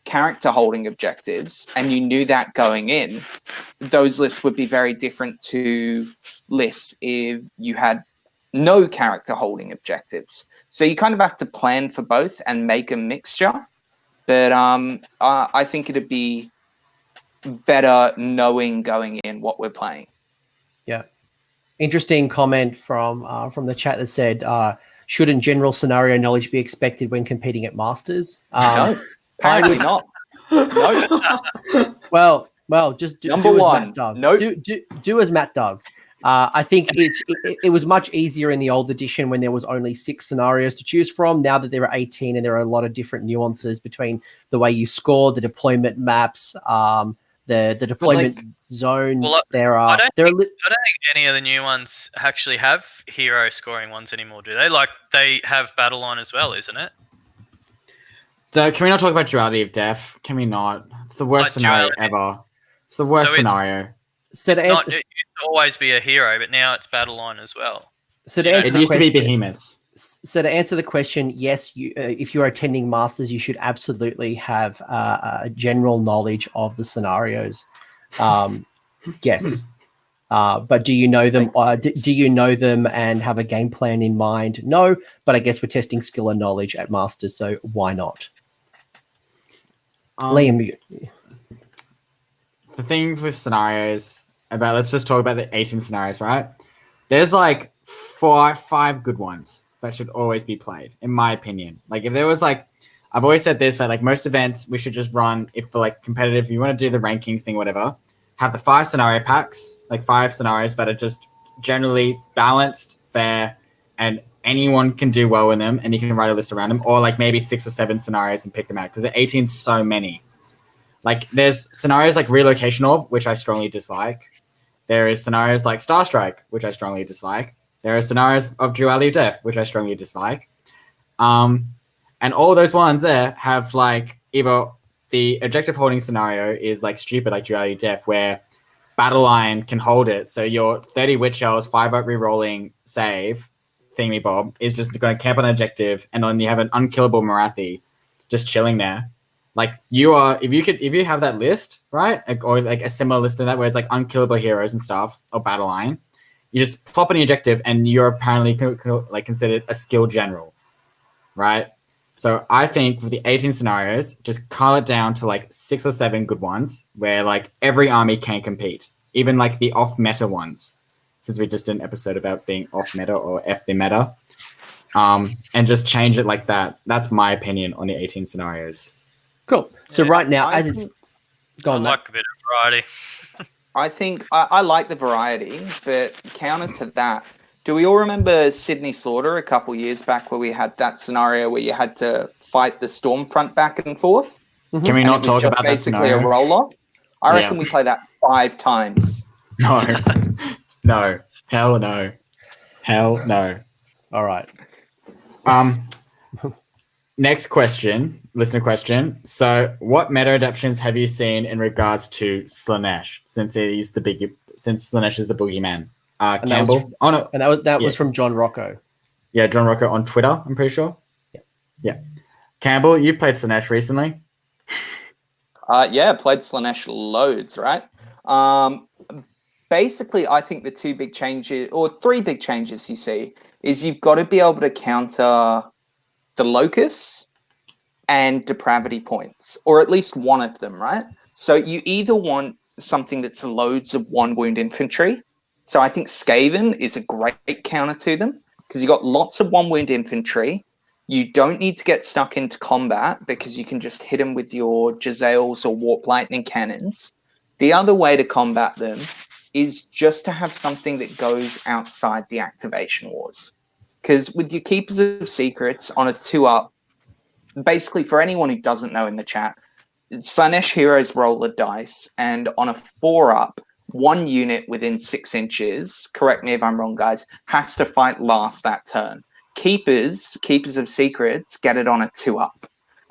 character holding objectives and you knew that going in, those lists would be very different to lists if you had no character holding objectives. So you kind of have to plan for both and make a mixture. But I think it'd be better knowing going in what we're playing. Yeah. Interesting comment from the chat that said, shouldn't general scenario knowledge be expected when competing at Masters? No, apparently not. No. Well, just do as Matt does. Nope. Do as Matt does. I think it was much easier in the old edition when there was only 6 scenarios to choose from. Now that there are 18, and there are a lot of different nuances between the way you score, the deployment maps, the deployment zones. Well, I don't think any of the new ones actually have hero scoring ones anymore, do they? Like, they have battle line as well, isn't it? So can we not talk about duality of death? Can we not? It's the worst scenario ever. It's the worst scenario. So it used to always be a hero, but now it's battle line as well. So it used to be behemoths. So to answer the question, yes, if you're attending Masters, you should absolutely have a general knowledge of the scenarios. Yes. But do you know them? Do you know them and have a game plan in mind? No, but I guess we're testing skill and knowledge at Masters, so why not? Liam, the thing with scenarios let's just talk about the 18 scenarios, right? There's like 5 good ones that should always be played, in my opinion. Like, if there was like, I've always said this, like most events, we should just run, if for like competitive, you want to do the rankings thing, whatever, have the 5 scenario packs, like 5 scenarios that are just generally balanced, fair, and anyone can do well in them, and you can write a list around them, or like maybe 6 or 7 scenarios and pick them out, because the 18 is so many. Like, there's scenarios like Relocation Orb, which I strongly dislike. There is scenarios like Star Strike, which I strongly dislike. There are scenarios of Duality of Death, which I strongly dislike. And all those ones there have like either the objective holding scenario is like stupid, like Duality of Death, where Battle Line can hold it. So your 30 Witch Shells, 5-up rerolling save thingy bob is just going to camp on an objective, and then you have an unkillable Marathi just chilling there. Like, if you have that list, right, or like a similar list to that where it's like unkillable heroes and stuff, or Battle Line, you just plop an objective and you're apparently like considered a skill general, right? So I think for the 18 scenarios, just cull it down to like 6 or 7 good ones where like every army can compete, even like the off-meta ones, since we just did an episode about being off-meta or F the meta, and just change it like that. That's my opinion on the 18 scenarios. Cool. So right now, as it's gone, I like a bit of variety. I think I like the variety, but counter to that, do we all remember Sydney Slaughter a couple years back where we had that scenario where you had to fight the Stormfront back and forth? Mm-hmm. Can we not talk about that basically scenario? a roll-off? I reckon we play that 5 times. No. No. Hell no. Hell no. All right. Next question, listener question. So, what meta adaptations have you seen in regards to Slaanesh, since Slaanesh is the boogeyman? Campbell. That was from John Rocco. Yeah, John Rocco on Twitter, I'm pretty sure. Yeah. Campbell, you played Slaanesh recently. Yeah, played Slaanesh loads, right? Basically, I think the 2 big changes, or 3 big changes you see, is you've got to be able to counter the locus and depravity points, or at least one of them, right? So you either want something that's loads of 1 wound infantry. So I think Skaven is a great counter to them because you've got lots of 1 wound infantry. You don't need to get stuck into combat because you can just hit them with your Jezzails or Warp Lightning cannons. The other way to combat them is just to have something that goes outside the activation wars. Because with your Keepers of Secrets on a 2-up, basically for anyone who doesn't know in the chat, Slaanesh heroes roll a dice, and on a 4-up, 1 unit within 6 inches, correct me if I'm wrong, guys, has to fight last that turn. Keepers of Secrets, get it on a 2-up.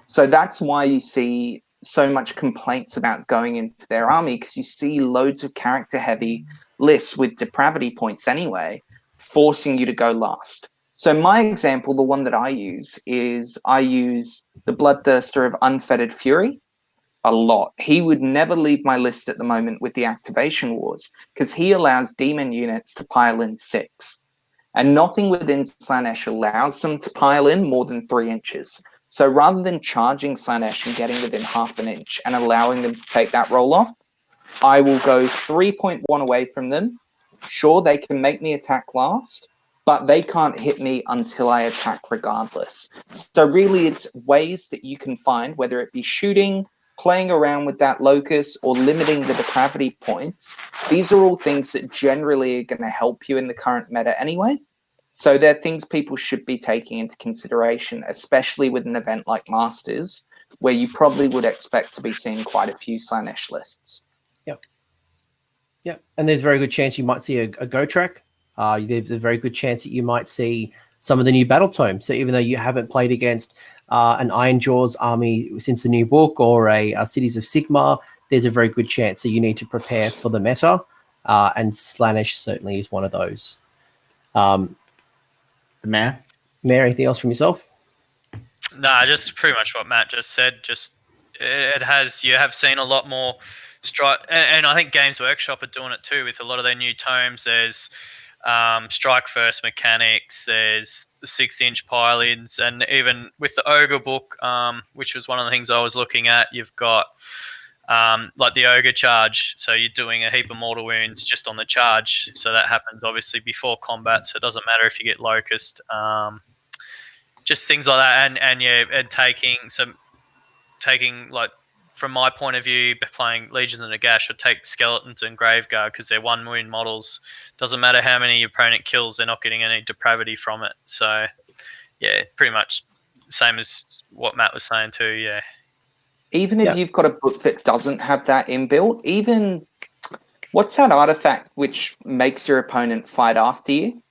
So that's why you see so much complaints about going into their army, because you see loads of character-heavy lists with depravity points anyway, forcing you to go last. So my example, the one that I use, is I use the Bloodthirster of Unfettered Fury a lot. He would never leave my list at the moment with the Activation Wars, because he allows demon units to pile in 6. And nothing within Slaanesh allows them to pile in more than 3 inches. So rather than charging Slaanesh and getting within half an inch and allowing them to take that roll off, I will go 3.1 away from them. Sure, they can make me attack last, but they can't hit me until I attack regardless. So really it's ways that you can find, whether it be shooting, playing around with that locus, or limiting the depravity points. These are all things that generally are going to help you in the current meta anyway. So they're things people should be taking into consideration, especially with an event like Masters, where you probably would expect to be seeing quite a few Slaanesh lists. Yep. And there's a very good chance you might see a Go track. There's a very good chance that you might see some of the new battle tomes. So even though you haven't played against an Ironjawz army since the new book, or a Cities of Sigmar, there's a very good chance that you need to prepare for the meta. And Slaanesh certainly is one of those. Mayor, anything else from yourself? Nah, just pretty much what Matt just said. Just you have seen a lot more strike, and I think Games Workshop are doing it too with a lot of their new tomes. There's strike first mechanics, there's the 6-inch pile-ins, and even with the Ogre book, which was one of the things I was looking at, you've got like the Ogre charge, so you're doing a heap of mortal wounds just on the charge, so that happens obviously before combat, so it doesn't matter if you get locust, just things like that, and taking like, from my point of view, playing Legions of Nagash, would take Skeletons and Graveguard because they're 1 wound models. Doesn't matter how many your opponent kills, they're not getting any depravity from it. So, yeah, pretty much same as what Matt was saying too, yeah. Even if you've got a book that doesn't have that inbuilt, even what's that artifact which makes your opponent fight after you?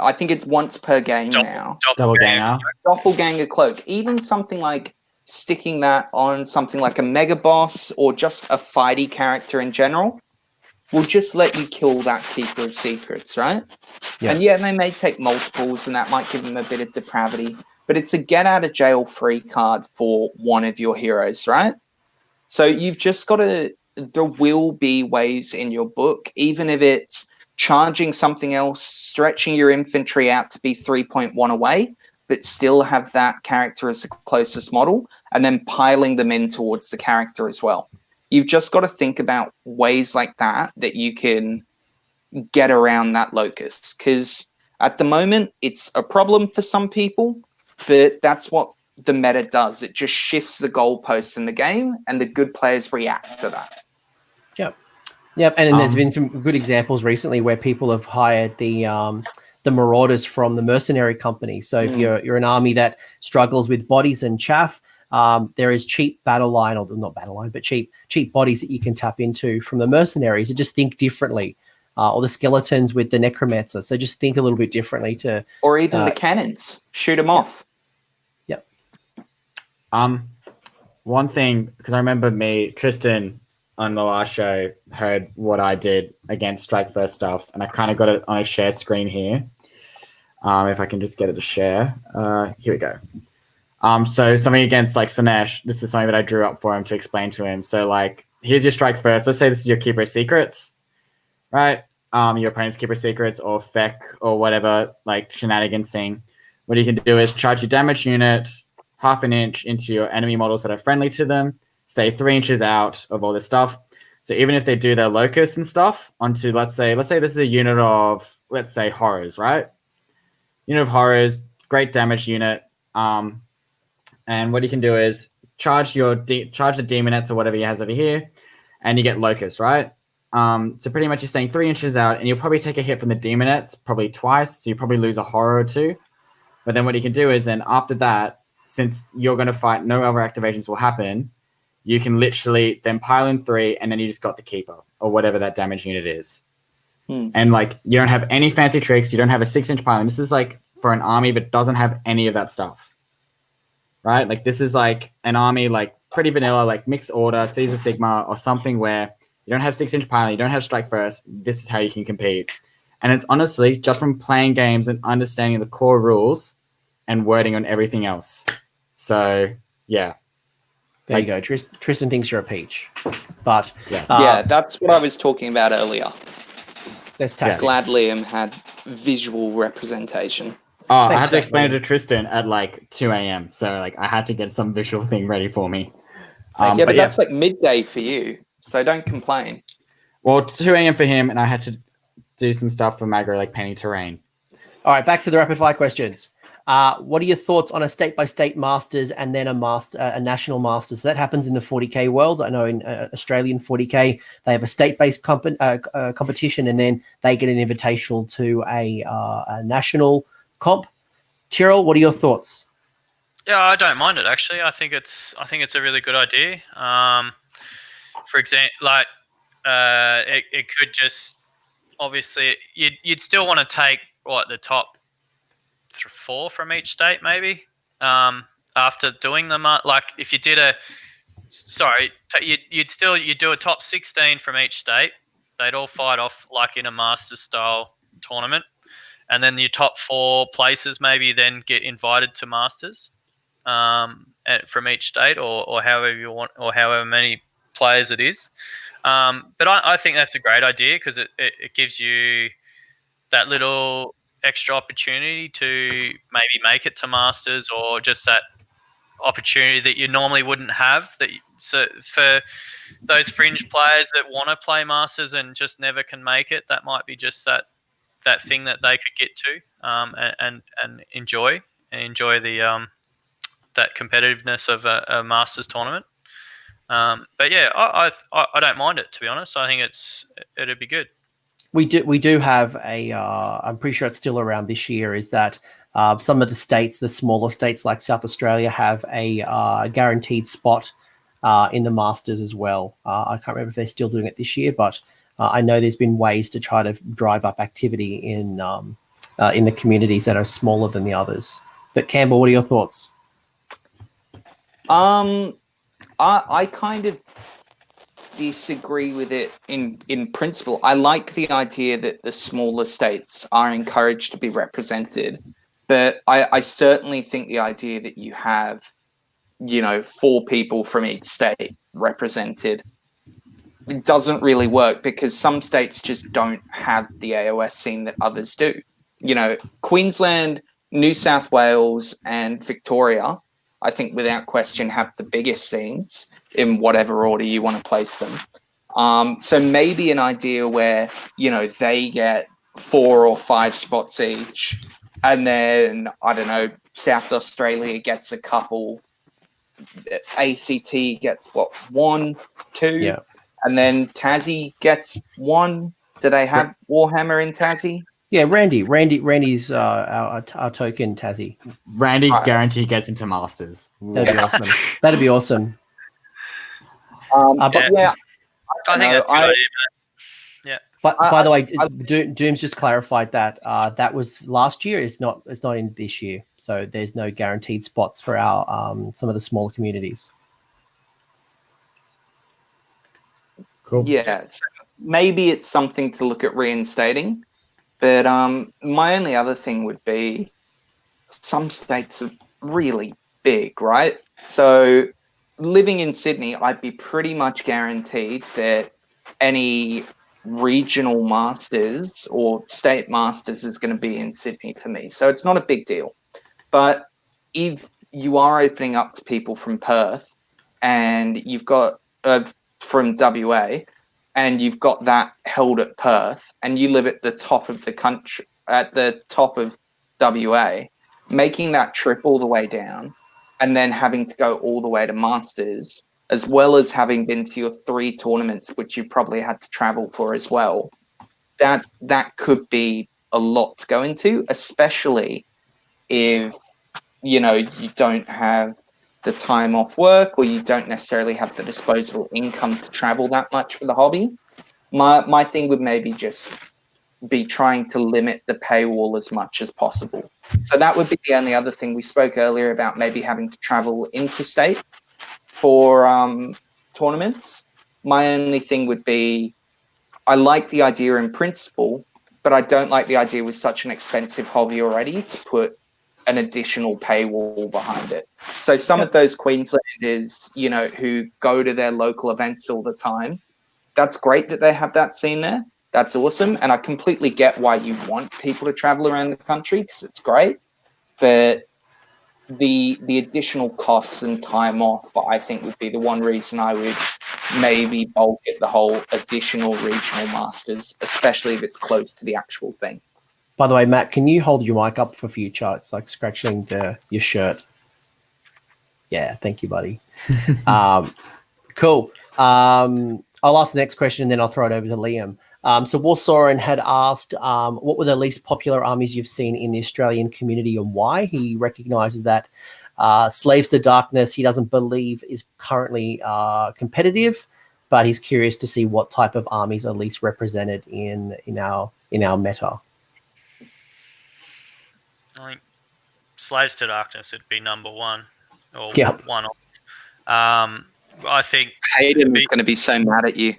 I think it's once per game now. Doppelganger. Doppelganger Cloak. Even something like sticking that on something like a Mega Boss or just a fighty character in general will just let you kill that Keeper of Secrets, right? Yeah. And yeah, they may take multiples and that might give them a bit of depravity, but it's a get out of jail free card for one of your heroes, right? So you've just got to, there will be ways in your book, even if it's charging something else, stretching your infantry out to be 3.1 away, but still have that character as the closest model, and then piling them in towards the character as well. You've just got to think about ways like that you can get around that locus, because at the moment it's a problem for some people, but that's what the meta does. It just shifts the goalposts in the game, and the good players react to that. Yep, and there's been some good examples recently where people have hired the marauders from the mercenary company. So if you're an army that struggles with bodies and chaff, there is cheap battle line, or not battle line, but cheap bodies that you can tap into from the mercenaries, and just think differently. Or the skeletons with the necromancer. So just think a little bit differently to, or even the cannons, shoot them off. Yep. One thing, because I remember Tristan on the last show heard what I did against Strike First stuff, and I kind of got it on a share screen here. If I can just get it to share. Here we go. So something against like Sinesh, this is something that I drew up for him to explain to him. So like, here's your Strike First. Let's say this is your Keeper of Secrets, right? Your opponent's Keeper of Secrets or Feck or whatever, like shenanigans thing. What you can do is charge your damage unit half an inch into your enemy models that are friendly to them, stay 3 inches out of all this stuff. So even if they do their locus and stuff onto, let's say this is a unit of, let's say, horrors, right? Unit of horrors, great damage unit. And what you can do is charge the demonettes or whatever he has over here, and you get locus, right? So pretty much you're staying 3 inches out, and you'll probably take a hit from the demonettes probably twice, so you probably lose a horror or two. But then what you can do is then after that, since you're going to fight, no other activations will happen, you can literally then pile in 3, and then you just got the keeper or whatever that damage unit is. And like, you don't have any fancy tricks. You don't have a 6-inch piling. This is like for an army that doesn't have any of that stuff, right? Like this is like an army, like pretty vanilla, like mixed order, Caesar Sigmar or something where you don't have 6-inch piling, you don't have Strike First. This is how you can compete. And it's honestly just from playing games and understanding the core rules and wording on everything else. So yeah. There you go. Tristan thinks you're a peach, but yeah, that's what I was talking about earlier. There's tactics. Glad Liam had visual representation. Oh, I had to explain it to Tristan at like 2 a.m. So like I had to get some visual thing ready for me. But that's like midday for you, so don't complain. Well, 2 a.m. for him, and I had to do some stuff for Magro, like painting terrain. All right, back to the rapid fire questions. What are your thoughts on a state-by-state Masters and then a national Masters? That happens in the 40K world. I know in Australian 40K, they have a state-based competition, and then they get an invitational to a national comp. Tyrrell, what are your thoughts? Yeah, I don't mind it actually. I think it's a really good idea. For example, like it could just obviously you'd still want to take the top 4 from each state maybe after doing them. Like if you did you'd do a top 16 from each state. They'd all fight off like in a Masters style tournament, and then your top 4 places maybe then get invited to Masters from each state or however you want, or however many players it is. But I think that's a great idea because it gives you that little extra opportunity to maybe make it to Masters, or just that opportunity that you normally wouldn't have. So for those fringe players that want to play Masters and just never can make it, that might be just that thing that they could get to and enjoy the that competitiveness of a Masters tournament. But yeah, I don't mind it, to be honest. I think it'd be good. We do have I'm pretty sure it's still around this year, is that some of the states, the smaller states like South Australia, have a guaranteed spot in the Masters as well. I can't remember if they're still doing it this year, but I know there's been ways to try to drive up activity in the communities that are smaller than the others. But Campbell, what are your thoughts? I kind of disagree with it in principle. I like the idea that the smaller states are encouraged to be represented, but I certainly think the idea that you have, 4 people from each state represented, it doesn't really work, because some states just don't have the AoS scene that others do. Queensland New South Wales and Victoria, I think without question, have the biggest scenes in whatever order you want to place them. So maybe an idea where, they get 4 or 5 spots each, and then, I don't know, South Australia gets a couple, ACT gets, 1, 2? Yeah. And then Tassie gets 1. Do they have Warhammer in Tassie? Yeah, Randy's our token Tassie. Randy guaranteed gets into Masters. That'd be awesome. That'd be awesome. But yeah, I think that's a good idea, man. Yeah. But by the way, Doom's just clarified that that was last year. It's not in this year. So there's no guaranteed spots for our some of the smaller communities. Cool. Yeah, so maybe it's something to look at reinstating. But my only other thing would be some states are really big, right? So living in Sydney, I'd be pretty much guaranteed that any regional masters or state masters is going to be in Sydney for me. So it's not a big deal. But if you are opening up to people from Perth and you've got from WA, and you've got that held at Perth, and you live at the top of the country, at the top of WA, making that trip all the way down, and then having to go all the way to Masters, as well as having been to your 3 tournaments, which you probably had to travel for as well, that could be a lot to go into, especially if, you don't have the time off work, or you don't necessarily have the disposable income to travel that much for the hobby. My thing would maybe just be trying to limit the paywall as much as possible. So that would be the only other thing. We spoke earlier about maybe having to travel interstate for tournaments. My only thing would be, I like the idea in principle, but I don't like the idea with such an expensive hobby already to put an additional paywall behind it. So some of those Queenslanders, who go to their local events all the time, that's great that they have that scene there. That's awesome. And I completely get why you want people to travel around the country, because it's great. But the additional costs and time off, I think, would be the one reason I would maybe bulk at the whole additional regional masters, especially if it's close to the actual thing. By the way, Matt, can you hold your mic up for future? It's like scratching your shirt. Yeah, thank you, buddy. Cool. I'll ask the next question and then I'll throw it over to Liam. So Warsoren had asked, what were the least popular armies you've seen in the Australian community and why? He recognises that Slaves to Darkness, he doesn't believe is currently competitive, but he's curious to see what type of armies are least represented in our meta. I think Slaves to Darkness would be number 1, or one of. I think Hayden is going to be so mad at you.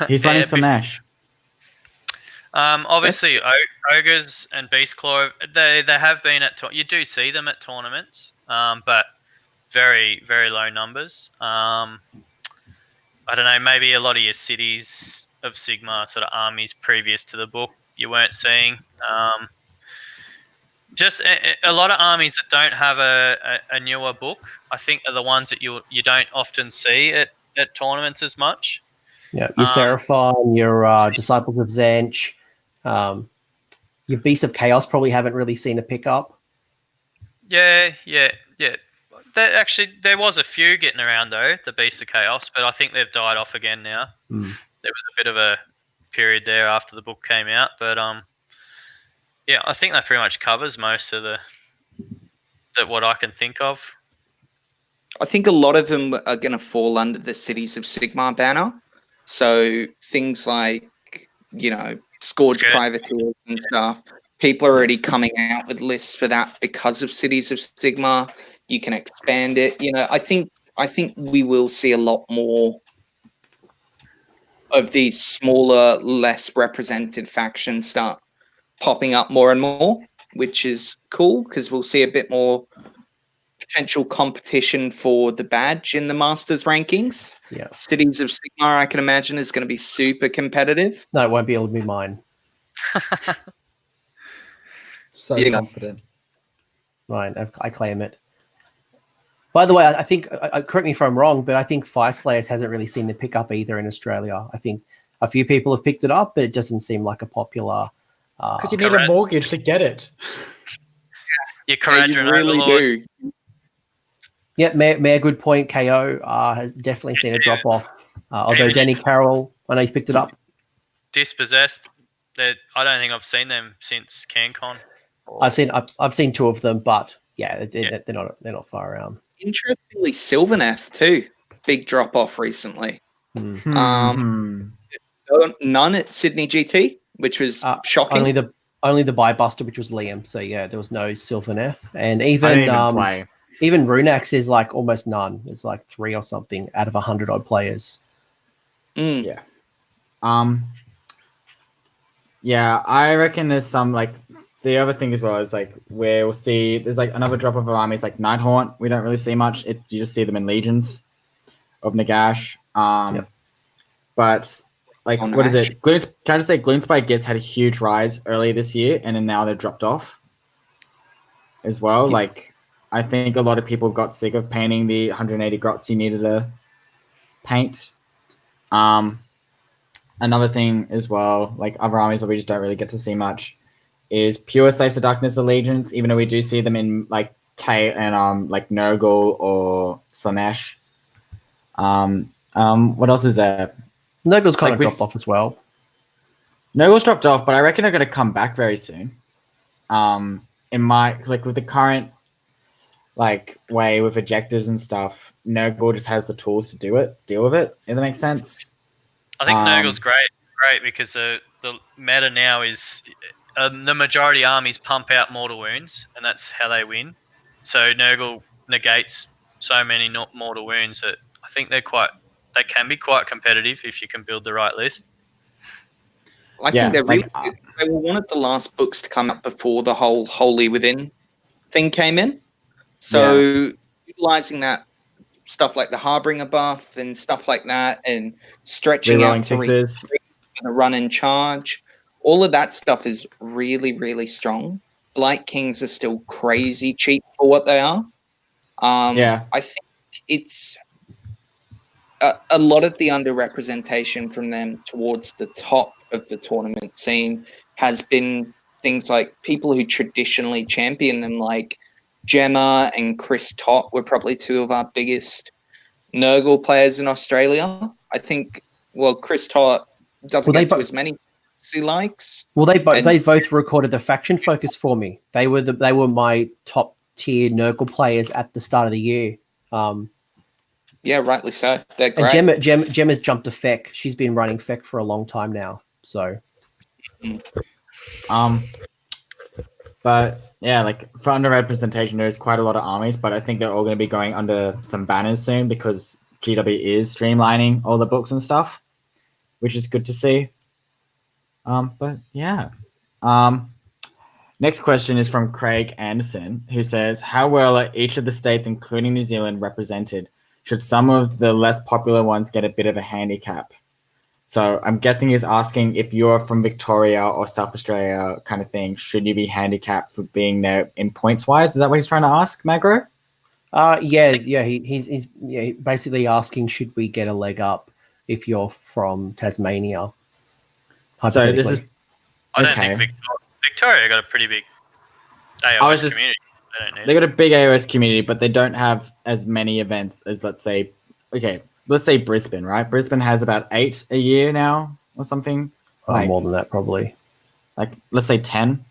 He's running Slanesh. Obviously, Ogres and Beastclaw, they have been at. You do see them at tournaments, but very, very low numbers. I don't know. Maybe a lot of your cities of Sigmar sort of armies previous to the book you weren't seeing. Just a lot of armies that don't have a newer book, I think, are the ones that you don't often see at tournaments as much. Yeah, your Seraphon, your Disciples of Zench, your Beasts of Chaos probably haven't really seen a pickup. Yeah. There was a few getting around though, the Beasts of Chaos, but I think they've died off again now. There was a bit of a period there after the book came out, but yeah, I think that pretty much covers most of what I can think of. I think a lot of them are going to fall under the Cities of Sigmar banner. So things like, Scourge Privateers and stuff. People are already coming out with lists for that because of Cities of Sigmar. You can expand it. I think we will see a lot more of these smaller, less represented factions start popping up more and more, which is cool because we'll see a bit more potential competition for the badge in the Masters rankings. Yeah, Cities of Sigmar, I can imagine, is going to be super competitive. No, it won't be able to be mine. So confident. Fine, I claim it. By the way, I think, correct me if I'm wrong, but I think Fire Slayers hasn't really seen the pickup either in Australia. I think a few people have picked it up, but it doesn't seem like a popular. Because you need a mortgage to get it. You really do. Yeah, Mayor, good point. KO has definitely seen a drop off. Although Danny Carroll, I know he's picked it up. Dispossessed. I don't think I've seen them since CanCon. I've seen two of them, but yeah, they're not far around. Interestingly, Sylvaneth too. Big drop off recently. None at Sydney GT, which was shocking. Only the buy buster, which was Liam. So yeah, there was no Sylvaneth, and even Runax is like almost none. It's like 3 or something out of 100 odd players. Yeah. Yeah, I reckon there's some like the other thing as well is like where we'll see there's like another drop of armies like Nighthaunt. We don't really see much. You just see them in legions of Nagash. But like what is it? Can I just say Gloomspite Gets had a huge rise early this year, and then now they've dropped off as well. Yeah. Like I think a lot of people got sick of painting the 180 grots you needed to paint. Another thing as well, like other armies that we just don't really get to see much, is pure Slaves of Darkness Allegiance, even though we do see them in like K and like Nurgle or Slanesh. What else is there? Nurgle's kind of dropped off as well. Nurgle's dropped off, but I reckon they're going to come back very soon. In my like with the current like way with objectives and stuff, Nurgle just has the tools to deal with it. If that makes sense. I think Nurgle's great because the meta now is the majority armies pump out mortal wounds, and that's how they win. So Nurgle negates so many mortal wounds that I think they can be quite competitive if you can build the right list. I think they're really good. They were one of the last books to come up before the whole Holy Within thing came in. So utilizing that stuff like the Harbinger buff and stuff like that, and stretching out to the run and charge, all of that stuff is really, really strong. Blight Kings are still crazy cheap for what they are. I think it's a lot of the underrepresentation from them towards the top of the tournament scene has been things like people who traditionally champion them, like Gemma and Chris Tott were probably two of our biggest Nurgle players in Australia. I think, Chris Tott doesn't get to as many as he likes. Well, they both recorded the faction focus for me. They were my top tier Nurgle players at the start of the year. Yeah, rightly so. They're great. And Gemma's jumped to Feck. She's been running Feck for a long time now. So, but yeah, like for underrepresentation, there's quite a lot of armies, but I think they're all going to be going under some banners soon because GW is streamlining all the books and stuff, which is good to see. But yeah. Next question is from Craig Anderson, who says, how well are each of the states, including New Zealand, represented? Should some of the less popular ones get a bit of a handicap? So I'm guessing he's asking if you're from Victoria or South Australia kind of thing, should you be handicapped for being there in points wise? Is that what he's trying to ask, Magro? He's basically asking, should we get a leg up if you're from Tasmania? So this is I don't think Victoria got a pretty big AoS community. They got a big AoS community, but they don't have as many events as let's say Brisbane, right? Brisbane has about 8 a year now or something. More than that, probably. Like, let's say 10.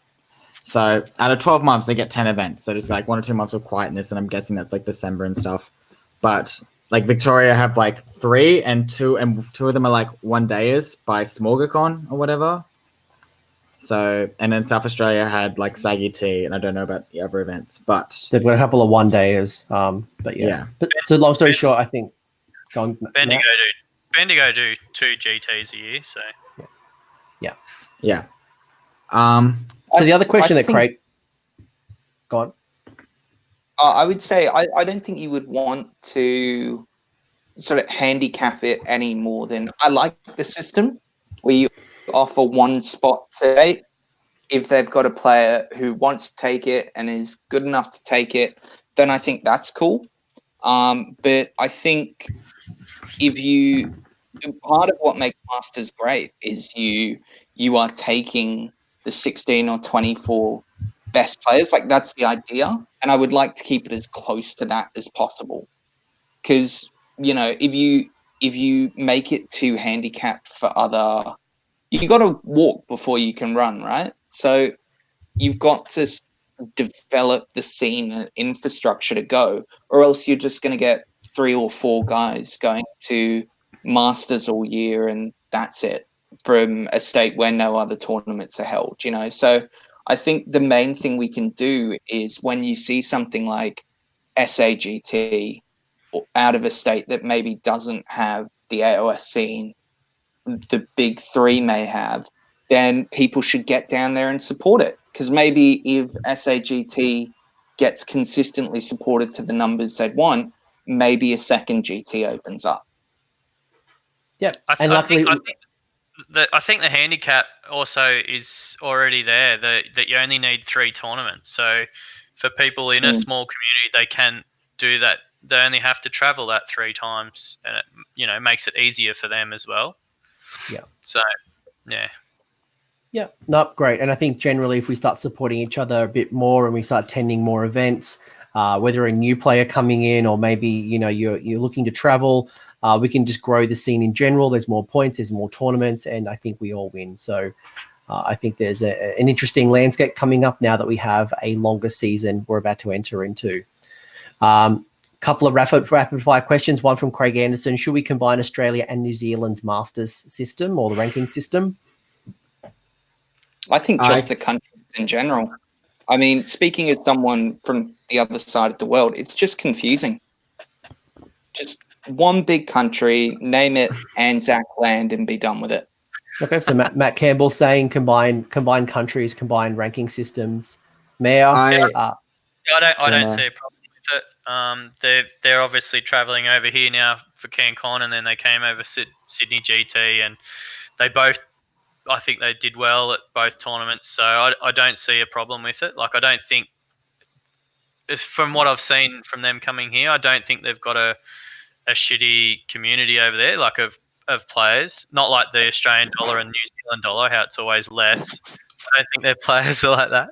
So out of 12 months, they get 10 events. So there's like 1 or 2 months of quietness, and I'm guessing that's like December and stuff. But like Victoria have like 3 and 2 of them are like 1-dayers by Smorgacon or whatever. So, and then South Australia had like Saggy T, and I don't know about the other events, but they've got a couple of 1-dayers. But yeah. But so long story short, I think Bendigo do 2 GTs a year, so yeah. So the other question that Craig, go on. I would say I don't think you would want to sort of handicap it any more than I like the system where you offer 1 spot to 8. if they've got a player who wants to take it and is good enough to take it, then I think that's cool. But I think part of what makes Masters great is you are taking the 16 or 24 best players. Like, that's the idea, and I would like to keep it as close to that as possible. Because if you make it too handicapped for other, you got to walk before you can run, right? So you've got to develop the scene and infrastructure to go, or else you're just going to get 3 or 4 guys going to Masters all year, and that's it, from a state where no other tournaments are held. So I think the main thing we can do is, when you see something like SAGT out of a state that maybe doesn't have the AoS scene the big 3 may have, then people should get down there and support it. Because maybe if SAGT gets consistently supported to the numbers they'd want, maybe a second GT opens up. Yeah, I think the handicap also is already there, that you only need 3 tournaments. So for people in a small community, they can do that. They only have to travel that 3 times, and it makes it easier for them as well. Yeah. So, yeah. Yeah, no, great. And I think generally, if we start supporting each other a bit more and we start attending more events, whether a new player coming in or maybe you're looking to travel, we can just grow the scene in general. There's more points, there's more tournaments, and I think we all win. So I think there's an interesting landscape coming up now that we have a longer season we're about to enter into. Couple of rapid fire questions. One from Craig Anderson: should we combine Australia and New Zealand's Masters system or the ranking system? I think just the countries in general. I mean, speaking as someone from the other side of the world, it's just confusing. Just one big country, name it Anzac Land, and be done with it. Okay, so Matt Campbell saying combine countries, combine ranking systems. Mayor, I don't see a problem with it. They're obviously traveling over here now for CanCon, and then they came over Sydney GT, and they both, I think they did well at both tournaments. So I don't see a problem with it. Like, I don't think, from what I've seen from them coming here, I don't think they've got a shitty community over there, like of players. Not like the Australian dollar and New Zealand dollar, how it's always less. I don't think their players are like that.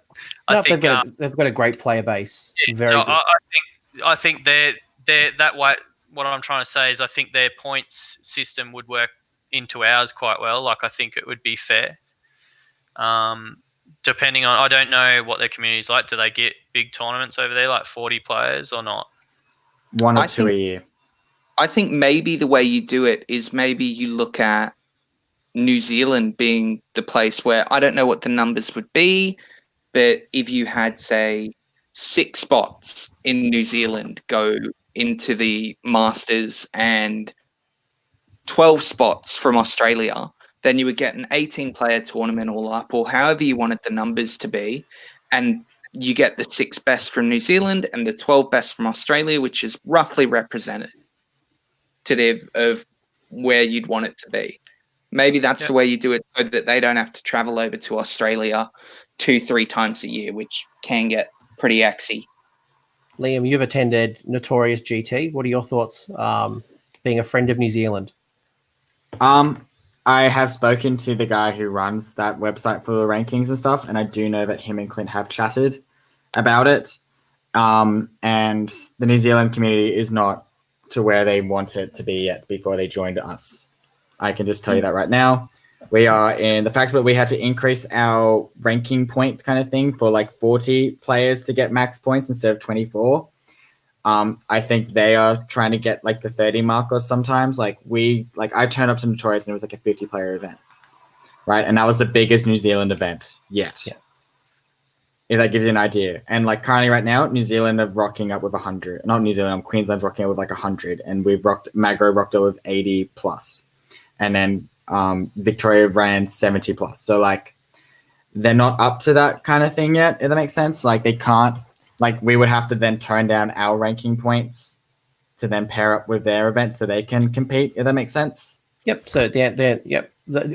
I think they've got a great player base. Yeah, Very so good. I think they're that way. What I'm trying to say is, I think their points system would work into ours quite well. Like, I think it would be fair. Depending on, I don't know what their community's like. Do they get big tournaments over there, like 40 players, or not? 1 or 2 a year. I think maybe the way you do it is maybe you look at New Zealand being the place where, I don't know what the numbers would be, but if you had, say, 6 spots in New Zealand go into the Masters and 12 spots from Australia, then you would get an 18-player tournament all up, or however you wanted the numbers to be, and you get the 6 best from New Zealand and the 12 best from Australia, which is roughly representative of where you'd want it to be. Maybe that's the way you do it, so that they don't have to travel over to Australia 2-3 times a year, which can get pretty axy. Liam, you've attended Notorious GT. What are your thoughts, being a friend of New Zealand? I have spoken to the guy who runs that website for the rankings and stuff, and I do know that him and Clint have chatted about it. And the New Zealand community is not to where they want it to be yet before they joined us. I can just tell you that right now. We are in the fact that we had to increase our ranking points kind of thing for like 40 players to get max points instead of 24. I think they are trying to get like the 30 mark, or sometimes I turned up to Notorious and it was like a 50-player event, right? And that was the biggest New Zealand event yet. Yeah. If that gives you an idea. And like currently right now, New Zealand are rocking up with 100. Not New Zealand, Queensland's rocking up with like 100. And Magro rocked up with 80 plus. And then Victoria ran 70 plus. So like they're not up to that kind of thing yet, if that makes sense. Like they can't, like we would have to then turn down our ranking points to then pair up with their event so they can compete, if that makes sense. Yep. So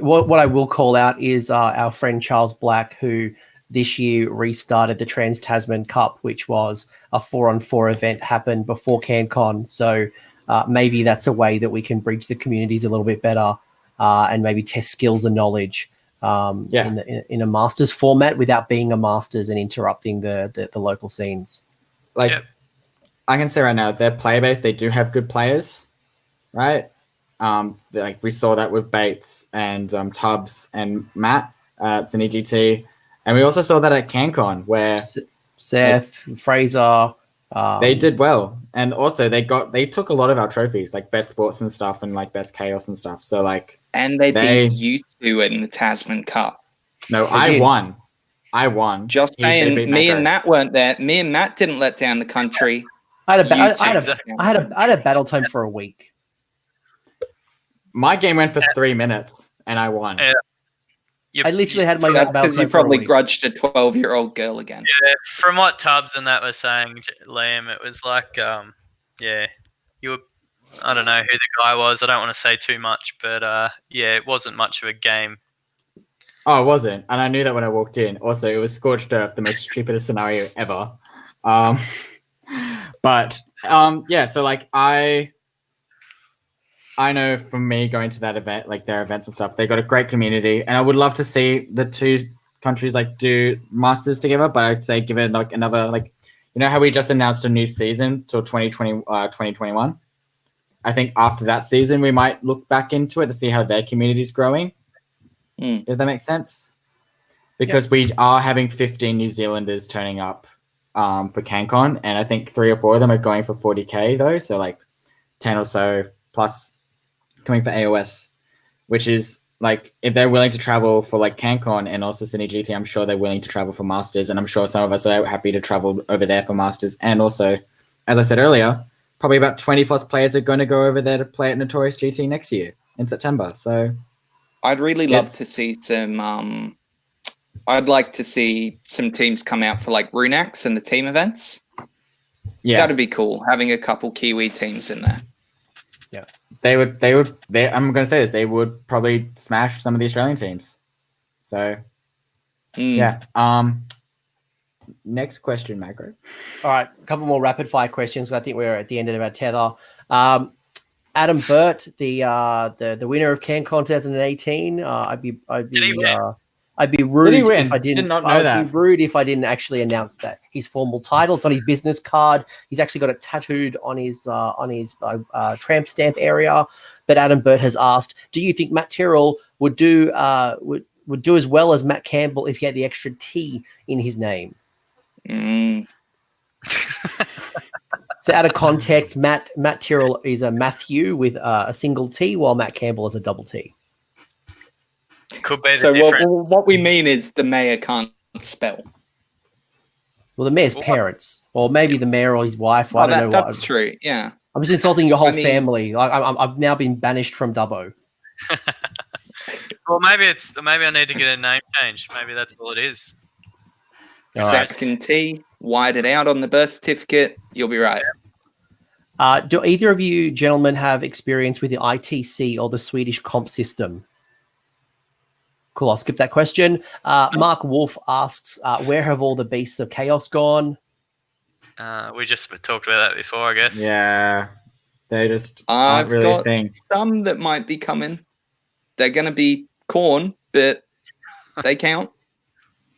what I will call out is our friend Charles Black, who this year restarted the Trans-Tasman Cup, which was a 4-on-4 event, happened before CanCon. So maybe that's a way that we can bridge the communities a little bit better and maybe test skills and knowledge in a Masters format without being a Masters and interrupting the local scenes. Like, I can say right now, their player base, they do have good players, right? Like we saw that with Bates and Tubbs and Matt at Cine GT, and we also saw that at CanCon where Seth, Fraser, they did well, and also they took a lot of our trophies, like best sports and stuff, and like best chaos and stuff. So like, and they beat you two in the Tasman Cup. No, I won. Just saying, me and Matt weren't there. Me and Matt didn't let down the country. I had a battle time for a week. My game went for 3 minutes, and I won. I literally had my battle time because you probably grudged a 12-year-old girl again. Yeah, from what Tubbs and that was saying, Liam, it was like, you were. I don't know who the guy was. I don't want to say too much, but it wasn't much of a game. Oh, it wasn't, and I knew that when I walked in. Also, it was Scorched Earth, the most stupidest scenario ever. So like I know from me going to that event, like their events and stuff, they got a great community, and I would love to see the two countries like do Masters together. But I'd say give it like another, like, you know how we just announced a new season till 2021. I think after that season we might look back into it to see how their community is growing. If that makes sense, because we are having 15 New Zealanders turning up for CanCon, and I think 3 or 4 of them are going for 40k though, so like 10 or so plus coming for AoS, which is like, if they're willing to travel for like CanCon and also Cine GT, I'm sure they're willing to travel for Masters, and I'm sure some of us are happy to travel over there for Masters. And also, as I said earlier, probably about 20 plus players are going to go over there to play at Notorious GT next year in September. So I'd really love to see some I'd like to see some teams come out for like Runax and the team events. Yeah, that'd be cool, having a couple Kiwi teams in there. Yeah, they would. I'm going to say this. They would probably smash some of the Australian teams. So, yeah. Next question, Macro. All right, a couple more rapid fire questions. I think we're at the end of our tether. Adam Burt, the winner of CanCon 2018. I'd be rude if I didn't. I'd be rude if I didn't actually announce that his formal title. It's on his business card. He's actually got it tattooed on his tramp stamp area. But Adam Burt has asked, do you think Matt Tyrrell would do as well as Matt Campbell if he had the extra T in his name? So out of context, Matt Tyrrell is a Matthew with a single T, while Matt Campbell is a double T. Could be so what we mean is the mayor can't spell. Well, the mayor's parents, or maybe the mayor or his wife. I don't know. That's true. Yeah, I'm just insulting your whole family. I've now been banished from Dubbo. Well, maybe I need to get a name change. Maybe that's all it is. Second T, wide it out on the birth certificate. You'll be right. Do either of you gentlemen have experience with the ITC or the Swedish comp system? Cool, I'll skip that question. Mark Wolf asks, where have all the beasts of chaos gone? We just talked about that before, I guess. Yeah, they just aren't really a thing. Some that might be coming. They're going to be corn, but they count.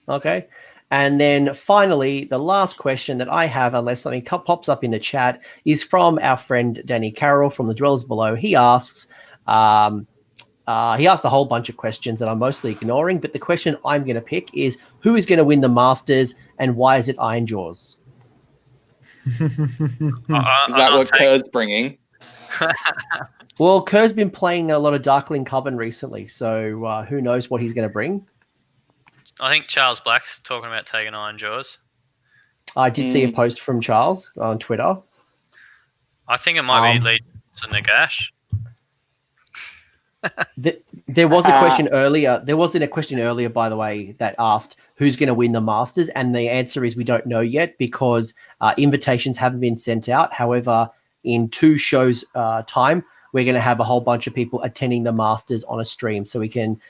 Okay. And then finally, the last question that I have, unless something pops up in the chat, is from our friend Danny Carroll from the Dwellers Below. He asks, he asked a whole bunch of questions that I'm mostly ignoring, but the question I'm going to pick is, who is going to win the Masters and why is it Iron Jaws? Is that what Kerr's bringing? Well, Kerr's been playing a lot of Darkling Coven recently, so who knows what he's going to bring. I think Charles Black's talking about taking Iron Jaws. I did see a post from Charles on Twitter. I think it might be Lee to Nagash. There was a question earlier. There wasn't a question earlier, by the way, that asked who's going to win the Masters, and the answer is we don't know yet because invitations haven't been sent out. However, in 2 shows' time, we're going to have a whole bunch of people attending the Masters on a stream, so we can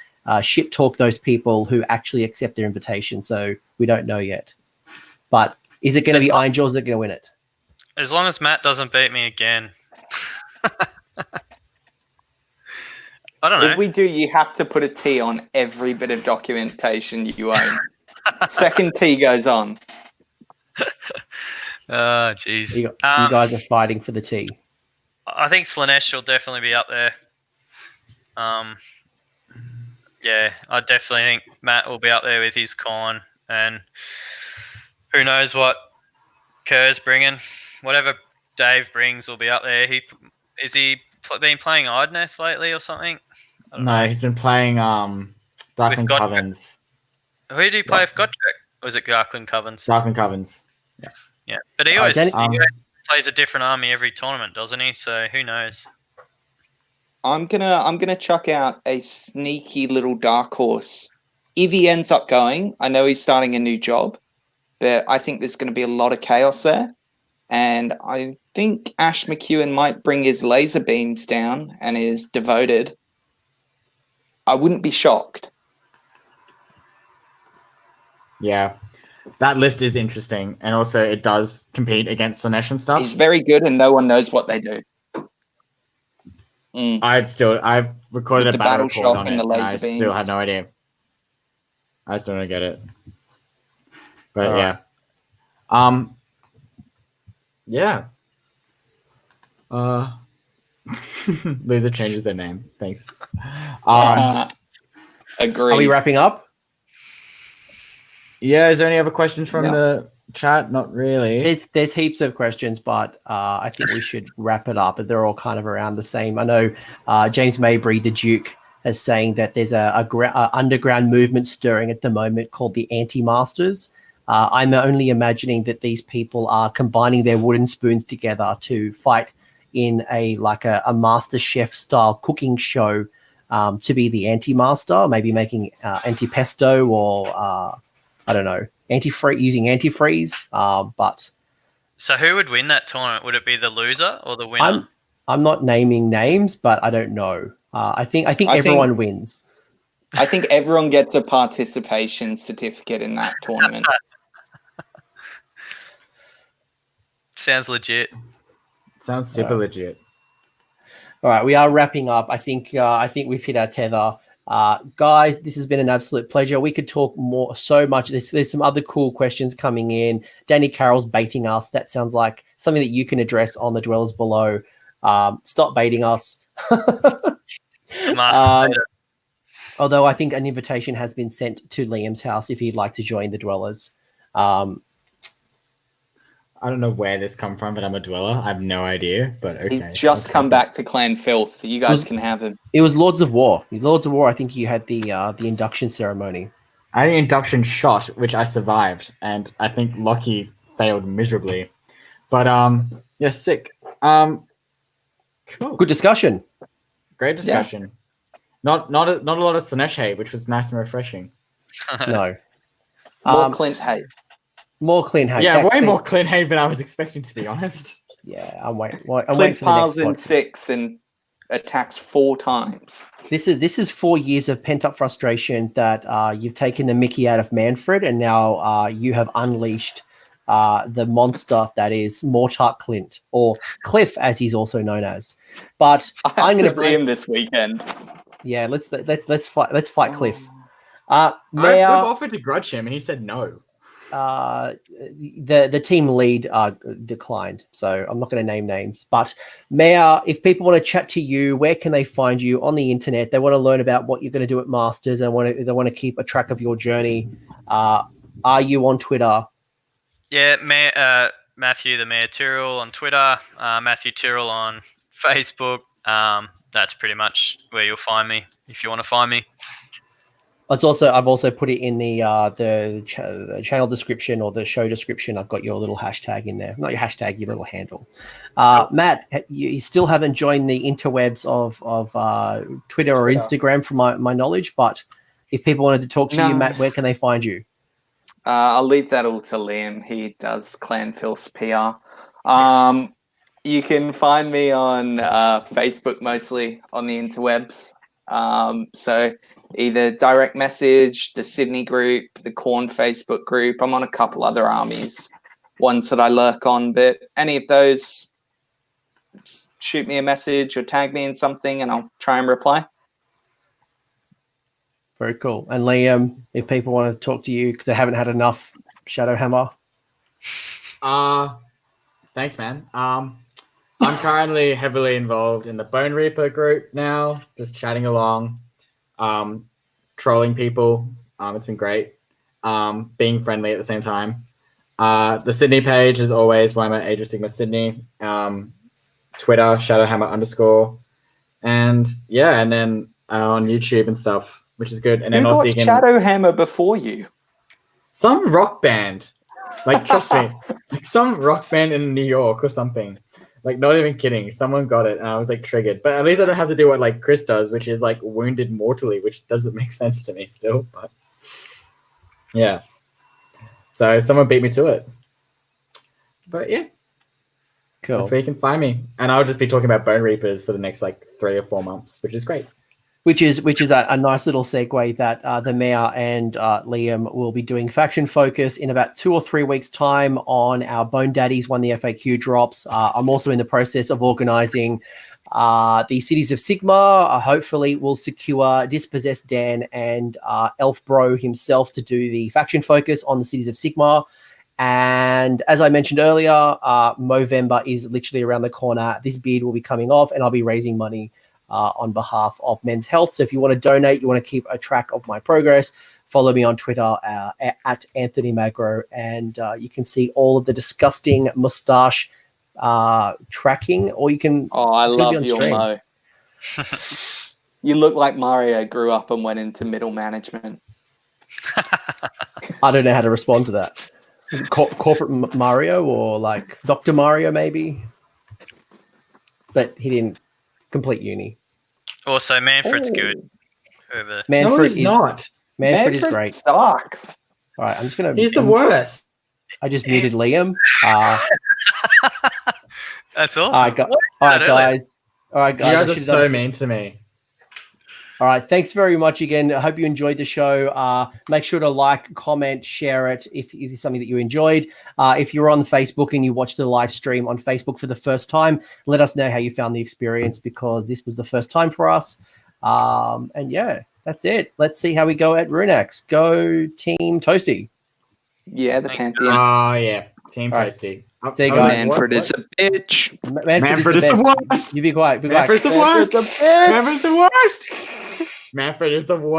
shit talk those people who actually accept their invitation. So we don't know yet. But is it going to be Iron Jaws that are going to win it? As long as Matt doesn't beat me again. I don't know. If we do, you have to put a T on every bit of documentation you own. Second T goes on. Oh, jeez. You guys are fighting for the T. I think Slanesh will definitely be up there. Yeah, I definitely think Matt will be up there with his con, and who knows what Kerr's bringing. Whatever Dave brings will be up there. Is he been playing Idneth lately or something? I don't know. He's been playing Darkling Covens. Who did he play with Gotrek? Or was it Darkling Covens? Darkling Covens. Yeah. But he always plays a different army every tournament, doesn't he? So who knows? I'm gonna chuck out a sneaky little dark horse. If he ends up going, I know he's starting a new job, but I think there's going to be a lot of chaos there. And I think Ash McEwen might bring his laser beams down and is devoted. I wouldn't be shocked. Yeah. That list is interesting. And also it does compete against Slanesh and stuff. He's very good and no one knows what they do. I've recorded a battle report on it, and I beams. still have no idea. I still don't get it. But yeah. Loser changes their name. Thanks. Agree. Are we wrapping up? Yeah, is there any other questions from the chat? Not really. There's heaps of questions, but I think we should wrap it up. They're all kind of around the same. I know James Mabry, the Duke, is saying that there's a underground movement stirring at the moment called the Anti-Masters. I'm only imagining that these people are combining their wooden spoons together to fight in a Master Chef style cooking show to be the anti-master, maybe making anti-pesto or I don't know, using antifreeze. But so who would win that tournament? Would it be the loser or the winner? I'm not naming names, but I don't know. I think everyone wins. I think everyone gets a participation certificate in that tournament. Sounds legit. Sounds super legit. All right, we are wrapping up. I think we've hit our tether. Guys, this has been an absolute pleasure. We could talk so much. There's some other cool questions coming in. Danny Carroll's baiting us. That sounds like something that you can address on the Dwellers Below. Stop baiting us. Although I think an invitation has been sent to Liam's house if he'd like to join the Dwellers. I don't know where this come from, but I'm a dweller. I have no idea, but okay. He's just come back to Clan Filth. You guys can have him. It was Lords of War. Lords of War, I think you had the induction ceremony. I had an induction shot, which I survived, and I think Lockie failed miserably. But, yeah, sick. Cool. Good discussion. Great discussion. Yeah. Not a lot of Slanesh hate, which was nice and refreshing. No. More Clint hate. More Clint hate. Yeah, way more Clint hate than I was expecting, to be honest. Yeah, I'm waiting for the next piles in 6 and attacks 4 times. This is 4 years of pent up frustration that you've taken the mickey out of Manfred, and now you have unleashed the monster that is Mortark Clint, or Cliff, as he's also known as. But I'm going to see him this weekend. Yeah, let's fight Cliff. We've offered to grudge him, and he said no. The team lead declined, so I'm not going to name names. But Maya, if people want to chat to you, where can they find you on the internet? They want to learn about what you're going to do at Masters, and they want to keep a track of your journey. Are you on Twitter? Yeah, Mathew the Mayor Tyrrell on Twitter, Mathew Tyrrell on Facebook. That's pretty much where you'll find me if you want to find me. I've also put it in the channel description or the show description. I've got your little hashtag in there. Not your hashtag, your little handle. Matt, you still haven't joined the interwebs of Twitter or Instagram from my knowledge, but if people wanted to talk to you, Matt, where can they find you? I'll leave that all to Liam. He does Clan Filth's PR. You can find me on Facebook, mostly on the interwebs. So either direct message, the Sydney group, the Corn Facebook group. I'm on a couple other armies, ones that I lurk on, but any of those, shoot me a message or tag me in something and I'll try and reply. Very cool. And Liam, if people want to talk to you because they haven't had enough Shadowhammer. Thanks, man. I'm currently heavily involved in the Bone Reaper group now, just chatting along, trolling people. It's been great. Being friendly at the same time. The Sydney page is always why I'm at Age of Sigmar Sydney. Twitter, Shadowhammer_. And yeah, and then on YouTube and stuff, which is good. And then also you can Shadowhammer before you. Some rock band. Like, trust me, like some rock band in New York or something. Like, not even kidding. Someone got it, and I was like triggered. But at least I don't have to do what like Chris does, which is like wounded mortally, which doesn't make sense to me still. But yeah, so someone beat me to it. But yeah, cool. That's where you can find me, and I'll just be talking about Bone Reapers for the next like 3 or 4 months, which is great. Which is a nice little segue that the Mayor and Liam will be doing faction focus in about 2 or 3 weeks' time on our Bone Daddies when the FAQ drops. I'm also in the process of organising the Cities of Sigmar. Hopefully, we'll secure Dispossessed Dan and Elf Bro himself to do the faction focus on the Cities of Sigmar. And as I mentioned earlier, Movember is literally around the corner. This beard will be coming off, and I'll be raising money on behalf of Men's Health. So if you want to donate, you want to keep a track of my progress, follow me on Twitter at Anthony Magro, and you can see all of the disgusting mustache tracking, or you can... Oh, I love your mo. You look like Mario grew up and went into middle management. I don't know how to respond to that. Corporate Mario or like Dr. Mario maybe? But he didn't complete uni. Also, Manfred's good. Manfred is not. Manfred is great. Sucks. All right, I'm just gonna. He's the worst. I just muted Liam. That's awesome. All right, guys. All right, guys. You guys are so mean to me. All right, thanks very much again. I hope you enjoyed the show. Make sure to like, comment, share it if it's something that you enjoyed. If you're on Facebook and you watched the live stream on Facebook for the first time, let us know how you found the experience, because this was the first time for us. And yeah, that's it. Let's see how we go at Runax. Go Team Toasty. Yeah, the Pantheon. Oh, yeah. Team Toasty. See you guys. Manfred is a bitch. Manfred is the worst. You be quiet. Manfred's the worst. Manfred's the worst. Manfred is the worst.